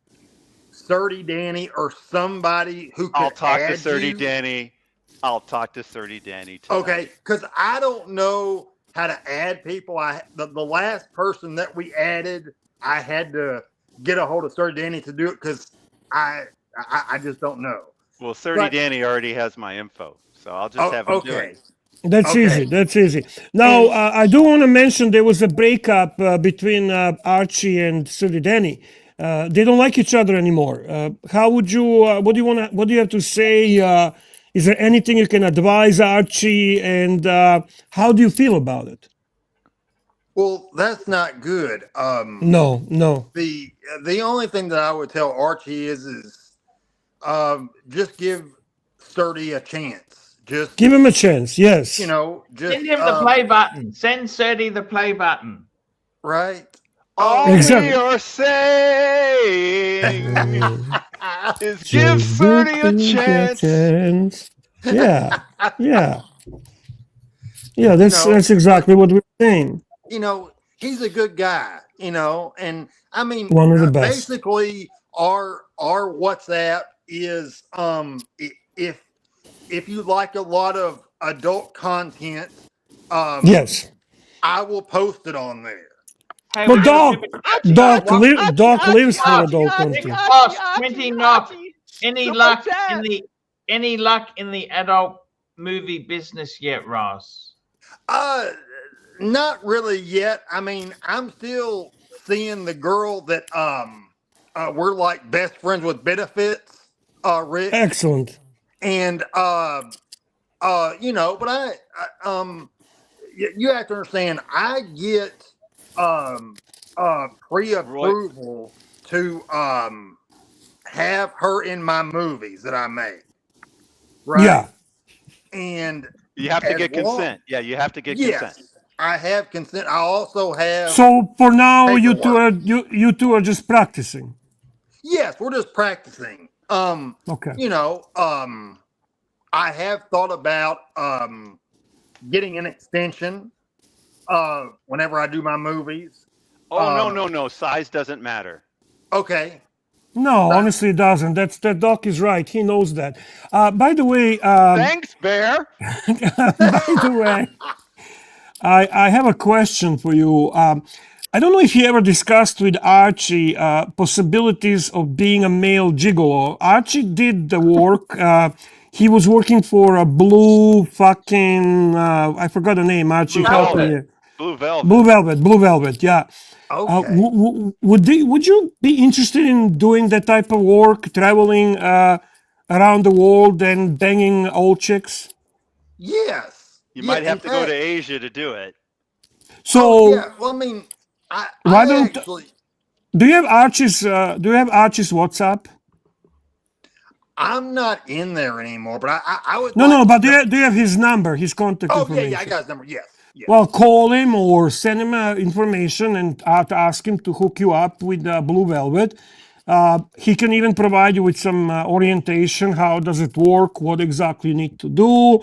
Serdy Danny or somebody who could I'll talk to add Serdy you. Danny. I'll talk to Serdy Danny tonight. Okay, because I don't know how to add people. The last person that we added, I had to get a hold of Serdy Danny to do it because I just don't know. Well, Serdy But- Danny already has my info, so I'll just have him do okay. it. That's Okay. easy. That's easy. Now, I do want to mention there was a breakup between Archie and Silly Danny. They don't like each other anymore. How would you? What do you want? What do you have to say? Is there anything you can advise Archie? And how do you feel about it? Well, that's not good. No, no. The only thing that I would tell Archie is just give Serdy a chance. Just Give him a chance. Yes. you know, just Send him the play button. Send Serdy the play button. right. All Exactly. we are saying is give Serdy a chance. Yeah, yeah, yeah. That's No. that's exactly what we're saying. You know, he's a good guy. You know, and I mean, One of the best. basically, our WhatsApp is if you like a lot of adult content, Yes. I will post it on there. Hey, Well, we're Doc, gonna Doc, Archie, Doc lives for Archie, adult Archie, content. Ross, 20 knock. Any Super luck chat. any luck in the adult movie business yet, Ross? Not really yet. I mean, I'm still seeing the girl that we're like best friends with benefits, Rick, Excellent. and you know, but you have to understand, I get pre-approval to have her in my movies that I make. Right? Yeah. And You have to as get long- consent. Yeah, you have to get yes, consent. I have consent. I also have So for now, you paperwork. you two are just practicing. Yes, we're just practicing. Okay. You know, I have thought about getting an extension whenever I do my movies. Oh, no. Size doesn't matter. Okay. No, honestly, it doesn't. That Doc is right. He knows that. By the way, Thanks, Bear. by the way, I have a question for you. I don't know if you ever discussed with Archie possibilities of being a male gigolo. Archie did the work. He was working for a blue fucking I forgot the name. Archie, Blue help me. Velvet. Blue Velvet. Blue Velvet. Yeah. Okay. Would you be interested in doing that type of work, traveling around the world and banging old chicks? Yes. You Yeah, might have in to go to fact- Asia to do it. So Oh, yeah. Well, I mean, Why I don't- actually, do you have Archie's WhatsApp? I'm not in there anymore, but I would. No, like no, but to- do you have his number, his contact Oh, information? yeah, I got his number. Yes. Yes. Well, call him or send him information and to ask him to hook you up with Blue Velvet. He can even provide you with some orientation. How does it work? What exactly you need to do?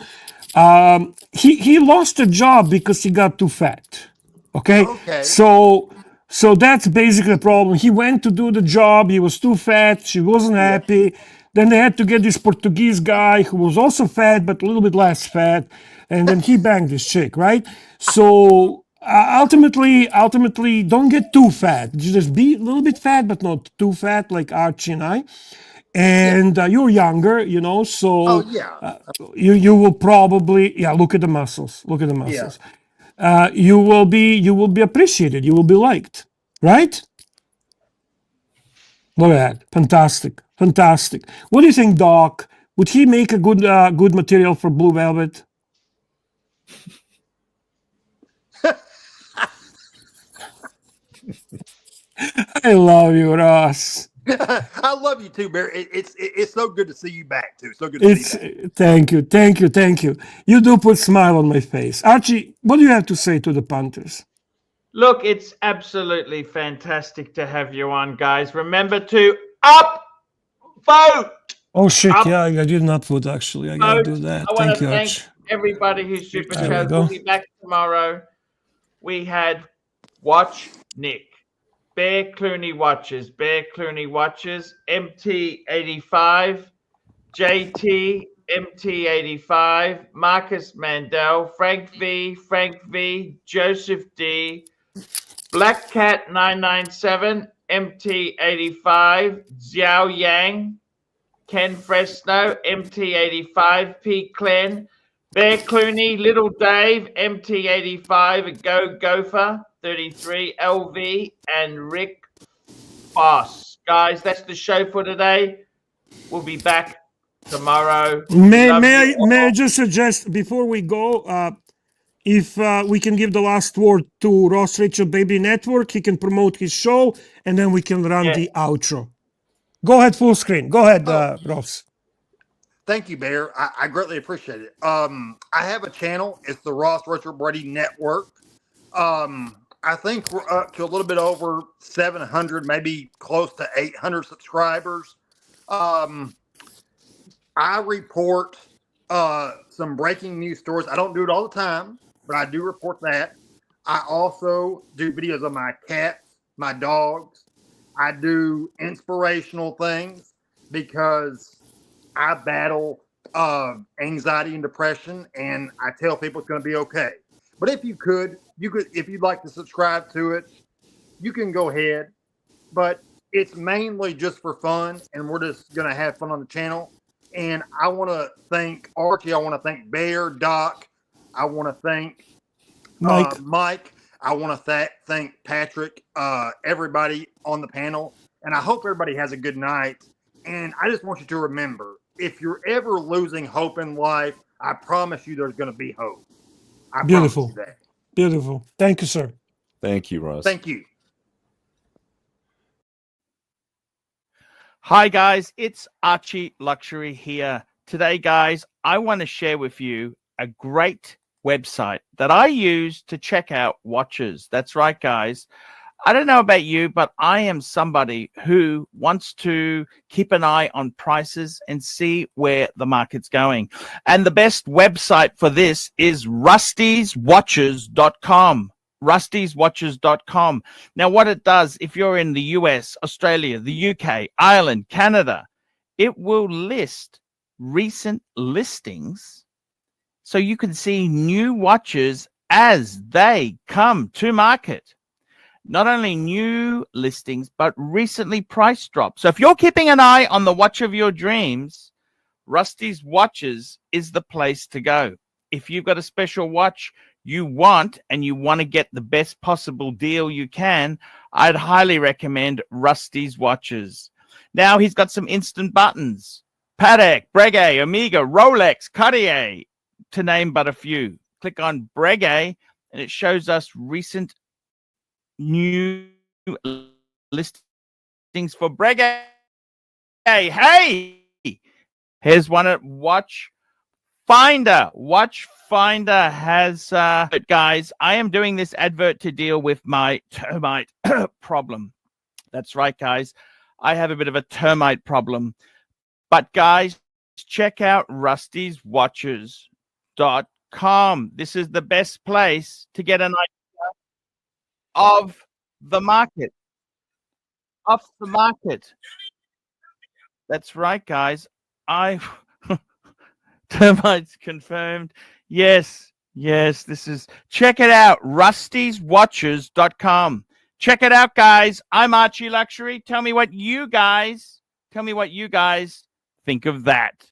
He lost a job because he got too fat. Okay. Okay. So that's basically the problem. He went to do the job. He was too fat. She wasn't happy. Then they had to get this Portuguese guy who was also fat, but a little bit less fat. And then he banged this chick, right? So ultimately, don't get too fat. Just be a little bit fat, but not too fat like Archie and I. And you're younger, you know, so Oh, yeah. you will probably, look at the muscles. Look at the muscles. You will be appreciated. You will be liked, right? Look at that. Fantastic. Fantastic. What do you think, Doc? Would he make a good material for blue velvet? I love you, Ross. I love you too, Barry. It's so good to see you back too. So good to see you back. Thank you, thank you, thank you. You do put smile on my face. Archie, what do you have to say to the punters? Look, it's absolutely fantastic to have you on, guys. Remember to upvote. Oh shit, Up- yeah, I did not vote actually. I gotta do that. I want Thank to you, thank Archie. everybody who super There we chat. go. We'll be back tomorrow. We had Watch Nick, Bear Clooney Watches, MT85, JT, MT85, Marcus Mandel, Frank V, Joseph D, Black Cat 997, MT85, Xiao Yang, Ken Fresno, MT85, P. Clen, Bear Clooney, Little Dave, MT85, Go Gopher 33, LV, and Rick Boss. Guys, that's the show for today. We'll be back tomorrow. May I just suggest before we go, if we can give the last word to Ross Rachel Baby Network, he can promote his show, and then we can run the outro. Go ahead, full screen. Go ahead, Ross. Thank you, Bear. I greatly appreciate it. I have a channel. It's the Ross Richard Brady Network. I think we're up to a little bit over 700, maybe close to 800 subscribers. I report some breaking news stories. I don't do it all the time, but I do report that. I also do videos of my cats, my dogs. I do inspirational things because I battle anxiety and depression, and I tell people it's going to be okay. But if you could, if you'd like to subscribe to it, you can go ahead. But it's mainly just for fun, and we're just going to have fun on the channel. And I want to thank Archie. I want to thank Bear, Doc. I want to thank Mike. I want to thank Patrick, everybody on the panel. And I hope everybody has a good night. And I just want you to remember, if you're ever losing hope in life, I promise you there's going to be hope. I Beautiful. promise you that. Beautiful. Thank you, sir. Thank you, Ross. Thank you. Hi guys, it's Archie Luxury here. Today, guys, I want to share with you a great website that I use to check out watches. That's right, guys. I don't know about you, but I am somebody who wants to keep an eye on prices and see where the market's going. And the best website for this is rustyswatches.com. rustyswatches.com. Now, what it does, if you're in the US, Australia, the UK, Ireland, Canada, it will list recent listings so you can see new watches as they come to market. Not only new listings, but recently price drops. So if you're keeping an eye on the watch of your dreams, Rusty's Watches is the place to go. If you've got a special watch you want and you want to get the best possible deal you can, I'd highly recommend Rusty's Watches. Now he's got some instant buttons. Patek, Breguet, Omega, Rolex, Cartier, to name but a few. Click on Breguet and it shows us recent new listings for Breguet. Hey, here's one at Watch Finder. Watch Finder has but guys, I am doing this advert to deal with my termite problem. That's right, guys. I have a bit of a termite problem. But guys, check out rustyswatches.com. This is the best place to get an idea of the market. Off the market. That's right, guys. Termites confirmed. Yes, this is, check it out, rustyswatches.com. Check it out, guys. I'm Archie Luxury. Tell me what you guys think of that.